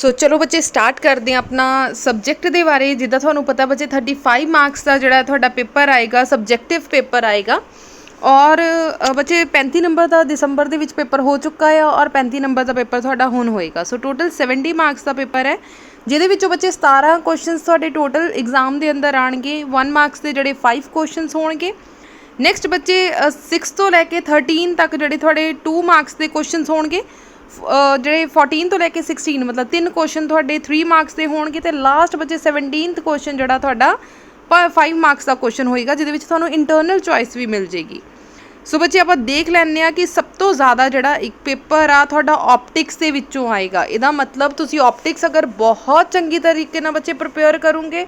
सो चलो बच्चे स्टार्ट करते हैं अपना सबजैक्ट के बारे। जिदा थानू पता बच्चे 35 मार्क्स का जोड़ा थोड़ा पेपर आएगा, सबजैक्टिव पेपर आएगा। और बच्चे 35 नंबर का दिसंबर के पेपर हो चुका है और 35 नंबर का पेपर थोड़ा हुण होएगा। सो टोटल 70 मार्क्स का पेपर है, जिहदे विचों बच्चे 17 क्वेश्चनस थोड़े टोटल एग्जाम के अंदर आएंगे। 1 मार्क्स के जोड़े 5 क्वेश्चनस होणगे। नैक्सट बच्चे 6 तो लैके 13 तक जोड़े थोड़े 2 मार्क्स के क्वेश्चनस होणगे। ਜਿਹੜੇ 14 ਤੋਂ ਲੈ ਕੇ 16 मतलब 3 क्वेश्चन ਤੁਹਾਡੇ 3 ਮਾਰਕਸ ਦੇ ਹੋਣਗੇ ਤੇ ਲਾਸਟ ਬੱਚੇ 17th क्वेश्चन ਜਿਹੜਾ ਤੁਹਾਡਾ 5 ਮਾਰਕਸ ਦਾ क्वेश्चन ਹੋਏਗਾ, ਜਿਹਦੇ ਵਿੱਚ ਤੁਹਾਨੂੰ ਇੰਟਰਨਲ ਚੋਇਸ ਵੀ ਮਿਲ ਜੇਗੀ। ਸੋ ਬੱਚੇ ਆਪਾਂ ਦੇਖ ਲੈਂਦੇ ਆ ਕਿ ਸਭ ਤੋਂ ਜ਼ਿਆਦਾ ਜਿਹੜਾ ਇੱਕ ਪੇਪਰ ਆ ਤੁਹਾਡਾ ਆਪਟਿਕਸ ਦੇ ਵਿੱਚੋਂ ਆਏਗਾ। ਇਹਦਾ ਮਤਲਬ ਤੁਸੀਂ ਆਪਟਿਕਸ ਅਗਰ ਬਹੁਤ ਚੰਗੀ ਤਰੀਕੇ ਨਾਲ ਬੱਚੇ ਪ੍ਰਿਪੇਅਰ ਕਰੋਗੇ,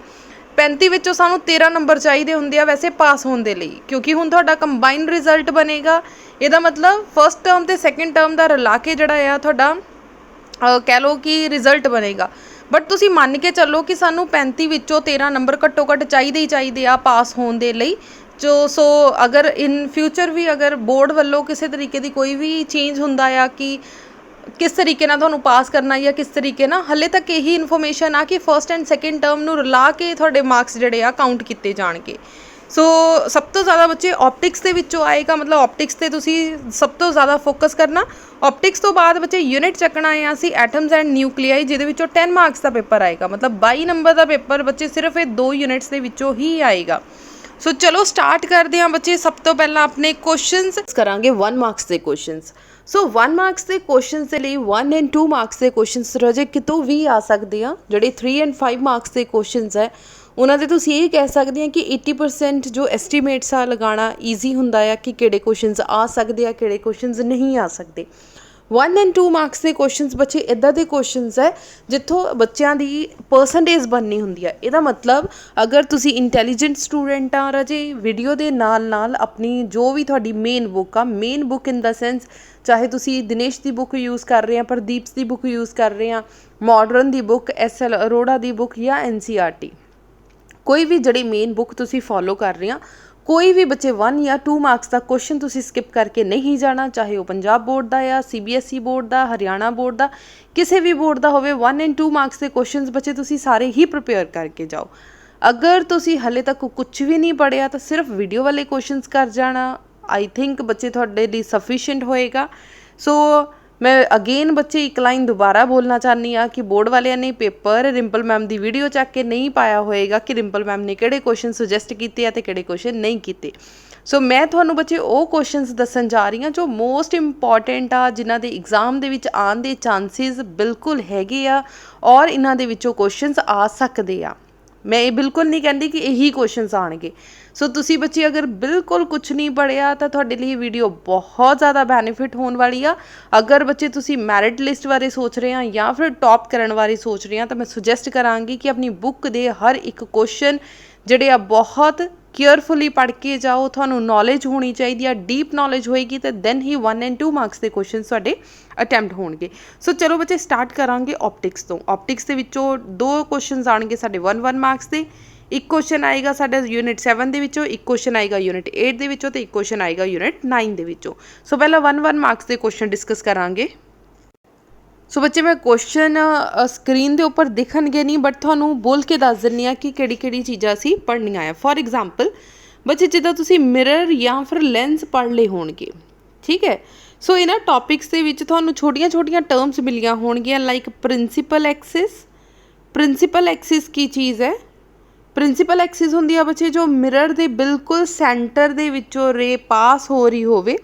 35 ਵਿੱਚੋਂ ਸਾਨੂੰ 13 ਨੰਬਰ ਚਾਹੀਦੇ ਹੁੰਦੇ ਆ ਵੈਸੇ ਪਾਸ ਹੋਣ ਦੇ ਲਈ, ਕਿਉਂਕਿ ਹੁਣ ਤੁਹਾਡਾ ਕੰਬਾਈਨਡ ਰਿਜ਼ਲਟ ਬਣੇਗਾ। ਇਹਦਾ ਮਤਲਬ ਫਸਟ ਟਰਮ ਤੇ ਸੈਕੰਡ ਟਰਮ ਦਾ ਰਲਾ ਕੇ ਜਿਹੜਾ ਆ ਤੁਹਾਡਾ ਕਹਿ ਲਓ ਕਿ ਰਿਜ਼ਲਟ ਬਣੇਗਾ। ਬਟ ਤੁਸੀਂ ਮੰਨ ਕੇ ਚੱਲੋ ਕਿ ਸਾਨੂੰ 35 ਵਿੱਚੋਂ 13 ਨੰਬਰ ਘੱਟੋ ਘੱਟ ਚਾਹੀਦੇ ਹੀ ਚਾਹੀਦੇ ਆ ਪਾਸ ਹੋਣ ਦੇ ਲਈ। ਸੋ ਅਗਰ ਇਨ ਫਿਊਚਰ ਵੀ ਅਗਰ ਬੋਰਡ ਵੱਲੋਂ ਕਿਸੇ ਤਰੀਕੇ ਦੀ ਕੋਈ ਵੀ ਚੇਂਜ ਹੁੰਦਾ ਆ ਕਿ किस तरीके ना तुहानूं पास करना या किस तरीके ना, हले तक यही इन्फॉर्मेशन आ कि फस्ट एंड सैकेंड टर्म नूं रला के तुहाडे मार्क्स जिहड़े आ काउंट किए जाणगे। सो सब तो ज़्यादा बच्चे ऑप्टिक्स दे विच्चों आएगा, मतलब ऑप्टिक्स ते तुसीं सब तो ज़्यादा फोकस करना। ऑप्टिक्स तो बाद बच्चे यूनिट चकना है असीं एटम्स एंड न्यूक्लियाई, जिहदे विच्चों 10 मार्क्स का पेपर आएगा, मतलब 22 नंबर का पेपर बच्चे सिर्फ ये 2 यूनिट्स दे विच्चों ही आएगा। सो चलो स्टार्ट करते हैं बच्चे। सब तो पहला अपने क्वेश्चनस करांगे 1 मार्क्स के क्वेश्चनस। सो 1 मार्क्स के क्वेश्चन के लिए 1 एंड 2 मार्क्स के क्वेश्चन रजे कितों भी आ सकते हैं। जोड़े 3 एंड 5 मार्क्स के क्वेश्चन है उन्होंने तुसीं ये कह सकते हैं कि 80% जो एस्टीमेट्स आ लगाना ईजी हुंदा है कि किहड़े क्वेश्चन आ सकते हैं किहड़े क्वेश्चन नहीं आ सकते। 1 एंड 2 मार्क्स के क्वेश्चन बच्चे इदां दे क्वेश्चन है जिथों बच्चों की परसेंटेज बननी हुंदी है। इहदा मतलब अगर तुसी इंटैलीजेंट स्टूडेंट आ रजे, वीडियो के नाल नाल अपनी जो भी तुहाडी मेन बुक आ, main book in the sense चाहे तुसी दिनेश की बुक यूज़ कर रहे हैं, प्रदीप की बुक यूज़ कर रहे हैं, मॉडर्न की बुक, SL अरोड़ा की बुक या NCERT, कोई भी जड़ी मेन बुक तुसी फॉलो कर रहे हैं, कोई भी बच्चे 1 या 2 मार्क्स का क्वेश्चन तुसी स्किप करके नहीं जाना, चाहे वो पंजाब बोर्ड का या CBSE बोर्ड का, हरियाणा बोर्ड का, किसी भी बोर्ड का होवे। 1 एंड 2 मार्क्स के क्वेश्चन बच्चे तुसी सारे ही प्रिपेयर करके जाओ। अगर तुसी हले तक कुछ भी नहीं पढ़िया तो सिर्फ वीडियो वाले क्वेश्चन कर जाना, आई थिंक बच्चे थोड़े लिए सफिशेंट होएगा। सो मैं अगेन बच्चे एक लाइन दोबारा बोलना चाहनी हाँ कि बोर्ड वाले ने पेपर रिंपल मैम की वीडियो चक के नहीं पाया होएगा कि रिंपल मैम ने किहड़े क्वेश्चन सुजैसट किए तो किहड़े क्वेश्चन नहीं किए। सो मैं तुहानूं बच्चे वो क्वेश्चन दसन जा रही हाँ जो मोस्ट इंपॉर्टेंट आ, जिन्हां दे एग्जाम दे विच आउण दे चांसिस बिल्कुल हैगे आ और इन्हां दे विचों क्वेश्चन आ सकते आ। मैं ये बिल्कुल नहीं कहती कि यही क्वेश्चन आएंगे। सो तुसी बच्चे अगर बिल्कुल कुछ नहीं पढ़िया तो तुहाडे लिए वीडियो बहुत ज़्यादा बेनीफिट होने वाली आ। अगर बच्चे तुसी मैरिट लिस्ट बारे सोच रहे हैं या फिर टॉप करने बारे सोच रहे हैं तो मैं सुजैसट करांगी कि अपनी बुक दे हर एक क्वेश्चन जिहड़े आ बहुत केयरफुली पढ़ के जाओ। तुहानूं नॉलेज होनी चाहिए, डीप नॉलेज होएगी तो दैन ही 1 एंड 2 मार्क्स के क्वेश्चन तुहाडे अटैम्प्ट होणगे। सो चलो बच्चे स्टार्ट करांगे ऑप्टिक्स तो। ऑप्टिक्स के विचों 2 क्वेश्चन आएंगे साडे 1 मार्क्स के। एक क्वेश्चन आएगा साडे यूनिट 7 दे विचों, एक क्वेश्चन आएगा यूनिट 8 दे विचों, तो एक क्वेश्चन आएगा यूनिट 9 दे विचों। सो पहला 1 मार्क्स के क्वेश्चन डिस्कस करांगे। सो बच्चे मैं क्वेश्चन स्क्रीन के उपर दिखणगे नहीं बट तुहानूं बोल के दस दिंदी हाँ कि किहड़ी चीज़ां असीं पढ़नियां है। फॉर एग्जाम्पल बच्चे जिद्दां तुसीं मिरर या फिर लेंस पढ़ ले होणगे, ठीक है। सो इन्हां टॉपिक्स दे विच तुहानूं छोटियां छोटियां टर्म्स मिलियां होणगियां like principal axis. Principal axis की चीज़ है? प्रिंसीपल एक्सिस हुंदी आ बच्चे जो मिरर दे बिल्कुल सेंटर दे विचों रे पास हो रही होवे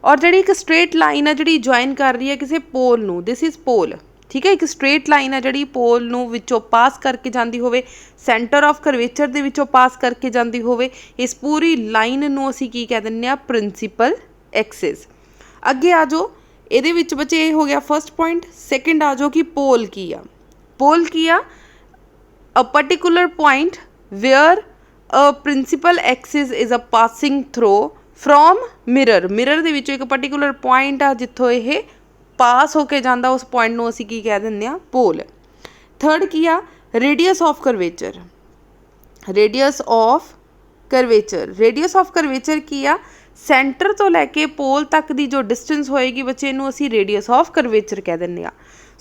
और जिहड़ी एक स्ट्रेट लाइन है जिहड़ी ज्वाइन कर रही है किसी पोल नूं, दिस इज़ पोल, ठीक है। एक स्ट्रेट लाइन है जिहड़ी पोल नूं विचों पास करके जाती होवे, सेंटर ऑफ करवेचर दे विचों पास करके जाती होवे, इस पूरी लाइन नूं असीं की कह दिंदे आ प्रिंसीपल एक्सिस। अगे आ जाओ, इहदे विच बच्चे हो गया फर्स्ट पॉइंट। सैकेंड आ जाओ कि पोल की आ। पोल की आ a particular point where a principal axis is a passing through from mirror। Mirror दे विचों एक particular point आ जिथों ये पास होके जांदा, उस पॉइंट नूं असीं की कह दिंदे आ पोल। थर्ड की आ radius of curvature. Radius of curvature, radius of curvature की आ सेंटर तो लैके पोल तक की जो डिस्टेंस होएगी बच्चे नूं असीं रेडियस ऑफ करवेचर कह दिंदे आ।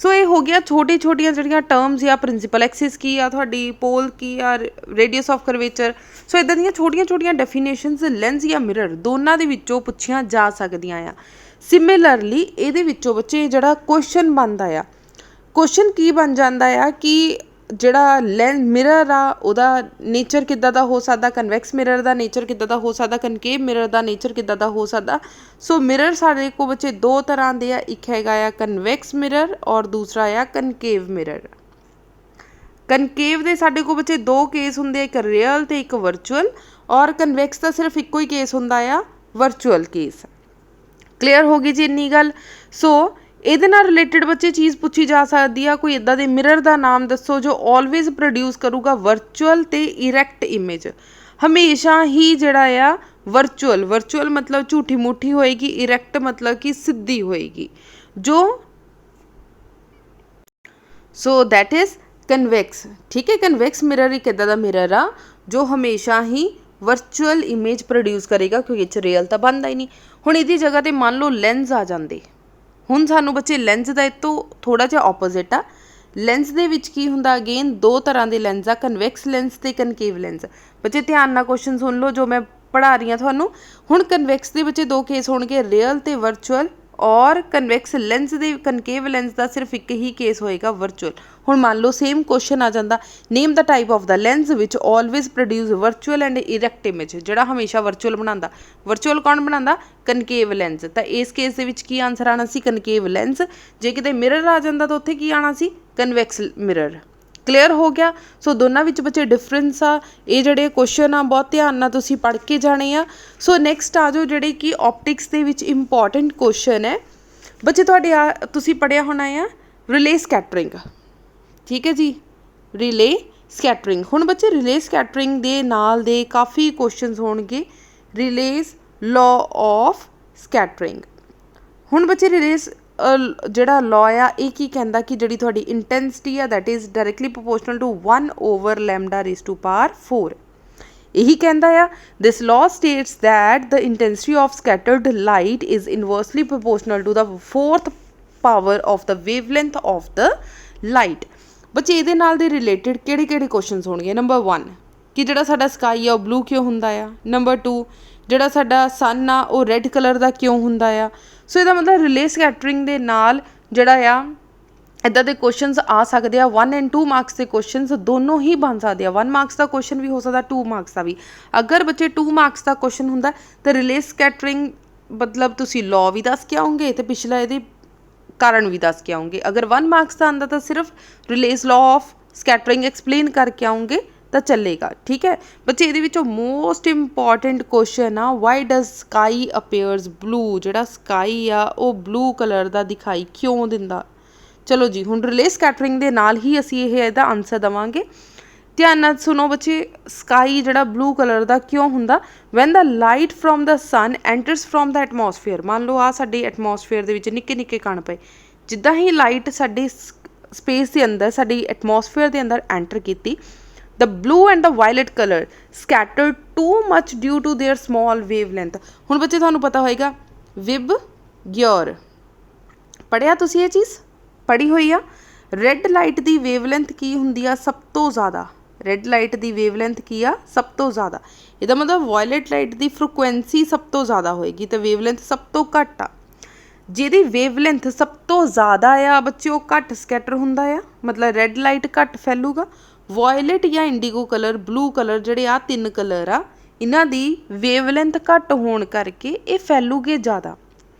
सो ये हो गया छोटी छोटिया जिहड़ियां टर्म्स या प्रिंसीपल एक्सिस की आ, तुहाडी पोल की आ, रेडियस ऑफ करवेचर। सो इदां दीयां छोटिया छोटिया डेफिनेशनस लेंस या मिरर दोनों दे विचों पुछियां जा सकदियां आ। सिमिलरली इहदे विचों बच्चे जिहड़ा क्वेश्चन बनदा आ, क्वेश्चन की बन जाता है कि जिहड़ा मिरर आ उहदा नेचर किद्दां दा हो सकदा, कन्वैक्स मिरर दा नेचर किद्दां दा हो सकदा, कनकेव मिरर दा नेचर किद्दां दा हो सकदा। सो मिरर साडे को बच्चे दो तरह दे आ, एक हैगा आ कन्वैक्स मिरर और दूसरा आ कनकेव मिरर। कनकेव दे साडे को बच्चे दो केस हुंदे, एक रियल ते एक वर्चुअल, और कन्वैक्स दा सिर्फ इक्को ही केस हुंदा आ, वर्चुअल केस। क्लीयर हो गई जी इन्नी गल। सो ਇਹਦੇ ਨਾਲ ਰਿਲੇਟਡ ਬੱਚੇ ਚੀਜ਼ ਪੁੱਛੀ ਜਾ ਸਕਦੀ ਆ, ਕੋਈ ਇੱਦਾਂ ਦੇ ਮਿਰਰ ਦਾ ਨਾਮ ਦੱਸੋ ਜੋ ਆਲਵੇਜ਼ ਪ੍ਰੋਡਿਊਸ ਕਰੂਗਾ ਵਰਚੁਅਲ ਤੇ ਇਰੈਕਟ ਇਮੇਜ। ਹਮੇਸ਼ਾ ਹੀ ਜਿਹੜਾ ਆ ਵਰਚੁਅਲ ਮਤਲਬ ਝੂਠੀ ਮੂਠੀ ਹੋਏਗੀ, ਇਰੈਕਟ ਮਤਲਬ ਕਿ ਸਿੱਧੀ ਹੋਏਗੀ ਜੋ। So that is convex. ਠੀਕ ਹੈ, ਕਨਵੈਕਸ ਮਿਰਰ ਇੱਕ ਇੱਦਾਂ ਦਾ ਮਿਰਰ ਆ ਜੋ ਹਮੇਸ਼ਾ ਹੀ ਵਰਚੁਅਲ ਇਮੇਜ ਪ੍ਰੋਡਿਊਸ ਕਰੇਗਾ, ਕਿਉਂਕਿ ਇਹ 'ਚ ਰੀਅਲ ਤਾਂ ਬਣਦਾ ਹੀ ਨਹੀਂ। ਹੁਣ ਇਹਦੀ ਜਗ੍ਹਾ 'ਤੇ ਮੰਨ ਲਓ ਲੈਂਸ ਆ ਜਾਂਦੇ। ਹੁਣ ਸਾਨੂੰ ਬੱਚੇ ਲੈਂਸ ਦਾ ਇਹ ਤੋਂ ਥੋੜ੍ਹਾ ਜਿਹਾ ਆਪੋਜ਼ਿਟ ਆ। ਲੈਂਸ ਦੇ ਵਿੱਚ ਕੀ ਹੁੰਦਾ, ਅਗੇਨ ਦੋ ਤਰ੍ਹਾਂ ਦੇ ਲੈਂਸ ਆ, ਕਨਵੈਕਸ ਲੈਂਸ ਅਤੇ ਕਨਕੇਵ ਲੈਂਸ। ਬੱਚੇ ਧਿਆਨ ਨਾਲ ਕੁਐਸਚਨ ਸੁਣ ਲਓ ਜੋ ਮੈਂ ਪੜ੍ਹਾ ਰਹੀ ਹਾਂ ਤੁਹਾਨੂੰ। ਹੁਣ ਕਨਵੈਕਸ ਦੇ ਵਿੱਚ ਦੋ ਕੇਸ ਹੋਣਗੇ, ਰੀਅਲ ਅਤੇ ਵਰਚੁਅਲ, ਔਰ ਕਨਵੈਕਸ ਲੈਂਸ ਦੇ ਕਨਕੇਵ ਲੈਂਸ ਦਾ ਸਿਰਫ ਇੱਕ ਹੀ ਕੇਸ ਹੋਏਗਾ, ਵਰਚੁਅਲ। ਹੁਣ ਮੰਨ ਲਓ ਸੇਮ ਕੁਐਸਚਨ ਆ ਜਾਂਦਾ, ਨੇਮ ਦਾ ਟਾਈਪ ਆਫ ਦਾ ਲੈਂਸ ਵਿਚ always produce virtual and erect image. ਜਿਹੜਾ ਹਮੇਸ਼ਾ ਵਰਚੁਅਲ ਬਣਾਉਂਦਾ, ਵਰਚੁਅਲ ਕੌਣ ਬਣਾਉਂਦਾ, ਕਨਕੇਵ ਲੈਂਸ। ਤਾਂ ਇਸ ਕੇਸ ਦੇ ਵਿੱਚ ਕੀ ਆਨਸਰ ਆਉਣਾ ਸੀ, ਕਨਕੇਵ ਲੈਂਸ। ਜੇ ਕਿਤੇ ਮਿਰਰ ਆ ਜਾਂਦਾ ਤਾਂ ਉੱਥੇ ਕੀ ਆਉਣਾ ਸੀ, ਕਨਵੈਕਸ ਮਿਰਰ। ਕਲੀਅਰ ਹੋ ਗਿਆ। ਸੋ ਦੋਨਾਂ ਵਿੱਚ ਬੱਚੇ ਡਿਫਰੈਂਸ ਆ। ਇਹ ਜਿਹੜੇ ਕੁਐਸਚਨ ਆ ਬਹੁਤ ਧਿਆਨ ਨਾਲ ਤੁਸੀਂ ਪੜ੍ਹ ਕੇ ਜਾਣੇ ਆ। ਸੋ ਨੈਕਸਟ ਆ ਜਾਓ ਜਿਹੜੇ ਕਿ ਆਪਟਿਕਸ ਦੇ ਵਿੱਚ ਇੰਪੋਰਟੈਂਟ ਕੁਐਸਚਨ ਹੈ ਬੱਚੇ ਤੁਹਾਡੇ ਆ, ਤੁਸੀਂ ਪੜ੍ਹਿਆ ਹੋਣਾ ਆ ਰਿਲੇ ਸਕੈਟਰਿੰਗ। ਠੀਕ ਹੈ ਜੀ, ਰਿਲੇ ਸਕੈਟਰਿੰਗ। ਹੁਣ ਬੱਚੇ ਰਿਲੇ ਸਕੈਟਰਿੰਗ ਦੇ ਨਾਲ ਦੇ ਕਾਫੀ ਕੁਐਸਚਨਸ ਹੋਣਗੇ, ਰਿਲੇਜ਼ ਲਾਅ ਆਫ ਸਕੈਟਰਿੰਗ। ਹੁਣ ਬੱਚੇ ਰਿਲੇਜ਼ ਜਿਹੜਾ ਲਾਅ ਆ ਇਹ ਕੀ ਕਹਿੰਦਾ ਕਿ ਜਿਹੜੀ ਤੁਹਾਡੀ ਇੰਟੈਂਸਿਟੀ ਆ that is directly proportional to 1/λ⁴। ਇਹੀ ਕਹਿੰਦਾ ਆ, this law states that the intensity of scattered light is inversely proportional to the 4th power of the wavelength of the light. ਬੱਚੇ ਇਹਦੇ ਨਾਲ ਦੇ ਰਿਲੇਟਡ ਕਿਹੜੇ ਕਿਹੜੇ ਕੁਐਸਚਨਸ ਹੋਣਗੇ। ਨੰਬਰ 1 ਕਿ ਜਿਹੜਾ ਸਾਡਾ ਸਕਾਈ ਆ ਉਹ ਬਲੂ ਕਿਉਂ ਹੁੰਦਾ ਆ। ਨੰਬਰ 2 ਜਿਹੜਾ ਸਾਡਾ ਸਨ ਆ ਉਹ ਰੈੱਡ ਕਲਰ ਦਾ ਕਿਉਂ ਹੁੰਦਾ ਆ। ਸੋ ਇਹਦਾ ਮਤਲਬ ਰਿਲੇ ਸਕੈਟਰਿੰਗ ਦੇ ਨਾਲ ਜਿਹੜਾ ਆ ਇੱਦਾਂ ਦੇ ਕੁਐਸਚਨਸ ਆ ਸਕਦੇ ਆ। 1 ਐਂਡ 2 ਮਾਰਕਸ ਦੇ ਕੁਐਸਚਨਸ ਦੋਨੋਂ ਹੀ ਬਣ ਸਕਦੇ ਆ। 1 ਮਾਰਕਸ ਦਾ ਕੁਐਸਚਨ ਵੀ ਹੋ ਸਕਦਾ, 2 ਮਾਰਕਸ ਦਾ ਵੀ। ਅਗਰ ਬੱਚੇ 2 ਮਾਰਕਸ ਦਾ ਕੁਐਸਚਨ ਹੁੰਦਾ ਤਾਂ ਰਿਲੇ ਸਕੈਟਰਿੰਗ ਮਤਲਬ ਤੁਸੀਂ ਲਾਅ ਵੀ ਦੱਸ ਕੇ ਆਉਂਗੇ ਅਤੇ ਪਿਛਲਾ ਇਹਦੇ ਕਾਰਨ ਵੀ ਦੱਸ ਕੇ ਆਉਂਗੇ। ਅਗਰ 1 ਮਾਰਕਸ ਦਾ ਆਉਂਦਾ ਤਾਂ ਸਿਰਫ Rayleigh's law of scattering explain ਕਰਕੇ ਆਉਂਗੇ ਤਾਂ ਚੱਲੇਗਾ। ਠੀਕ ਹੈ ਬੱਚੇ, ਇਹਦੇ ਵਿੱਚੋਂ ਮੋਸਟ ਇੰਪੋਰਟੈਂਟ ਕੁਐਸਚਨ ਆ, why does sky appears blue. ਜਿਹੜਾ ਸਕਾਈ ਆ ਉਹ ਬਲੂ ਕਲਰ ਦਾ ਦਿਖਾਈ ਕਿਉਂ ਦਿੰਦਾ। ਚਲੋ ਜੀ, ਹੁਣ ਰਿਲੇ ਸਕੈਟਰਿੰਗ ਦੇ ਨਾਲ ਹੀ ਅਸੀਂ ਇਹਦਾ ਆਨਸਰ ਦੇਵਾਂਗੇ। ਧਿਆਨ ਨਾਲ ਸੁਣੋ ਬੱਚੇ, ਸਕਾਈ ਜਿਹੜਾ ਬਲੂ ਕਲਰ ਦਾ ਕਿਉਂ ਹੁੰਦਾ, when the light from the sun enters from the atmosphere. ਮੰਨ ਲਓ ਆ ਸਾਡੇ ਐਟਮੋਸਫੇਅਰ ਦੇ ਵਿੱਚ ਨਿੱਕੇ ਨਿੱਕੇ ਕਣ ਪਏ, ਜਿੱਦਾਂ ਹੀ ਲਾਈਟ ਸਾਡੀ ਸਪੇਸ ਦੇ ਅੰਦਰ, ਸਾਡੀ ਐਟਮੋਸਫੇਅਰ ਦੇ ਅੰਦਰ ਐਂਟਰ ਕੀਤੀ, the blue and the violet color scattered too much due to their small wavelength। ਹੁਣ ਬੱਚੇ ਤੁਹਾਨੂੰ ਪਤਾ ਹੋਏਗਾ ਵਿਬ ਗਿਅਰ, ਪੜ੍ਹਿਆ ਤੁਸੀਂ ਇਹ ਚੀਜ਼ ਪੜ੍ਹੀ ਹੋਈ ਆ। ਰੈੱਡ ਲਾਈਟ ਦੀ ਵੇਵਲੈਂਥ ਕੀ ਹੁੰਦੀ ਆ, ਸਭ ਤੋਂ ਜ਼ਿਆਦਾ। ਰੈੱਡ ਲਾਈਟ ਦੀ ਵੇਵਲੈਂਥ ਕੀ ਆ, ਸਭ ਤੋਂ ਜ਼ਿਆਦਾ। ਇਹਦਾ ਮਤਲਬ ਵਾਇਲਟ ਲਾਈਟ ਦੀ ਫ੍ਰੀਕੁਐਂਸੀ ਸਭ ਤੋਂ ਜ਼ਿਆਦਾ ਹੋਏਗੀ ਤੇ ਵੇਵਲੈਂਥ ਸਭ ਤੋਂ ਘੱਟ ਆ। ਜਿਹਦੀ ਵੇਵਲੈਂਥ ਸਭ ਤੋਂ ਜ਼ਿਆਦਾ ਆ ਬੱਚੇ ਉਹ ਘੱਟ ਸਕੈਟਰ ਹੁੰਦਾ ਆ, ਮਤਲਬ ਰੈੱਡ ਲਾਈਟ ਘੱਟ ਫੈਲੂਗਾ। ਵਾਇਲਟ ਜਾਂ ਇੰਡੀਗੋ ਕਲਰ, ਬਲੂ ਕਲਰ, ਜਿਹੜੇ ਆ 3 ਕਲਰ ਆ, ਇਹਨਾਂ ਦੀ ਵੇਵਲੈਂਥ ਘੱਟ ਹੋਣ ਕਰਕੇ ਇਹ ਫੈਲੂਗੇ ਜ਼ਿਆਦਾ।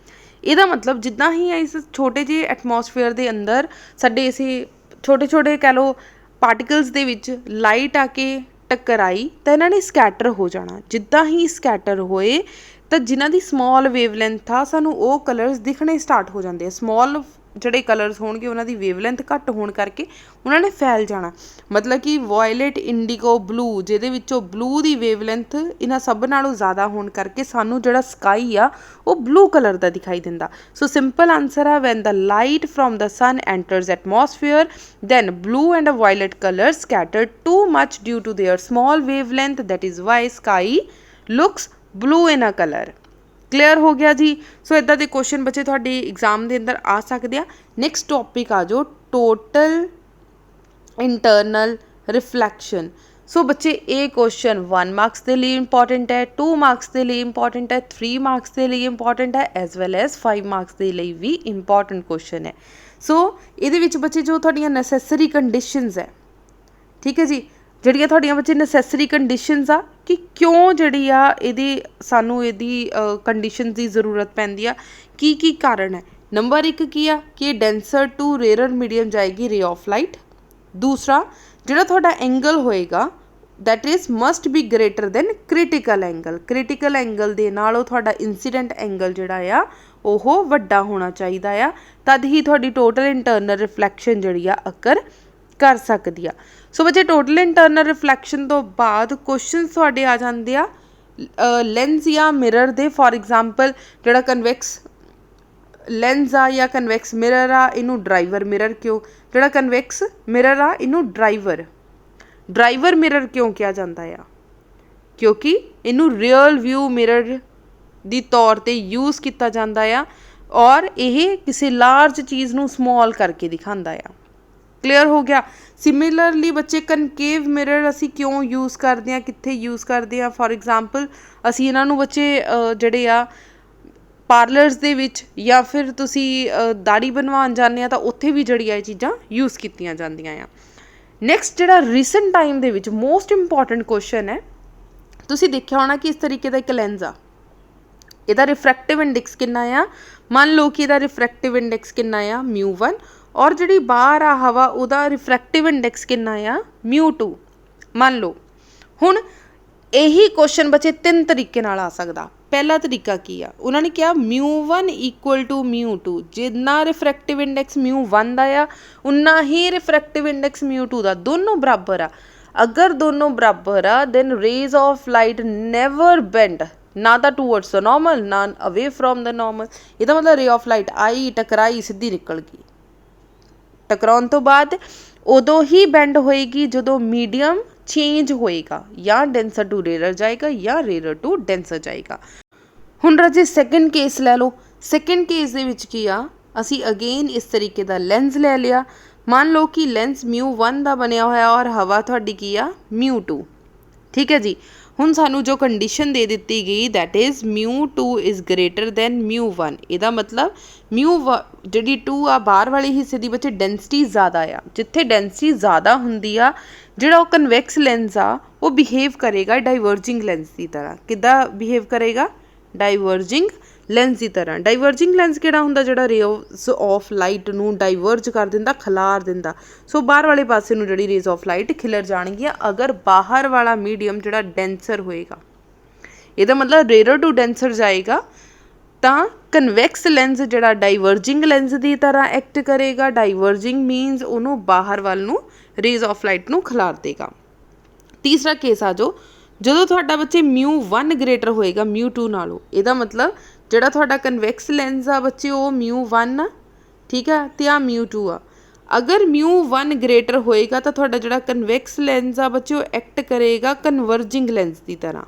ਇਹਦਾ ਮਤਲਬ ਜਿੱਦਾਂ ਹੀ ਇਸ ਛੋਟੇ ਜਿਹੇ ਐਟਮੋਸਫੇਅਰ ਦੇ ਅੰਦਰ ਸਾਡੇ ਇਸੇ ਛੋਟੇ ਛੋਟੇ ਕਹਿ ਲਓ ਪਾਰਟੀਕਲਸ ਦੇ ਵਿੱਚ ਲਾਈਟ ਆ ਕੇ ਟਕਰਾਈ ਤਾਂ ਇਹਨਾਂ ਨੇ ਸਕੈਟਰ ਹੋ ਜਾਣਾ। ਜਿੱਦਾਂ ਹੀ ਸਕੈਟਰ ਹੋਏ ਤਾਂ ਜਿਨ੍ਹਾਂ ਦੀ ਸਮੋਲ ਵੇਵਲੈਂਥ ਆ ਸਾਨੂੰ ਉਹ ਕਲਰਸ ਦਿਖਣੇ ਸਟਾਰਟ ਹੋ ਜਾਂਦੇ ਆ। ਸਮੋਲ ਜਿਹੜੇ ਕਲਰਸ ਹੋਣਗੇ ਉਹਨਾਂ ਦੀ ਵੇਵਲੈਂਥ ਘੱਟ ਹੋਣ ਕਰਕੇ ਉਹਨਾਂ ਨੇ ਫੈਲ ਜਾਣਾ। ਮਤਲਬ ਕਿ ਵਾਇਲਟ, ਇੰਡੀਗੋ, ਬਲੂ, ਜਿਹਦੇ ਵਿੱਚੋਂ ਬਲੂ ਦੀ ਵੇਵਲੈਂਥ ਇਹਨਾਂ ਸਭ ਨਾਲੋਂ ਜ਼ਿਆਦਾ ਹੋਣ ਕਰਕੇ ਸਾਨੂੰ ਜਿਹੜਾ ਸਕਾਈ ਆ ਉਹ ਬਲੂ ਕਲਰ ਦਾ ਦਿਖਾਈ ਦਿੰਦਾ। ਸੋ ਸਿੰਪਲ ਆਨਸਰ ਆ, when the light from the sun enters atmosphere then blue and violet colour scattered too much due to their small wavelength, that is why sky looks blue in a colour. Clear ਹੋ ਗਿਆ ਜੀ। ਸੋ ਇੱਦਾਂ ਦੇ question ਬੱਚੇ ਤੁਹਾਡੇ exam ਦੇ ਅੰਦਰ ਆ ਸਕਦੇ ਆ। ਨੈਕਸਟ ਟੌਪਿਕ ਆ ਜਾਓ टोटल इंटरनल रिफ्लैक्शन। सो बच्चे ये क्वेश्चन 1 मार्क्स के लिए इंपॉर्टेंट है, 2 मार्क्स के लिए इंपॉर्टेंट है, 3 मार्क्स के लिए इंपॉर्टेंट है, एज वैल एज 5 मार्क्स के लिए भी इंपॉर्टेंट क्वेश्चन है। सो ये बच्चे जो थोड़ियां नैसेसरी कंडीशनस है, ठीक है जी, ਜਿਹੜੀਆਂ ਤੁਹਾਡੀਆਂ ਬੱਚੇ ਨੈਸੈਸਰੀ ਕੰਡੀਸ਼ਨਸ ਆ ਕਿ ਕਿਉਂ ਜਿਹੜੀ ਆ ਇਹਦੀ ਸਾਨੂੰ ਇਹਦੀ ਕੰਡੀਸ਼ਨਸ ਦੀ ਜ਼ਰੂਰਤ ਪੈਂਦੀ ਆ, ਕੀ ਕਾਰਨ ਹੈ। ਨੰਬਰ 1 ਕੀ ਆ ਕਿ ਇਹ ਡੈਂਸਰ ਟੂ ਰੇਅਰਰ ਮੀਡੀਅਮ ਜਾਏਗੀ ਰੇ ਆਫ ਲਾਈਟ। ਦੂਸਰਾ ਜਿਹੜਾ ਤੁਹਾਡਾ ਐਂਗਲ ਹੋਏਗਾ that is must be greater than critical angle। critical angle ਦੇ ਨਾਲ ਉਹ ਤੁਹਾਡਾ incident angle ਜਿਹੜਾ ਆ ਉਹ ਵੱਡਾ ਹੋਣਾ ਚਾਹੀਦਾ ਆ, ਤਦ ਹੀ ਤੁਹਾਡੀ total internal reflection ਜਿਹੜੀ ਆ ਅਕਰ ਕਰ ਸਕਦੀ ਆ। ਸੋ ਬੱਚੇ ਟੋਟਲ ਇੰਟਰਨਲ ਰਿਫਲੈਕਸ਼ਨ ਤੋਂ ਬਾਅਦ ਕੁਐਸਚਨਸ ਤੁਹਾਡੇ ਆ ਜਾਂਦੇ ਆ ਲੈਂਸ ਜਾਂ ਮਿਰਰ ਦੇ। ਫੋਰ ਐਗਜ਼ਾਮਪਲ ਜਿਹੜਾ ਕਨਵੈਕਸ ਲੈਂਸ ਆ ਜਾਂ ਕਨਵੈਕਸ ਮਿਰਰ ਆ, ਇਹਨੂੰ ਡਰਾਈਵਰ ਮਿਰਰ ਕਿਉਂ, ਜਿਹੜਾ ਕਨਵੈਕਸ ਮਿਰਰ ਆ ਇਹਨੂੰ ਡਰਾਈਵਰ ਮਿਰਰ ਕਿਉਂ ਕਿਹਾ ਜਾਂਦਾ ਆ, ਕਿਉਂਕਿ ਇਹਨੂੰ ਰੀਅਲ ਵਿਊ ਮਿਰਰ ਦੀ ਤੌਰ 'ਤੇ ਯੂਜ਼ ਕੀਤਾ ਜਾਂਦਾ ਆ ਔਰ ਇਹ ਕਿਸੇ ਲਾਰਜ ਚੀਜ਼ ਨੂੰ ਸਮੋਲ ਕਰਕੇ ਦਿਖਾਉਂਦਾ ਆ। ਕਲੀਅਰ ਹੋ ਗਿਆ। ਸਿਮਿਲਰਲੀ ਬੱਚੇ ਕਨਕੇਵ ਮਿਰਰ ਅਸੀਂ ਕਿਉਂ ਯੂਜ਼ ਕਰਦੇ ਹਾਂ, ਕਿੱਥੇ ਯੂਜ਼ ਕਰਦੇ ਹਾਂ। ਫੋਰ ਐਗਜ਼ਾਮਪਲ ਅਸੀਂ ਇਹਨਾਂ ਨੂੰ ਬੱਚੇ ਜਿਹੜੇ ਆ ਪਾਰਲਰਸ ਦੇ ਵਿੱਚ ਜਾਂ ਫਿਰ ਤੁਸੀਂ ਦਾੜੀ ਬਣਵਾਉਣ ਜਾਂਦੇ ਆ ਤਾਂ ਉੱਥੇ ਵੀ ਜਿਹੜੀਆਂ ਇਹ ਚੀਜ਼ਾਂ ਯੂਜ਼ ਕੀਤੀਆਂ ਜਾਂਦੀਆਂ ਆ। ਨੈਕਸਟ ਜਿਹੜਾ ਰੀਸੈਂਟ ਟਾਈਮ ਦੇ ਵਿੱਚ ਮੋਸਟ ਇੰਪੋਰਟੈਂਟ ਕੁਐਸਚਨ ਹੈ, ਤੁਸੀਂ ਦੇਖਿਆ ਹੋਣਾ ਕਿ ਇਸ ਤਰੀਕੇ ਦਾ ਇੱਕ ਲੈਂਸ ਆ, ਇਹਦਾ ਰਿਫਰੈਕਟਿਵ ਇੰਡੈਕਸ ਕਿੰਨਾ ਆ। ਮੰਨ ਲਓ ਕਿ ਇਹਦਾ ਰਿਫਰੈਕਟਿਵ ਇੰਡੈਕਸ ਕਿੰਨਾ ਆ μ1 ਔਰ ਜਿਹੜੀ ਬਾਹਰ ਆ ਹਵਾ ਉਹਦਾ ਰਿਫਰੈਕਟਿਵ ਇੰਡੈਕਸ ਕਿੰਨਾ ਆ μ2 ਮੰਨ ਲਓ। ਹੁਣ ਇਹੀ ਕੁਐਸਚਨ ਬੱਚੇ 3 ਤਰੀਕੇ ਨਾਲ ਆ ਸਕਦਾ। ਪਹਿਲਾ ਤਰੀਕਾ ਕੀ ਆ, ਉਹਨਾਂ ਨੇ ਕਿਹਾ μ1 ਇਕੁਅਲ ਟੂ μ2, ਜਿੰਨਾ ਰਿਫਰੈਕਟਿਵ ਇੰਡੈਕਸ μ1 ਦਾ ਆ ਉਨਾ ਹੀ ਰਿਫਰੈਕਟਿਵ ਇੰਡੈਕਸ μ2 ਦਾ, ਦੋਨੋਂ ਬਰਾਬਰ ਆ। ਅਗਰ ਦੋਨੋਂ ਬਰਾਬਰ ਆ then rays of light never bend, ਨਾ ਤਾਂ ਟੂਵਰਡਸ ਦ ਨੋਰਮਲ ਨਾ ਅਵੇ ਫਰੋਮ ਦ ਨੋਰਮਲ। ਇਹਦਾ ਮਤਲਬ ਰੇ ਆਫ ਲਾਈਟ ਆਈ, ਟਕਰਾਈ, ਸਿੱਧੀ ਨਿਕਲ ਗਈ। ਟਕਰਾਉਣ ਤੋਂ ਬਾਅਦ ਉਦੋਂ ਹੀ ਬੈਂਡ ਹੋਏਗੀ ਜਦੋਂ ਮੀਡੀਅਮ ਚੇਂਜ ਹੋਏਗਾ, ਜਾਂ ਡੈਂਸਰ ਟੂ ਰੇਅਰਰ ਜਾਏਗਾ ਜਾਂ ਰੇਅਰਰ ਟੂ ਡੈਂਸਰ ਜਾਏਗਾ। ਹੁਣ ਰਾਜੇ ਸੈਕਿੰਡ ਕੇਸ ਲੈ ਲਓ। ਸੈਕਿੰਡ ਕੇਸ ਦੇ ਵਿੱਚ ਕੀ ਆ, ਅਸੀਂ ਅਗੇਨ ਇਸ ਤਰੀਕੇ ਦਾ ਲੈਂਸ ਲੈ ਲਿਆ। ਮੰਨ ਲਓ ਕਿ ਲੈਂਸ μ1 ਦਾ ਬਣਿਆ ਹੋਇਆ ਔਰ ਹਵਾ ਤੁਹਾਡੀ ਕੀ ਆ μ2, ਠੀਕ ਹੈ ਜੀ। ਹੁਣ ਸਾਨੂੰ ਜੋ ਕੰਡੀਸ਼ਨ ਦੇ ਦਿੱਤੀ ਗਈ that is μ2 is greater than μ1। ਇਹਦਾ ਮਤਲਬ ਜਿਹੜੀ 2 ਆ ਬਾਹਰ ਵਾਲੇ ਹਿੱਸੇ ਦੀ ਬੱਚੇ ਡੈਂਸਿਟੀ ਜ਼ਿਆਦਾ ਆ। ਜਿੱਥੇ ਡੈਂਸਿਟੀ ਜ਼ਿਆਦਾ ਹੁੰਦੀ ਆ ਜਿਹੜਾ ਉਹ ਕਨਵੈਕਸ ਲੈਂਸ ਆ ਉਹ ਬਿਹੇਵ ਕਰੇਗਾ ਡਾਈਵਰਜਿੰਗ ਲੈਂਸ ਦੀ ਤਰ੍ਹਾਂ। ਕਿੱਦਾਂ ਬਿਹੇਵ ਕਰੇਗਾ, ਡਾਈਵਰਜਿੰਗ ਲੈਂਸ ਦੀ ਤਰ੍ਹਾਂ। ਡਾਈਵਰਜਿੰਗ ਲੈਂਸ ਕਿਹੜਾ ਹੁੰਦਾ, ਜਿਹੜਾ ਰੇਜ਼ ਆਫ ਲਾਈਟ ਨੂੰ ਡਾਈਵਰਜ ਕਰ ਦਿੰਦਾ, ਖਿਲਾਰ ਦਿੰਦਾ। ਸੋ ਬਾਹਰ ਵਾਲੇ ਪਾਸੇ ਨੂੰ ਜਿਹੜੀ ਰੇਜ਼ ਆਫ ਲਾਈਟ ਖਿਲਰ ਜਾਣਗੀਆਂ ਅਗਰ ਬਾਹਰ ਵਾਲਾ ਮੀਡੀਅਮ ਜਿਹੜਾ ਡੈਂਸਰ ਹੋਏਗਾ। ਇਹਦਾ ਮਤਲਬ ਰੇਅਰਰ ਟੂ ਡੈਂਸਰ ਜਾਏਗਾ ਤਾਂ ਕਨਵੈਕਸ ਲੈਂਸ ਜਿਹੜਾ ਡਾਈਵਰਜਿੰਗ ਲੈਂਸ ਦੀ ਤਰ੍ਹਾਂ ਐਕਟ ਕਰੇਗਾ। ਡਾਈਵਰਜਿੰਗ ਮੀਨਸ ਉਹਨੂੰ ਬਾਹਰ ਵੱਲ ਨੂੰ ਰੇਜ਼ ਆਫ ਲਾਈਟ ਨੂੰ ਖਿਲਾਰ ਦੇਗਾ। ਤੀਸਰਾ ਕੇਸ ਆ ਜੋ ਜਦੋਂ ਤੁਹਾਡਾ ਬੱਚੇ μ1 ਗ੍ਰੇਟਰ ਹੋਏਗਾ μ2 ਨਾਲੋਂ। ਇਹਦਾ ਮਤਲਬ ਜਿਹੜਾ ਤੁਹਾਡਾ ਕਨਵੈਕਸ ਲੈਂਸ ਆ ਬੱਚੇ ਉਹ μ1 ਆ, ਠੀਕ ਆ, ਅਤੇ ਆ μ2 ਆ। ਅਗਰ μ1 ਗ੍ਰੇਟਰ ਹੋਏਗਾ ਤਾਂ ਤੁਹਾਡਾ ਜਿਹੜਾ ਕਨਵੈਕਸ ਲੈਂਸ ਆ ਬੱਚੇ ਉਹ ਐਕਟ ਕਰੇਗਾ ਕਨਵਰਜਿੰਗ ਲੈਂਸ ਦੀ ਤਰ੍ਹਾਂ।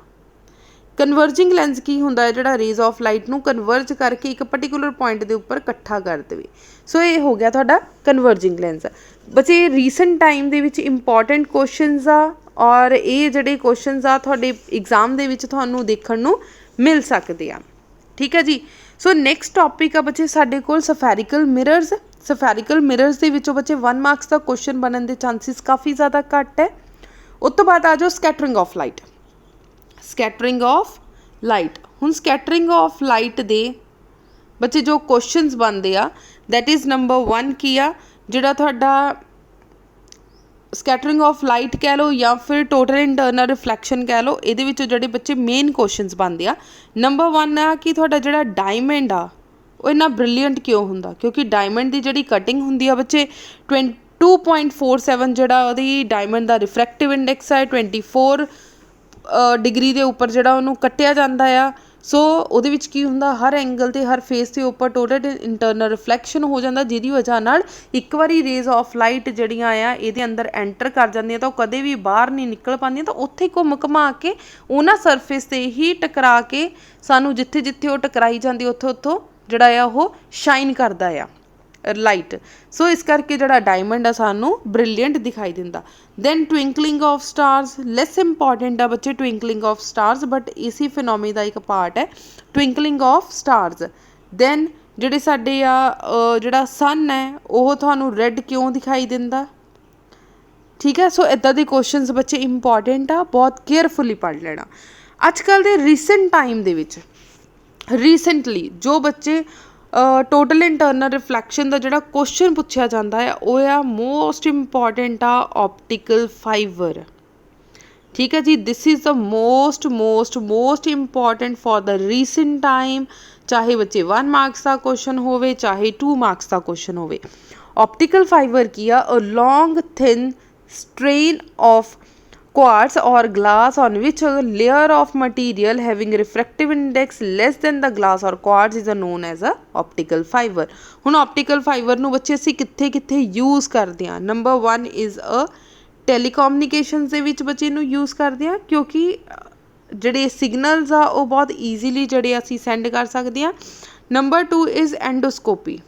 ਕਨਵਰਜਿੰਗ ਲੈਂਸ ਕੀ ਹੁੰਦਾ ਹੈ, ਜਿਹੜਾ ਰੇਜ਼ ਆਫ ਲਾਈਟ ਨੂੰ ਕਨਵਰਜ ਕਰਕੇ ਇੱਕ ਪਰਟੀਕੂਲਰ ਪੁਆਇੰਟ ਦੇ ਉੱਪਰ ਇਕੱਠਾ ਕਰ ਦੇਵੇ। ਸੋ ਇਹ ਹੋ ਗਿਆ ਤੁਹਾਡਾ ਕਨਵਰਜਿੰਗ ਲੈਂਸ। ਬੱਚੇ ਰੀਸੈਂਟ ਟਾਈਮ ਦੇ ਵਿੱਚ ਇੰਪੋਰਟੈਂਟ ਕੁਐਸਚਨਸ ਆ ਔਰ ਇਹ ਜਿਹੜੇ ਕੁਐਸਚਨਸ ਆ ਤੁਹਾਡੇ ਐਗਜ਼ਾਮ ਦੇ ਵਿੱਚ ਤੁਹਾਨੂੰ ਦੇਖਣ ਨੂੰ ਮਿਲ ਸਕਦੇ ਆ, ਠੀਕ ਹੈ ਜੀ। ਸੋ ਨੈਕਸਟ ਟੌਪਿਕ ਆ ਬੱਚੇ ਸਾਡੇ ਕੋਲ ਸਫੈਰਿਕਲ ਮਿਰਰਸ। ਸਫੈਰਿਕਲ ਮਿਰਰਸ ਦੇ ਵਿੱਚੋਂ ਬੱਚੇ 1 ਮਾਰਕਸ ਦਾ ਕੁਐਸਚਨ ਬਣਨ ਦੇ ਚਾਂਸਿਸ ਕਾਫੀ ਜ਼ਿਆਦਾ ਘੱਟ ਹੈ। ਉਸ ਤੋਂ ਬਾਅਦ ਆ ਜਾਓ scattering of light. Scattering of light, ਹੁਣ ਸਕੈਟਰਿੰਗ ਆਫ ਲਾਈਟ ਦੇ ਬੱਚੇ ਜੋ ਕੁਐਸਚਨਸ ਬਣਦੇ ਆ ਦੈਟ ਇਜ਼ ਨੰਬਰ 1 ਕੀ ਆ, ਜਿਹੜਾ ਤੁਹਾਡਾ ਸਕੈਟਰਿੰਗ ਆਫ ਲਾਈਟ ਕਹਿ ਲਓ ਜਾਂ ਫਿਰ ਟੋਟਲ ਇੰਟਰਨਲ ਰਿਫਲੈਕਸ਼ਨ ਕਹਿ ਲਓ। ਇਹਦੇ ਵਿੱਚੋਂ ਜਿਹੜੇ ਬੱਚੇ ਮੇਨ ਕੁਐਸਚਨਸ ਬਣਦੇ ਆ, ਨੰਬਰ 1 ਆ ਕਿ ਤੁਹਾਡਾ ਜਿਹੜਾ ਡਾਇਮੰਡ ਆ ਉਹ ਇੰਨਾ ਬ੍ਰਿਲੀਅੰਟ ਕਿਉਂ ਹੁੰਦਾ, ਕਿਉਂਕਿ ਡਾਇਮੰਡ ਦੀ ਜਿਹੜੀ ਕਟਿੰਗ ਹੁੰਦੀ ਆ ਬੱਚੇ 2.47 ਜਿਹੜਾ ਉਹਦੀ ਡਾਇਮੰਡ ਦਾ ਰਿਫਰੈਕਟਿਵ ਇੰਡੈਕਸ ਹੈ 24 ਡਿਗਰੀ ਦੇ ਉੱਪਰ ਜਿਹੜਾ ਉਹਨੂੰ ਕੱਟਿਆ ਜਾਂਦਾ ਆ। ਸੋ ਉਹਦੇ ਵਿੱਚ ਕੀ ਹੁੰਦਾ, ਹਰ ਐਂਗਲ 'ਤੇ ਹਰ ਫੇਸ ਦੇ ਉੱਪਰ ਟੋਟਲ ਇੰਟਰਨਲ ਰਿਫਲੈਕਸ਼ਨ ਹੋ ਜਾਂਦਾ, ਜਿਹਦੀ ਵਜ੍ਹਾ ਨਾਲ ਇੱਕ ਵਾਰੀ ਰੇਜ਼ ਆਫ ਲਾਈਟ ਜਿਹੜੀਆਂ ਆ ਇਹਦੇ ਅੰਦਰ ਐਂਟਰ ਕਰ ਜਾਂਦੀਆਂ ਤਾਂ ਉਹ ਕਦੇ ਵੀ ਬਾਹਰ ਨਹੀਂ ਨਿਕਲ ਪਾਉਂਦੀਆਂ, ਤਾਂ ਉੱਥੇ ਘੁੰਮ ਘੁਮਾ ਕੇ ਉਹਨਾਂ ਸਰਫੇਸ 'ਤੇ ਹੀ ਟਕਰਾ ਕੇ ਸਾਨੂੰ ਜਿੱਥੇ ਜਿੱਥੇ ਉਹ ਟਕਰਾਈ ਜਾਂਦੀ ਉੱਥੋਂ ਜਿਹੜਾ ਆ ਉਹ ਸ਼ਾਈਨ ਕਰਦਾ ਆ, लाइट। सो इस करके जिहड़ा डायमंड आ सानू ब्रिलियंट दिखाई दिंदा। Then twinkling of stars less important आ बच्चे ट्विंकलिंग ऑफ स्टार्स, बट इसी फिनोमी का एक पार्ट है ट्विंकलिंग ऑफ स्टार्स। दैन जिहड़े साडे आ जिहड़ा सन है वो तुहानू रैड क्यों दिखाई दिंदा, ठीक है। सो इदां दे क्वेश्चनस बच्चे इंपॉर्टेंट आ, बहुत केयरफुली पढ़ लेना। अजकल दे रीसेंट टाइम दे विच रीसेंटली जो बच्चे टोटल इंटरनल रिफ्लैक्शन का जिहड़ा क्वेश्चन पुछया जाता है वह आ मोस्ट इंपॉर्टेंट आ ऑप्टिकल फाइबर, ठीक है जी। This is the most most most important for the recent time, चाहे बच्चे 1 मार्क्स का क्वेश्चन होवे चाहे 2 मार्क्स का क्वेश्चन होवे। ऑप्टिकल फाइबर की a long thin strain of quartz or glass on which a layer of material having refractive index less than the glass or quartz is known as a optical fiber। हुण optical fiber नू बच्चे असीं कित्थे कित्थे use करदे हां। Number 1 is a टैलीकम्युनिकेशनस दे विच बच्चे नू यूज़ करदे हां, क्योंकि जिहड़े सिग्नल्स आ वो बहुत ईजीली जिहड़े असीं सेंड कर सकदे हां। नंबर 2 इज़ एंडोस्कोपी,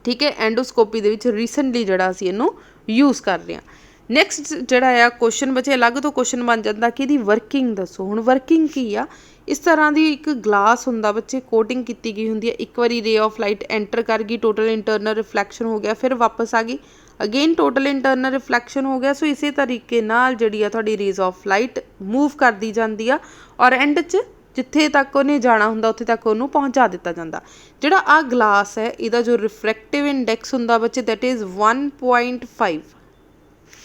ठीक है। एंडोस्कोपी दे विच रीसेंटली जिहड़ा असीं इहनूं यूज़ कर रहे हां। नैक्सट जिहड़ा आ क्वेश्चन बच्चे अलग तो क्वेश्चन बन जाता कि इहदी वर्किंग दसो। हुण वर्किंग की आ, इस तरह की एक ग्लास हुंदा बच्चे कोटिंग की गई हुंदी है, एक बारी रे ऑफ लाइट एंटर कर गई, टोटल इंटरनल रिफ्लैक्शन हो गया, फिर वापस आ गई, अगेन टोटल इंटरनल रिफ्लैक्शन हो गया। सो इस तरीके नाल जिहड़ी आ तुहाडी रेज ऑफ लाइट मूव करदी जांदी आ और एंड च जिथे तक उन्हें जाना हुंदा उत्थे तक उन्होंने पहुँचा दिता जाता। जिहड़ा आ ग्लास है इहदा जो रिफ्रैक्टिव इंडैक्स हुंदा बच्चे दैट इज़ 1.5,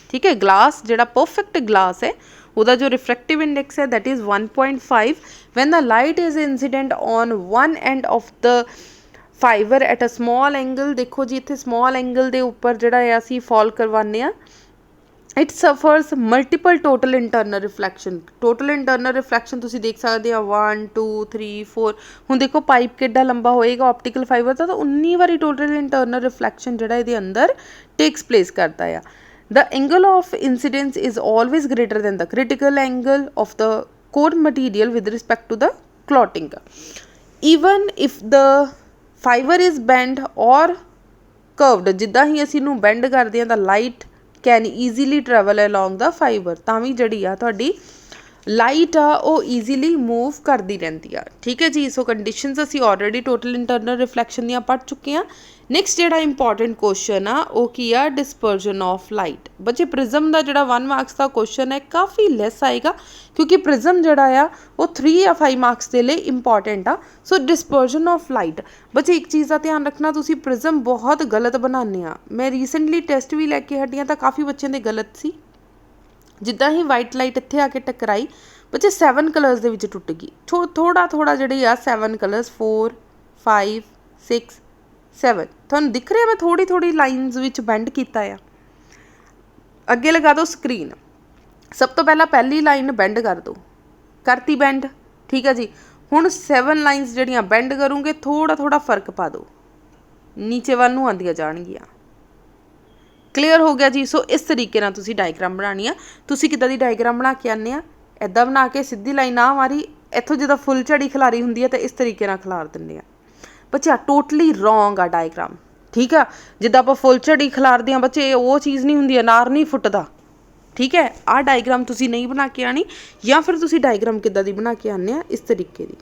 ठीक है। ग्लास जिहड़ा परफेक्ट ग्लास है उसका जो रिफ्रैक्टिव इंडेक्स है that is 1.5 when the light is incident on one end of the fibre at a small angle. देखो जी इत्थे स्मॉल एंगल के उपर जिहड़ा है असीं फॉल करवाने आ, it suffers multiple total internal reflection. Total internal reflection तुसीं देख सकते हो 1 2 3 4। हुण देखो पाइप किड्डा लंबा होएगा ऑप्टिकल फाइबर का, तो 19 बारी टोटल इंटरनल रिफ्लैक्शन जिहड़ा इहदे अंदर टेक्स प्लेस करता है। The angle of incidence is always greater than the critical angle of the core material with respect to the clotting. Even if the fiber is bent or curved, जिद्दां ही असीं नूं bend करदे हां the light can easily travel along the fiber, तां we जिहड़ी आ तुहाडी light आ वो easily move करती रहती है, ठीक है जी। सो कंडीशनस असीं ऑलरेडी टोटल इंटरनल रिफ्लैक्शन दियां पढ़ चुके हैं। नैक्सट जिहड़ा इंपॉर्टेंट क्वेश्चन आ वो की आ डिस्पर्जन ऑफ लाइट। बच्चे प्रिज्म का जिहड़ा 1 मार्क्स का क्वेश्चन है काफ़ी लैस आएगा, क्योंकि प्रिज्म जिहड़ा आ वो 3 या 5 मार्क्स के लिए इंपॉर्टेंट आ। सो डिस्पर्जन ऑफ लाइट बच्चे एक चीज़ का ध्यान रखना, तुसीं प्रिज्म बहुत गलत बनाने आ। मैं रीसेंटली टेस्ट भी लैके हटी तो काफ़ी बच्चों के गलत सी। जिद्दां ही वाइट लाइट इत्थे आके टकराई बच्चे 7 कलर्स दे विच टुट गई। थोड़ा थोड़ा जिहड़ी आ 7 कलर्स 4 5 6 7 तुहानूं दिख रहा मैं थोड़ी थोड़ी लाइनस विच बेंड कीता आ। अगे लगा दो स्क्रीन, सब तो पहला पहली लाइन बेंड कर दो, करती बेंड, ठीक है जी। हुण 7 लाइनस जिहड़ियां बेंड करूँगे थोड़ा थोड़ा फर्क पा दो, नीचे वाल नूं आंदियां जाणगियां। क्लीयर हो गया जी। सो इस तरीके नाल तुसीं डायग्राम बनानी आ। तुसीं किदां दी डायग्राम बना के आने आ, इदां बना के सीधी लाइन आ मारी, इत्थों जिद्दां फुल झड़ी खिलारी हुंदी है तो इस तरीके नाल खिलार दिंदे आ। बच्चे टोटली रॉन्ग आ डायग्राम, ठीक है। जिद्दां आपां फुल झड़ी खिलारदे आ बच्चे वो चीज़ नहीं हुंदी, अनार नहीं फुटदा, ठीक है। आ डायग्राम तुसीं नहीं बना के आनी, या फिर तुसीं डायग्राम किदां दी बना के आने आ इस तरीके दी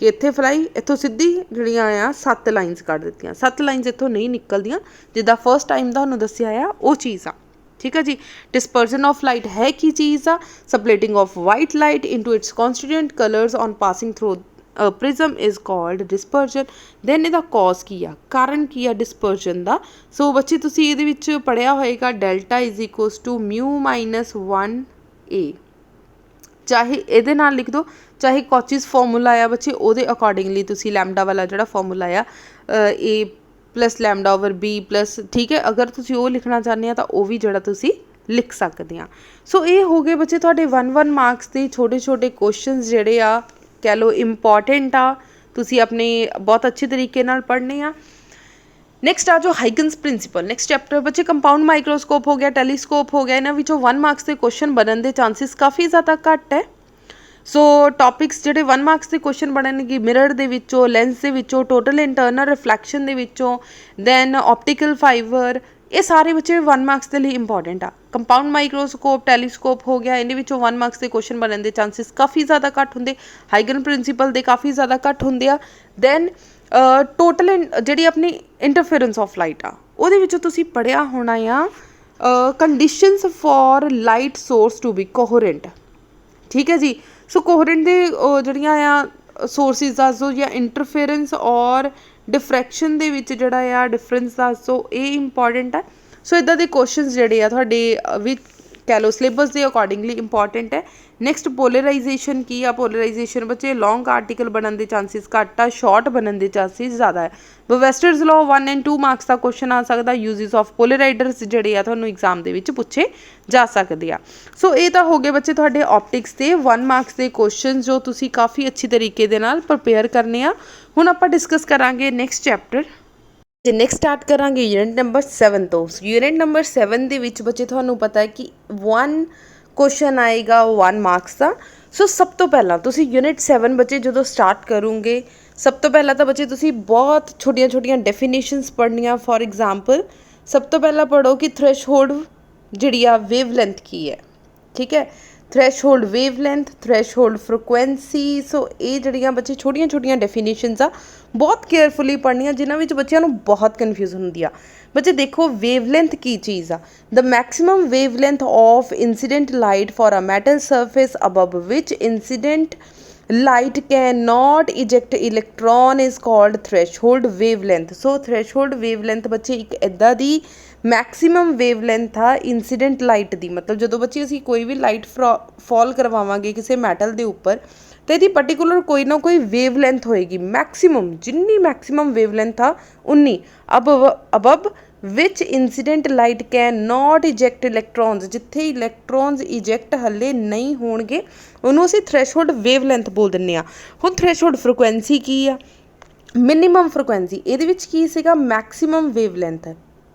कि इत्थे फ्लाई इत्थों सीधी जिहड़ियां आ 7 लाइनस कट दित्तियां, 7 लाइनस इत्थों नहीं निकलदियां जिद्दां फर्स्ट टाइम तुहानूं दस्सिया आ वो चीज़ आ, ठीक है जी। डिस्पर्जन ऑफ लाइट है की चीज़ आ, splitting of white light into its constituent colours on passing through prism is called dispersion. Then इहदा कॉज की आ, कारण की आ डिस्पर्जन दा। सो बच्चे तुसीं इहदे विच पढ़िया होएगा delta is equals to mu minus 1a, चाहे इहदे नाल लिख दो चाहे कॉचिस फॉर्मूला आ बच्चे उहदे अकॉर्डिंगली तुसीं लैमडा वाला जिहड़ा फॉर्मूला आ a plus lambda over b plus, ठीक है। अगर तुसीं वो लिखना चाहते हैं तो वह भी जिहड़ा तुसीं लिख सकते हैं। सो ये हो गए बच्चे तुहाडे 1 मार्क्स के छोटे छोटे क्वेश्चन जिहड़े आ कह लो इंपॉर्टेंट आ, तुसीं अपने बहुत अच्छे तरीके नाल पढ़ने आ। नैक्सट आ जो हाइगन्स प्रिंसीपल, नैक्सट चैप्टर बच्चे कंपाउंड माइक्रोस्कोप हो गया, टैलीस्कोप हो गया, इन्हां विचों 1 मार्क्स के क्वेश्चन बनने के चांसिस काफ़ी ज़्यादा घट है। ਸੋ ਟੌਪਿਕਸ ਜਿਹੜੇ 1 ਮਾਰਕਸ ਦੇ ਕੁਐਸਚਨ ਬਣਨਗੇ ਮਿਰਰ ਦੇ ਵਿੱਚੋਂ, ਲੈਂਸ ਦੇ ਵਿੱਚੋਂ, ਟੋਟਲ ਇੰਟਰਨਲ ਰਿਫਲੈਕਸ਼ਨ ਦੇ ਵਿੱਚੋਂ, ਦੈਨ ਆਪਟੀਕਲ ਫਾਈਬਰ, ਇਹ ਸਾਰੇ ਬੱਚੇ 1 ਮਾਰਕਸ ਦੇ ਲਈ ਇੰਪੋਰਟੈਂਟ ਆ। ਕੰਪਾਊਂਡ ਮਾਈਕਰੋਸਕੋਪ, ਟੈਲੀਸਕੋਪ ਹੋ ਗਿਆ, ਇਹਦੇ ਵਿੱਚੋਂ 1 ਮਾਰਕਸ ਦੇ ਕੁਐਸਚਨ ਬਣਨ ਦੇ ਚਾਂਸਿਸ ਕਾਫੀ ਜ਼ਿਆਦਾ ਘੱਟ ਹੁੰਦੇ। ਹਾਈਗਨ ਪ੍ਰਿੰਸੀਪਲ ਦੇ ਕਾਫੀ ਜ਼ਿਆਦਾ ਘੱਟ ਹੁੰਦੇ ਆ। ਦੈਨ ਟੋਟਲ ਜਿਹੜੀ ਆਪਣੀ ਇੰਟਰਫੇਰੈਂਸ ਆਫ ਲਾਈਟ ਆ ਉਹਦੇ ਵਿੱਚੋਂ ਤੁਸੀਂ ਪੜ੍ਹਿਆ ਹੋਣਾ ਆ conditions for light source to be coherent. ਠੀਕ ਹੈ ਜੀ। ਸੋ ਕੋਹਰੈਂਟ ਦੇ ਜਿਹੜੀਆਂ ਆ ਸੋਰਸਿਸ ਦੱਸ ਦਿਓ ਜਾਂ ਇੰਟਰਫੇਰੈਂਸ ਔਰ ਡਿਫਰੈਕਸ਼ਨ ਦੇ ਵਿੱਚ ਜਿਹੜਾ ਆ ਡਿਫਰੈਂਸ ਦੱਸ ਦਿਓ, ਇਹ ਇੰਪੋਰਟੈਂਟ ਆ। ਸੋ ਇੱਦਾਂ ਦੇ ਕੁਐਸਚਨਸ ਜਿਹੜੇ ਆ ਤੁਹਾਡੇ ਵੀ ਕਹਿ ਲਓ ਸਿਲੇਬਸ ਦੇ ਅਕੋਰਡਿੰਗਲੀ ਇੰਪੋਰਟੈਂਟ ਹੈ। ਨੈਕਸਟ ਪੋਲਰਾਈਜੇਸ਼ਨ ਕੀ ਆ? ਪੋਲਰਾਈਜੇਸ਼ਨ ਬੱਚੇ ਲੌਂਗ ਆਰਟੀਕਲ ਬਣਨ ਦੇ ਚਾਂਸਿਸ ਘੱਟ ਆ, ਸ਼ਾਰਟ ਬਣਨ ਦੇ ਚਾਂਸਿਸ ਜ਼ਿਆਦਾ ਹੈ। ਬਵੈਸਟਰਜ਼ ਲਾਅ 1 ਐਂਡ 2 ਮਾਰਕਸ ਦਾ ਕੁਐਸਚਨ ਆ ਸਕਦਾ। ਯੂਜ਼ਸ ਆਫ ਪੋਲਰਾਈਜ਼ਰਸ ਜਿਹੜੇ ਆ ਤੁਹਾਨੂੰ ਐਗਜ਼ਾਮ ਦੇ ਵਿੱਚ ਪੁੱਛੇ ਜਾ ਸਕਦੇ ਆ। ਸੋ ਇਹ ਤਾਂ ਹੋ ਗਏ ਬੱਚੇ ਤੁਹਾਡੇ ਆਪਟਿਕਸ ਦੇ 1 ਮਾਰਕਸ ਦੇ ਕੁਐਸਚਨ ਜੋ ਤੁਸੀਂ ਕਾਫੀ ਅੱਛੀ ਤਰੀਕੇ ਦੇ ਨਾਲ ਪ੍ਰਪੇਅਰ ਕਰਨੇ ਆ। ਹੁਣ ਆਪਾਂ ਡਿਸਕਸ ਕਰਾਂਗੇ ਨੈਕਸਟ ਚੈਪਟਰ ਤੇ ਨੈਕਸਟ ਸਟਾਰਟ ਕਰਾਂਗੇ ਯੂਨਿਟ ਨੰਬਰ 7 ਤੋਂ। ਯੂਨਿਟ ਨੰਬਰ 7 ਦੇ ਵਿੱਚ ਬੱਚੇ ਤੁਹਾਨੂੰ ਪਤਾ ਹੈ ਕਿ 1 ਕੁਐਸਚਨ ਆਏਗਾ 1 ਮਾਰਕਸ ਦਾ। ਸੋ ਸਭ ਤੋਂ ਪਹਿਲਾਂ ਤੁਸੀਂ ਯੂਨਿਟ 7 ਬੱਚੇ ਜਦੋਂ ਸਟਾਰਟ ਕਰੋਗੇ, ਸਭ ਤੋਂ ਪਹਿਲਾਂ ਤਾਂ ਬੱਚੇ ਤੁਸੀਂ ਬਹੁਤ ਛੋਟੀਆਂ ਛੋਟੀਆਂ ਡੈਫੀਨੇਸ਼ਨਸ ਪੜ੍ਹਨੀਆਂ। ਫੋਰ ਐਗਜ਼ਾਮਪਲ ਸਭ ਤੋਂ ਪਹਿਲਾਂ ਪੜ੍ਹੋ ਕਿ ਥ੍ਰੈਸ਼ਹੋਲਡ ਜਿਹੜੀ ਆ ਵੇਵ ਲੈਂਥ ਕੀ ਹੈ। ਠੀਕ ਹੈ, threshold wavelength, threshold frequency. So ਇਹ ਜਿਹੜੀਆਂ ਬੱਚੇ ਛੋਟੀਆਂ ਛੋਟੀਆਂ ਡੈਫੀਨੇਸ਼ਨਸ ਆ ਬਹੁਤ ਕੇਅਰਫੁਲੀ ਪੜ੍ਹਨੀਆਂ, ਜਿਨ੍ਹਾਂ ਵਿੱਚ ਬੱਚਿਆਂ ਨੂੰ ਬਹੁਤ ਕਨਫਿਊਜ਼ਨ ਹੁੰਦੀ ਆ। ਬੱਚੇ ਦੇਖੋ ਵੇਵ ਲੈਂਥ ਕੀ ਚੀਜ਼ ਆ? The maximum wavelength of incident light for a metal surface above which incident light cannot eject electron is called threshold wavelength। so threshold wavelength ਬੱਚੇ ਇੱਕ ਇੱਦਾਂ ਦੀ ਮੈਕਸਿਮਮ ਵੇਵਲੈਂਥ ਆ ਇਨਸੀਡੈਂਟ ਲਾਈਟ ਦੀ। ਮਤਲਬ ਜਦੋਂ ਬੱਚੇ ਅਸੀਂ ਕੋਈ ਵੀ ਲਾਈਟ ਫॉल ਕਰਵਾਵਾਂਗੇ ਕਿਸੇ ਮੈਟਲ ਦੇ ਉੱਪਰ ਤੇ ਇਹਦੀ ਪਰਟੀਕੂਲਰ ਕੋਈ ਨਾ ਕੋਈ ਵੇਵਲੈਂਥ ਹੋਏਗੀ, ਮੈਕਸਿਮਮ ਜਿੰਨੀ ਮੈਕਸਿਮਮ ਵੇਵਲੈਂਥ ਆ ਉਨੀ above which incident light can not eject electrons, ਜਿੱਥੇ ਇਲੈਕਟ੍ਰੋਨਸ ਇਜੈਕਟ ਹੱਲੇ ਨਹੀਂ ਹੋਣਗੇ ਉਹਨੂੰ ਅਸੀਂ ਥ੍ਰੈਸ਼ਹੋਲਡ ਵੇਵਲੈਂਥ ਬੋਲ ਦਿੰਦੇ ਹਾਂ। ਹੁਣ ਥ੍ਰੈਸ਼ਹੋਲਡ ਫ੍ਰੀਕੁਐਂਸੀ ਕੀ ਆ? Minimum frequency. ਇਹਦੇ ਵਿੱਚ ਕੀ ਸੀਗਾ? Maximum wavelength.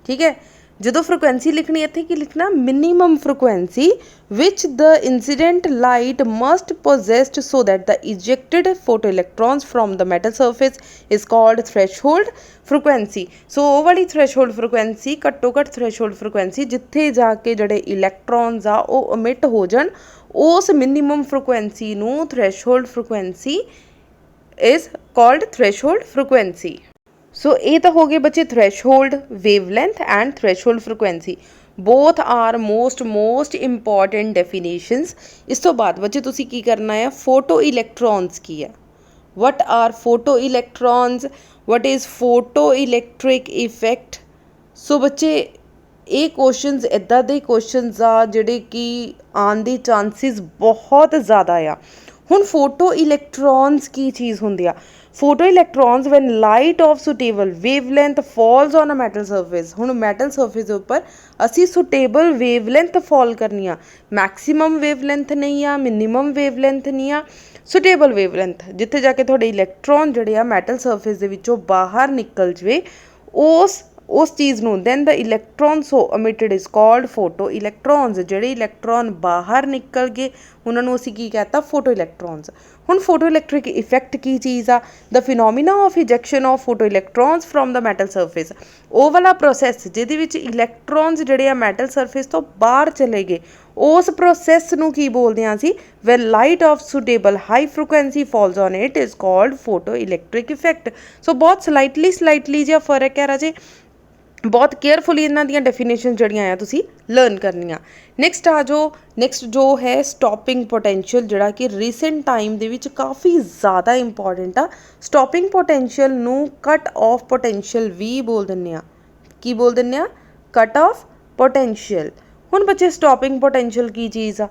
ਠੀਕ ਹੈ, ਜਦੋਂ ਫ੍ਰੀਕੁਐਂਸੀ ਲਿਖਣੀ ਇੱਥੇ ਕੀ ਲਿਖਣਾ? Minimum frequency which the incident light must possess so that the ejected photo electrons from the metal surface is called threshold frequency. So ਉਹ ਵਾਲੀ ਥ੍ਰੈਸ਼ਹੋਲਡ ਫ੍ਰੀਕੁਐਂਸੀ ਘੱਟੋ ਘੱਟ ਥ੍ਰੈਸ਼ਹੋਲਡ ਫ੍ਰੀਕੁਐਂਸੀ ਜਿੱਥੇ ਜਾ ਕੇ ਜਿਹੜੇ ਇਲੈਕਟ੍ਰੋਨਸ ਆ ਉਹ ਅਮਿਟ ਹੋ ਜਾਣ, ਉਸ ਮਿਨੀਮਮ ਫ੍ਰੀਕੁਐਂਸੀ ਨੂੰ threshold frequency is called threshold frequency. So ਇਹ ਤਾਂ ਹੋ ਗਏ ਬੱਚੇ threshold wavelength and threshold frequency. Both are most important definitions. ਇਸ ਤੋਂ ਬਾਅਦ ਬੱਚੇ ਤੁਸੀਂ ਕੀ ਕਰਨਾ ਹੈ? ਫੋਟੋ ਇਲੈਕਟ੍ਰੋਨਸ ਕੀ ਹੈ? What are photo electrons? What is photo electric effect? So ਬੱਚੇ ਇਹ ਕੁਐਸਚਨਸ ਇੱਦਾਂ ਦੇ ਕੁਐਸਚਨਸ ਆ ਜਿਹੜੇ ਕਿ ਆਉਣ ਦੇ ਚਾਂਸਿਸ ਬਹੁਤ ਜ਼ਿਆਦਾ ਆ। ਹੁਣ ਫੋਟੋ ਇਲੈਕਟ੍ਰੋਨਸ ਕੀ ਚੀਜ਼ ਹੁੰਦੀ ਆ? Photo electrons when light of suitable wavelength falls on a metal surface. ਹੁਣ ਮੈਟਲ ਸਰਫੇਸ ਦੇ ਉੱਪਰ ਅਸੀਂ ਸੁਟੇਬਲ ਵੇਵਲੈਂਥ ਫॉल ਕਰਨੀ ਆ, ਮੈਕਸਿਮਮ ਵੇਵਲੈਂਥ ਨਹੀਂ ਆ, ਮਿਨੀਮਮ ਵੇਵਲੈਂਥ ਨਹੀਂ ਆ, ਸੁਟੇਬਲ ਵੇਵਲੈਂਥ, ਜਿੱਥੇ ਜਾ ਕੇ ਤੁਹਾਡੇ ਇਲੈਕਟ੍ਰੋਨ ਜਿਹੜੇ ਆ ਮੈਟਲ ਸਰਫੇਸ ਦੇ ਵਿੱਚੋਂ ਬਾਹਰ ਨਿਕਲ ਜਵੇ, ਉਸ ਚੀਜ਼ ਨੂੰ then the electron so emitted is called photo electrons. ਜਿਹੜੇ ਇਲੈਕਟ੍ਰੋਨ ਬਾਹਰ ਨਿਕਲ ਗਏ ਉਹਨਾਂ ਨੂੰ ਅਸੀਂ ਕੀ ਕਹਿਤਾ? Photo electrons. ਹੁਣ ਫੋਟੋ ਇਲੈਕਟ੍ਰਿਕ ਇਫੈਕਟ ਕੀ ਚੀਜ਼ ਆ? The phenomena of ejection of photo electrons from the metal surface. ਉਹ ਵਾਲਾ ਪ੍ਰੋਸੈਸ ਜਿਹਦੇ ਵਿੱਚ ਇਲੈਕਟ੍ਰੋਨਸ ਜਿਹੜੇ ਆ ਮੈਟਲ ਸਰਫੇਸ ਤੋਂ ਬਾਹਰ ਚਲੇ ਗਏ, ਉਸ ਪ੍ਰੋਸੈਸ ਨੂੰ ਕੀ ਬੋਲਦੇ ਹਾਂ ਅਸੀਂ? When light of suitable high frequency falls on it is called photo electric effect. So ਬਹੁਤ ਸਲਾਈਟਲੀ ਜਿਹਾ ਫਰਕ ਹੈ ਰਾਜੇ, ਬਹੁਤ ਕੇਅਰਫੁਲੀ ਇਹਨਾਂ ਦੀਆਂ ਡੈਫੀਨੇਸ਼ਨ ਜਿਹੜੀਆਂ ਆ ਤੁਸੀਂ ਲਰਨ ਕਰਨੀਆਂ। ਨੈਕਸਟ ਆ ਜਾਓ, ਨੈਕਸਟ ਜੋ ਹੈ ਸਟੋਪਿੰਗ ਪੋਟੈਂਸ਼ੀਅਲ, ਜਿਹੜਾ ਕਿ ਰੀਸੈਂਟ ਟਾਈਮ ਦੇ ਵਿੱਚ ਕਾਫੀ ਜ਼ਿਆਦਾ ਇੰਪੋਰਟੈਂਟ ਆ। ਸਟੋਪਿੰਗ ਪੋਟੈਂਸ਼ੀਅਲ ਨੂੰ ਕੱਟ ਆਫ ਪੋਟੈਂਸ਼ੀਅਲ ਵੀ ਬੋਲ ਦਿੰਦੇ ਆ। ਕੀ ਬੋਲ ਦਿੰਦੇ ਆ? Cut off potential. ਹੁਣ ਬੱਚੇ ਸਟੋਪਿੰਗ ਪੋਟੈਂਸ਼ੀਅਲ ਕੀ ਚੀਜ਼ ਆ?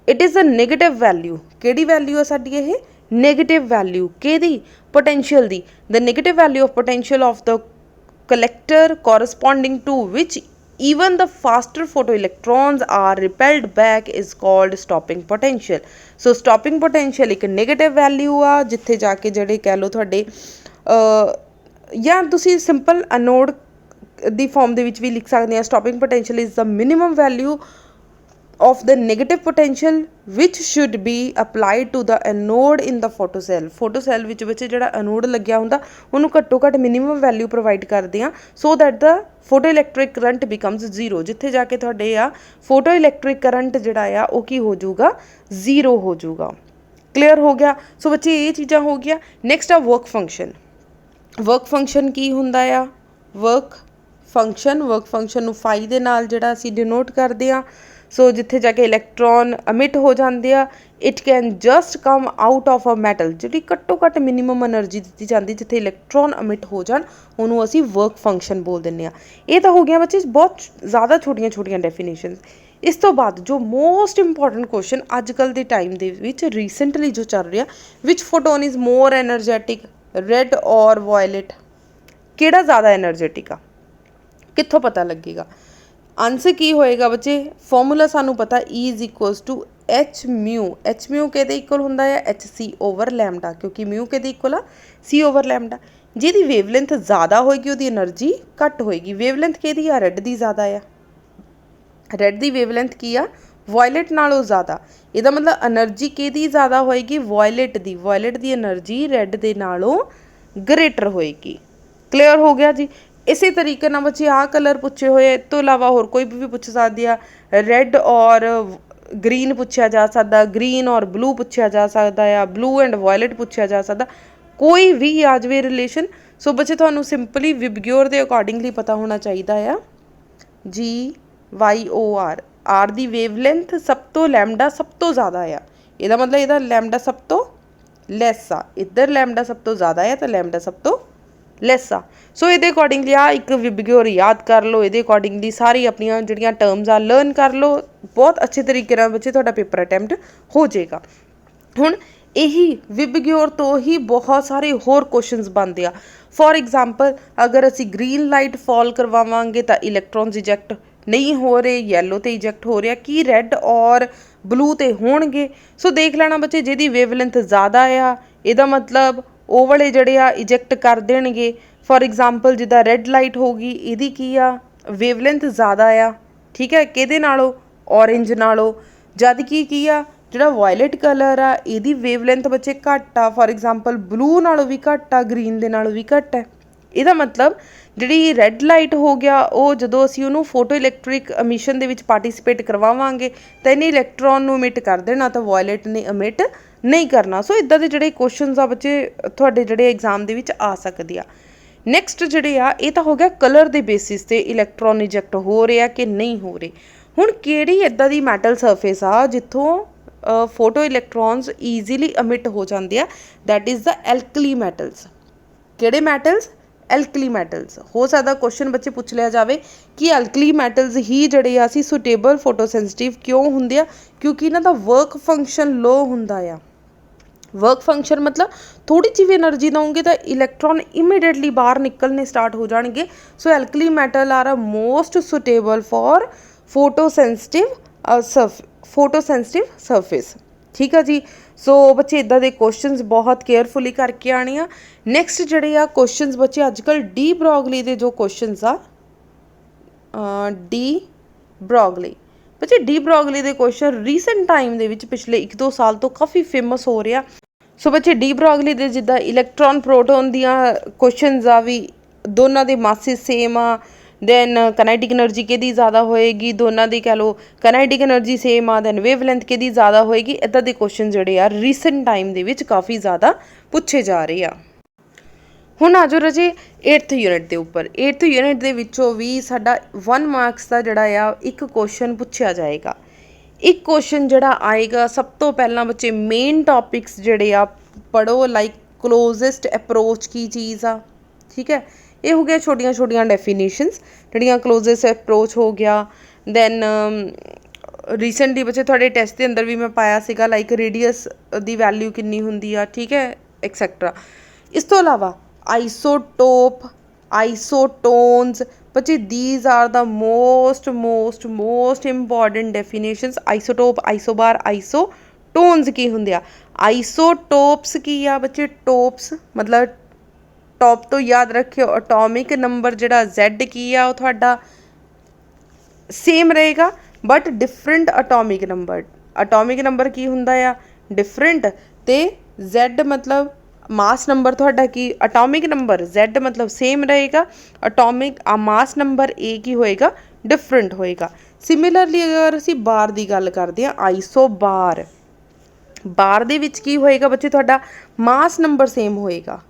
It is a negative value. ਕਿਹੜੀ ਵੈਲਿਊ ਆ ਸਾਡੀ ਇਹ? Negative value. ਕਿਹਦੀ? ਪੋਟੈਂਸ਼ੀਅਲ ਦੀ। The negative value of potential of the collector corresponding to which even the faster photoelectrons are repelled back is called stopping potential। so stopping potential ਇੱਕ negative value ਆ, ਜਿੱਥੇ ਜਾ ਕੇ ਜਿਹੜੇ ਕਹਿ ਲਓ ਤੁਹਾਡੇ ਜਾਂ ਤੁਸੀਂ ਸਿੰਪਲ ਅਨੋਡ ਦੀ ਫਾਰਮ ਦੇ ਵਿੱਚ ਵੀ ਲਿਖ ਸਕਦੇ ਹਾਂ। stopping potential is the minimum value of the negative potential which should be applied to the anode in the photocell photocell ਵਿੱਚ ਬੱਚੇ ਜਿਹੜਾ anode ਲੱਗਿਆ ਹੁੰਦਾ ਉਹਨੂੰ ਘੱਟੋ ਘੱਟ ਮਿਨੀਮਮ ਵੈਲਿਊ ਪ੍ਰੋਵਾਈਡ ਕਰਦੇ ਆ so that the photo electric current becomes zero ਜਿੱਥੇ ਜਾ ਕੇ ਤੁਹਾਡੇ ਆ ਫੋਟੋ ਇਲੈਕਟ੍ਰਿਕ ਕਰੰਟ ਜਿਹੜਾ ਆ ਉਹ ਕੀ ਹੋ ਜਾਊਗਾ ਜ਼ੀਰੋ ਹੋ ਜਾਊਗਾ ਕਲੀਅਰ ਹੋ ਗਿਆ ਸੋ ਬੱਚੇ ਇਹ ਚੀਜ਼ਾਂ ਹੋ ਗਿਆ ਨੈਕਸਟ ਆ ਵਰਕ ਫੰਕਸ਼ਨ ਕੀ ਹੁੰਦਾ ਆ ਵਰਕ ਫੰਕਸ਼ਨ ਨੂੰ ਫਾਈ ਦੇ ਨਾਲ ਜਿਹੜਾ ਅਸੀਂ ਡਿਨੋਟ ਕਰਦੇ ਆ ਸੋ ਜਿੱਥੇ ਜਾ ਕੇ ਇਲੈਕਟ੍ਰੋਨ ਅਮਿਟ ਹੋ ਜਾਂਦੇ ਆ it can just come out of a metal ਜਿਹੜੀ ਘੱਟੋ ਘੱਟ ਮਿਨੀਮਮ ਐਨਰਜੀ ਦਿੱਤੀ ਜਾਂਦੀ ਜਿੱਥੇ ਇਲੈਕਟ੍ਰੋਨ ਅਮਿਟ ਹੋ ਜਾਣ ਉਹਨੂੰ ਅਸੀਂ ਵਰਕ ਫੰਕਸ਼ਨ ਬੋਲ ਦਿੰਦੇ ਆ ਇਹ ਤਾਂ ਹੋ ਗਿਆ ਬੱਚੇ ਬਹੁਤ ਜ਼ਿਆਦਾ ਛੋਟੀਆਂ ਡੈਫੀਨੇਸ਼ਨਸ ਇਸ ਤੋਂ ਬਾਅਦ ਜੋ ਮੋਸਟ ਇੰਪੋਰਟੈਂਟ ਕੁਐਸਚਨ ਅੱਜ ਕੱਲ੍ਹ ਦੇ ਟਾਈਮ ਦੇ ਵਿੱਚ ਰੀਸੈਂਟਲੀ ਜੋ ਚੱਲ ਰਿਹਾ ਵਿਚ photon is more energetic red or violet ਕਿਹੜਾ ਜ਼ਿਆਦਾ ਐਨਰਜੈਟਿਕ ਆ ਕਿੱਥੋਂ ਪਤਾ ਲੱਗੇਗਾ ਆਂਸਰ ਕੀ ਹੋਏਗਾ ਬੱਚੇ ਫਾਰਮੂਲਾ ਸਾਨੂੰ ਪਤਾ E is equals to H mu ਕਿਹਦੇ ਇਕੁਅਲ ਹੁੰਦਾ ਹੈ HC ਓਵਰ ਲੈਮਡਾ ਕਿਉਂਕਿ ਮਿਊ ਕਿਹਦੇ ਇਕੁਅਲ ਆ C ਓਵਰ ਲੈਮਡਾ ਜਿਹਦੀ ਵੇਵਲੈਂਥ ਜ਼ਿਆਦਾ ਹੋਏਗੀ ਉਹਦੀ એનર્ਜੀ ਘੱਟ ਹੋਏਗੀ ਵੇਵਲੈਂਥ ਕਿਹਦੀ ਆ ਰੈੱਡ ਦੀ ਜ਼ਿਆਦਾ ਆ ਰੈੱਡ ਦੀ ਵੇਵਲੈਂਥ ਕੀ ਆ ਵਾਇਲਟ ਨਾਲੋਂ ਜ਼ਿਆਦਾ ਇਹਦਾ ਮਤਲਬ એનર્ਜੀ ਕਿਹਦੀ ਜ਼ਿਆਦਾ ਹੋਏਗੀ ਵਾਇਲਟ ਦੀ એનર્ਜੀ ਰੈੱਡ ਦੇ ਨਾਲੋਂ ਗ੍ਰੇਟਰ ਹੋਏਗੀ ਕਲੀਅਰ ਹੋ ਗਿਆ ਜੀ ਇਸੇ ਤਰੀਕੇ ਨਾਲ ਬੱਚੇ ਆਹ ਕਲਰ ਪੁੱਛੇ ਹੋਏ ਇਸ ਤੋਂ ਇਲਾਵਾ ਹੋਰ ਕੋਈ ਵੀ ਪੁੱਛ ਸਕਦੀ ਆ ਰੈੱਡ ਔਰ ਗ੍ਰੀਨ ਪੁੱਛਿਆ ਜਾ ਸਕਦਾ ਗ੍ਰੀਨ ਔਰ ਬਲੂ ਪੁੱਛਿਆ ਜਾ ਸਕਦਾ ਆ ਬਲੂ ਐਂਡ ਵਾਇਲਟ ਪੁੱਛਿਆ ਜਾ ਸਕਦਾ ਕੋਈ ਵੀ ਆ ਜਾਵੇ ਰਿਲੇਸ਼ਨ ਸੋ ਬੱਚੇ ਤੁਹਾਨੂੰ ਸਿੰਪਲੀ ਵਿਬਗਿਓਰ ਦੇ ਅਕੋਰਡਿੰਗਲੀ ਪਤਾ ਹੋਣਾ ਚਾਹੀਦਾ ਆ GYOR ਆਰ ਦੀ ਵੇਵਲੈਂਥ ਸਭ ਤੋਂ ਲੈਮਡਾ ਸਭ ਤੋਂ ਜ਼ਿਆਦਾ ਆ ਇਹਦਾ ਮਤਲਬ ਇਹਦਾ ਲੈਮਡਾ ਸਭ ਤੋਂ ਲੈਸ ਆ ਇੱਧਰ ਲੈਮਡਾ ਸਭ ਤੋਂ ਜ਼ਿਆਦਾ ਆ ਤਾਂ ਲੈਮਡਾ ਸਭ ਤੋਂ ਲੈਸ ਆ ਸੋ ਇਹਦੇ ਅਕੋਰਡਿੰਗਲੀ ਆ ਇੱਕ ਵਿਬਗਿਓਰ ਯਾਦ ਕਰ ਲਓ ਇਹਦੇ ਅਕੋਰਡਿੰਗਲੀ ਸਾਰੀ ਆਪਣੀਆਂ ਜਿਹੜੀਆਂ ਟਰਮਸ ਆ ਲਰਨ ਕਰ ਲਓ ਬਹੁਤ ਅੱਛੇ ਤਰੀਕੇ ਨਾਲ ਬੱਚੇ ਤੁਹਾਡਾ ਪੇਪਰ ਅਟੈਂਪਟ ਹੋ ਜਾਏਗਾ ਹੁਣ ਇਹੀ ਵਿਬਗਿਓਰ ਤੋਂ ਹੀ ਬਹੁਤ ਸਾਰੇ ਹੋਰ ਕੁਐਸਚਨਸ ਬਣਦੇ ਆ ਫੋਰ ਐਗਜ਼ਾਮਪਲ ਅਗਰ ਅਸੀਂ ਗ੍ਰੀਨ ਲਾਈਟ ਫਾਲ ਕਰਵਾਵਾਂਗੇ ਤਾਂ ਇਲੈਕਟ੍ਰੋਨਸ ਇਜੈਕਟ ਨਹੀਂ ਹੋ ਰਹੇ ਯੈਲੋ ਤੇ ਇਜੈਕਟ ਹੋ ਰਿਹਾ ਕੀ ਰੈੱਡ ਔਰ ਬਲੂ ਤੇ ਹੋਣਗੇ ਸੋ ਦੇਖ ਲੈਣਾ ਬੱਚੇ ਜਿਹਦੀ ਵੇਵਲੈਂਥ ਜ਼ਿਆਦਾ ਆ ਇਹਦਾ ਮਤਲਬ ਉਹ ਵਾਲੇ ਜਿਹੜੇ ਆ ਇਜੈਕਟ ਕਰ ਦੇਣਗੇ ਫੋਰ ਐਗਜ਼ਾਮਪਲ ਜਿੱਦਾਂ ਰੈੱਡ ਲਾਈਟ ਹੋ ਗਈ ਇਹਦੀ ਕੀ ਆ ਵੇਵਲੈਂਥ ਜ਼ਿਆਦਾ ਆ ਠੀਕ ਹੈ ਕਿਹਦੇ ਨਾਲੋਂ ਔਰੇਂਜ ਨਾਲੋਂ ਜਦ ਕੀ ਆ ਜਿਹੜਾ ਵਾਇਲਟ ਕਲਰ ਆ ਇਹਦੀ ਵੇਵਲੈਂਥ ਬੱਚੇ ਘੱਟ ਆ ਫੋਰ ਐਗਜ਼ਾਮਪਲ ਬਲੂ ਨਾਲੋਂ ਵੀ ਘੱਟ ਆ ਗ੍ਰੀਨ ਦੇ ਨਾਲੋਂ ਵੀ ਘੱਟ ਹੈ ਇਹਦਾ ਮਤਲਬ ਜਿਹੜੀ ਰੈੱਡ ਲਾਈਟ ਹੋ ਗਿਆ ਉਹ ਜਦੋਂ ਅਸੀਂ ਉਹਨੂੰ ਫੋਟੋ ਇਲੈਕਟ੍ਰਿਕ ਅਮਿਸ਼ਨ ਦੇ ਵਿੱਚ ਪਾਰਟੀਸਪੇਟ ਕਰਵਾਵਾਂਗੇ ਤਾਂ ਇਹਨੇ ਇਲੈਕਟ੍ਰੋਨ ਨੂੰ ਅਮਿਟ ਕਰ ਦੇਣਾ ਤਾਂ ਵਾਇਲਟ ਨੇ ਅਮਿਟ ਨਹੀਂ ਕਰਨਾ ਸੋ ਇੱਦਾਂ ਦੇ ਜਿਹੜੇ ਕੁਐਸਚਨਸ ਆ ਬੱਚੇ ਤੁਹਾਡੇ ਜਿਹੜੇ ਐਗਜ਼ਾਮ ਦੇ ਵਿੱਚ ਆ ਸਕਦੇ ਆ ਨੈਕਸਟ ਜਿਹੜੇ ਆ ਇਹ ਤਾਂ ਹੋ ਗਿਆ ਕਲਰ ਦੇ ਬੇਸਿਸ 'ਤੇ ਇਲੈਕਟ੍ਰੋਨ ਇਜੈਕਟ ਹੋ ਰਿਹਾ ਕਿ ਨਹੀਂ ਹੋ ਰਹੇ ਹੁਣ ਕਿਹੜੀ ਇੱਦਾਂ ਦੀ ਮੈਟਲ ਸਰਫੇਸ ਆ ਜਿੱਥੋਂ ਫੋਟੋ ਇਲੈਕਟ੍ਰੋਨਸ ਈਜ਼ੀਲੀ ਅਮਿਟ ਹੋ ਜਾਂਦੇ ਆ ਦੈਟ ਇਜ਼ ਦਾ ਐਲਕਲੀ ਮੈਟਲਸ ਕਿਹੜੇ ਮੈਟਲਸ ਐਲਕਲੀ ਮੈਟਲਸ ਹੋ ਸਕਦਾ ਕੁਐਸਚਨ ਬੱਚੇ ਪੁੱਛ ਲਿਆ ਜਾਵੇ ਕਿ ਐਲਕਲੀ ਮੈਟਲਸ ਹੀ ਜਿਹੜੇ ਆ ਅਸੀਂ ਸੁਟੇਬਲ ਫੋਟੋ ਸੈਂਸਿਟਿਵ ਕਿਉਂ ਹੁੰਦੇ ਆ ਕਿਉਂਕਿ ਇਹਨਾਂ ਦਾ ਵਰਕ ਫੰਕਸ਼ਨ ਲੋ ਹੁੰਦਾ ਆ ਵਰਕ ਫੰਕਸ਼ਨ ਮਤਲਬ ਥੋੜ੍ਹੀ ਜਿਹੀ ਵੀ ਐਨਰਜੀ ਦਊਂਗੇ ਤਾਂ ਇਲੈਕਟ੍ਰੋਨ ਇਮੀਡੀਏਟਲੀ ਬਾਹਰ ਨਿਕਲਣੇ ਸਟਾਰਟ ਹੋ ਜਾਣਗੇ so alkali metal are a most suitable for photo sensitive surface ਠੀਕ ਆ ਜੀ ਸੋ ਬੱਚੇ ਇੱਦਾਂ ਦੇ ਕੁਐਸਚਨਸ ਬਹੁਤ ਕੇਅਰਫੁਲੀ ਕਰਕੇ ਆਉਣੇ ਆ ਨੈਕਸਟ ਜਿਹੜੇ ਆ ਕੁਐਸਚਨਸ ਬੱਚੇ ਅੱਜ ਕੱਲ੍ਹ ਡੀ ਬਰੋਗਲੀ ਦੇ ਜੋ ਕੁਐਸਚਨਸ ਆ ਡੀ ਬਰੋਗਲੀ ਬੱਚੇ ਡੀ ਬਰੋਗਲੀ ਦੇ ਕੁਐਸਚਨ ਰੀਸੈਂਟ ਟਾਈਮ ਦੇ ਵਿੱਚ ਪਿਛਲੇ 1-2 ਸਾਲ ਤੋਂ ਕਾਫੀ ਫੇਮਸ ਹੋ ਰਿਹਾ ਸੋ ਬੱਚੇ ਡੀ ਬਰੋਗਲੀ ਦੇ ਜਿੱਦਾਂ ਇਲੈਕਟ੍ਰੋਨ ਪ੍ਰੋਟੋਨ ਦੀਆਂ ਕੁਐਸਚਨਸ ਆ ਵੀ ਦੋਨਾਂ ਦੇ ਮਾਸੇ ਸੇਮ ਆ ਦੈਨ ਕਨਾਈਟਿਕ ਐਨਰਜੀ ਕਿਹਦੀ ਜ਼ਿਆਦਾ ਹੋਏਗੀ ਦੋਨਾਂ ਦੀ ਕਹਿ ਲਓ ਕਨਾਈਟਿਕ ਐਨਰਜੀ ਸੇਮ ਆ ਦੈਨ ਵੇਵਲੈਂਥ ਕਿਹਦੀ ਜ਼ਿਆਦਾ ਹੋਏਗੀ ਇੱਦਾਂ ਦੇ ਕੁਐਸਚਨ ਜਿਹੜੇ ਆ ਰੀਸੈਂਟ ਟਾਈਮ ਦੇ ਵਿੱਚ ਕਾਫੀ ਜ਼ਿਆਦਾ ਪੁੱਛੇ ਜਾ ਰਹੇ ਆ ਹੁਣ ਆ ਜਾਓ ਰਾਜੇ 8th ਯੂਨਿਟ ਦੇ ਉੱਪਰ 8th ਯੂਨਿਟ ਦੇ ਵਿੱਚੋਂ ਵੀ ਸਾਡਾ 1 ਮਾਰਕਸ ਦਾ ਜਿਹੜਾ ਆ ਇੱਕ ਕੁਐਸਚਨ ਪੁੱਛਿਆ ਜਾਏਗਾ ਇੱਕ ਕੁਐਸਚਨ ਜਿਹੜਾ ਆਏਗਾ ਸਭ ਤੋਂ ਪਹਿਲਾਂ ਬੱਚੇ ਮੇਨ ਟੌਪਿਕਸ ਜਿਹੜੇ ਆ ਪੜ੍ਹੋ ਲਾਈਕ ਕਲੋਜ਼ੈਸਟ ਅਪਰੋਚ ਕੀ ਚੀਜ਼ ਆ ਠੀਕ ਹੈ ਇਹ ਹੋ ਗਿਆ ਛੋਟੀਆਂ ਡੈਫੀਨੇਸ਼ਨਸ ਜਿਹੜੀਆਂ ਕਲੋਜ਼ੈਸਟ ਅਪਰੋਚ ਹੋ ਗਿਆ ਦੈਨ ਰੀਸੈਂਟਲੀ ਬੱਚੇ ਤੁਹਾਡੇ ਟੈਸਟ ਦੇ ਅੰਦਰ ਵੀ ਮੈਂ ਪਾਇਆ ਸੀਗਾ ਲਾਈਕ ਰੇਡੀਅਸ ਦੀ ਵੈਲਿਊ ਕਿੰਨੀ ਹੁੰਦੀ ਆ ਠੀਕ ਹੈ ਐਕਸੈਕਟਰਾ ਇਸ ਤੋਂ ਇਲਾਵਾ ਆਈਸੋਟੋਪ ਆਈਸੋਟੋਨਸ ਬੱਚੇ these are the most important definitions isotope isobar isotones ਕੀ ਹੁੰਦੇ ਆ ਆਈਸੋਟੋਪਸ ਕੀ ਆ ਬੱਚੇ ਟੋਪਸ ਮਤਲਬ ਟੌਪ ਤੋਂ ਯਾਦ ਰੱਖਿਓ ਅਟੋਮਿਕ ਨੰਬਰ ਜਿਹੜਾ Z ਕੀ ਆ ਉਹ ਤੁਹਾਡਾ ਸੇਮ ਰਹੇਗਾ बट डिफरेंट अटोमिक नंबर की हुंदा आ डिफरेंट, ते Z मतलब मास नंबर तुहाडा की अटोमिक नंबर Z मतलब सेम रहेगा, अटोमिक मास नंबर A की होएगा डिफरेंट होएगा। सिमिलरली अगर असी बार की गल करते हैं आइसो बार दे विच की होएगा बच्चे तुहाडा मास नंबर सेम होएगा।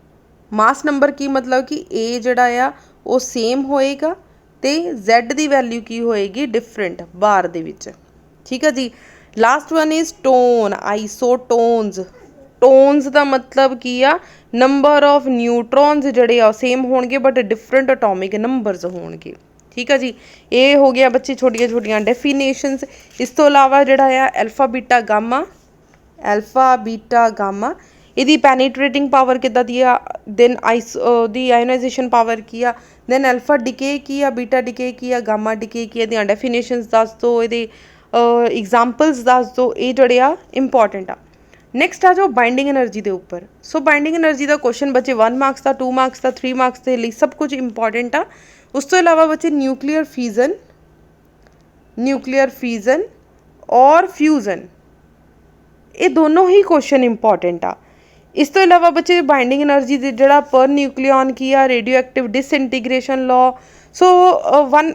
मास नंबर की मतलब कि ए जिहड़ा आ वो सेम होएगा ते Z की वैल्यू की होएगी डिफरेंट बार दे विच। ठीक है जी। Last one is tone isotones. Tones का मतलब की आ नंबर ऑफ न्यूट्रॉन्स जिहड़े आ सेम होणगे बट डिफरेंट अटोमिक नंबरस होणगे। ठीक है जी। ये हो गया बच्चे छोटिया छोटिया डेफिनेशनस। इस तो इलावा जिहड़ा आ अल्फा बीटा गामा ਇਹਦੀ ਪੈਨੀਟ੍ਰੇਟਿੰਗ ਪਾਵਰ ਕਿੱਦਾਂ ਦੀ ਆ, ਦੈਨ ਦੀ ਆਇਓਨਾਈਜੇਸ਼ਨ ਪਾਵਰ ਕੀ ਆ, ਦੈਨ ਅਲਫਾ ਡਿਕੇ ਕੀ ਆ, ਬੀਟਾ ਡਿਕੇ ਕੀ ਆ, ਗਾਮਾ ਡਿਕੇ ਕੀ ਆ, ਇਹਦੀਆਂ ਡੈਫੀਨੇਸ਼ਨਸ ਦੱਸ ਦਿਓ, ਇਹਦੇ एग्जाम्पल्स दस दो, ये जोड़े आ इंपॉर्टेंट आ। नैक्सट आ जाओ बाइंडिंग एनर्जी के उपर। सो बाइंडिंग एनर्जी का क्वेश्चन बच्चे 1 मार्क्स का 2 मार्क्स का 3 मार्क्स के लिए सब कुछ इंपॉर्टेंट आ। उस तो इलावा बच्चे न्यूक्लियर फिजन और फ्यूजन, ये दोनों ही क्वेश्चन इंपॉर्टेंट आ। इस तो इलावा बच्चे बाइंडिंग एनर्जी जोड़ा पर न्यूक्लियन की आ, रेडियो एक्टिव डिसइंटीग्रेशन लॉ। सो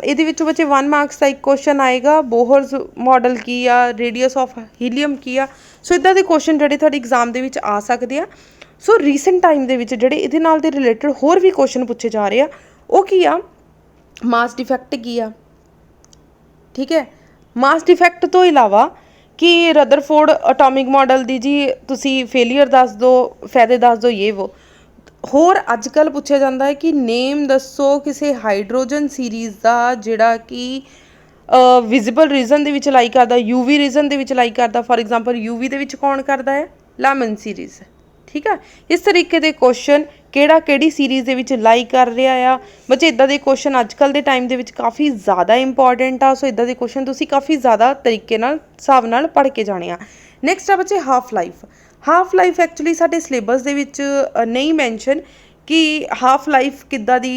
ये बच्चे 1 मार्क्स का एक क्वेश्चन आएगा बोहर्स मॉडल की आ, रेडियस ऑफ हीलियम की आ। सो इदा के क्वेश्चन जोड़े थोड़े एग्जाम के आ सकते हैं। सो रीसेंट टाइम के जोड़े ये रिलेटिड होर भी क्वेश्चन पूछे जा रहे हैं, वो की आ मास डिफैक्ट की आ। ठीक है। मास डिफैक्ट तो इलावा कि रदरफोर्ड अटोमिक मॉडल दी जी तुसी फेलियर दस दो, फायदे दस दो, ये वो होर अजकल पूछा जाता है कि नेम दसो किसी हाइड्रोजन सीरीज़ का जिहड़ा कि विजिबल रीजन दे विच लाई करदा, यूवी रीजन दे विच लाई करदा। फॉर एग्जाम्पल यूवी दे विच कौन करदा है, लेमन सीरीज़। ठीक है। इस तरीके के क्वेश्चन किहड़ी सीरीज़ दे विच लाई कर रहा आ बच्चे, इदां दे क्वेश्चन अजकल के टाइम दे विच काफ़ी ज़्यादा इंपॉर्टेंट आ। सो इदां दे क्वेश्चन तुसी काफ़ी ज़्यादा तरीके नाल हिसाब नाल पढ़ के जाने आ। नैक्सट आ बच्चे हाफ लाइफ एक्चुअली साडे सिलेबस दे विच नहीं मैंशन कि हाफ लाइफ किद्दां दी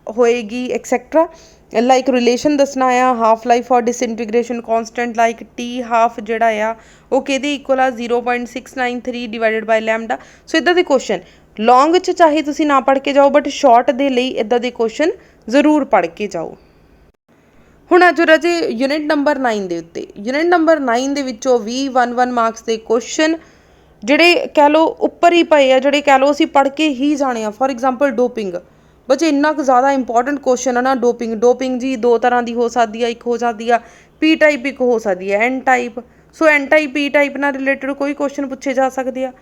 होएगी एक्सैक्ट्रा, लाइक रिलेशन दसना आ हाफ लाइफ और disintegration constant like T half जिहड़ा आ वो किहदे इक्वल आ 0.693 डिवाइडेड बाय लैम्डा। सो इदां दे क्वेश्चन लॉन्ग च चाहे तुसी ना पढ़ के जाओ बट शॉर्ट दे लई इदां दे क्वेश्चन जरूर पढ़ के जाओ। हुण अज राजे यूनिट नंबर 9 दे उत्ते, यूनिट नंबर 9 दे विचों भी 1 मार्क्स के क्वेश्चन ਜਿਹੜੇ कह लो उपर ही पए आ, ਜਿਹੜੇ कह लो असीं पढ़ के ही जाने। फॉर एग्जाम्पल डोपिंग बच्चे इन्ना कुछ ज़्यादा इंपॉर्टेंट क्वेश्चन है ना। डोपिंग जी 2 तरह की हो सकती है, एक हो जाती है पी टाइप, एक हो सकती है एन टाइप। सो एन टाइप पी टाइप नाल रिलेटेड कोई क्वेश्चन पूछे जा सकते हैं।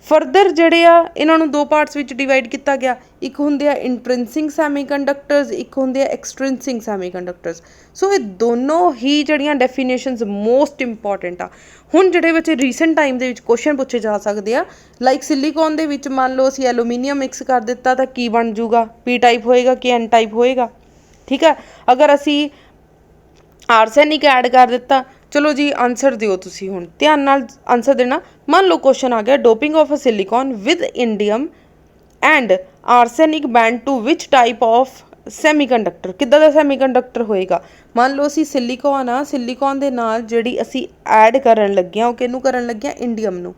फरदर जिहड़े आ इन्हां नूं 2 पार्ट्स विच डिवाइड किया गया, एक हुंदे आ इंट्रिंसिक सैमीकंडक्टर्स, एक हुंदे आ एक्सट्रिंसिक सैमीकंडक्टर्स। सो ये दोनों ही जिहड़ियां डेफिनेशनस मोस्ट इंपॉर्टेंट आ। हुण जिहड़े बच्चे recent time they which question पूछे जा सकते हैं, लाइक सिलिकॉन दे विच मान लो असीं एलूमीनीयम मिक्स कर दिता तो की बन जूगा, पी टाइप होएगा कि एन टाइप होएगा। ठीक है। अगर असीं आर्सैनिक ऐड कर दिता, चलो जी आंसर दिओ तुसीं हुण ध्यान नाल आंसर देना। मान लो क्वेश्चन आ गया doping of a silicon with indium and arsenic band to which type of semiconductor, किद्दां दा सैमीकंडक्टर होएगा। मान लो असीं सिलिकॉन आ, सिलिकॉन दे नाल जिहड़ी असीं ऐड करन लगे हां, ओह किहनूं करन लगे हां, इंडियम नूं।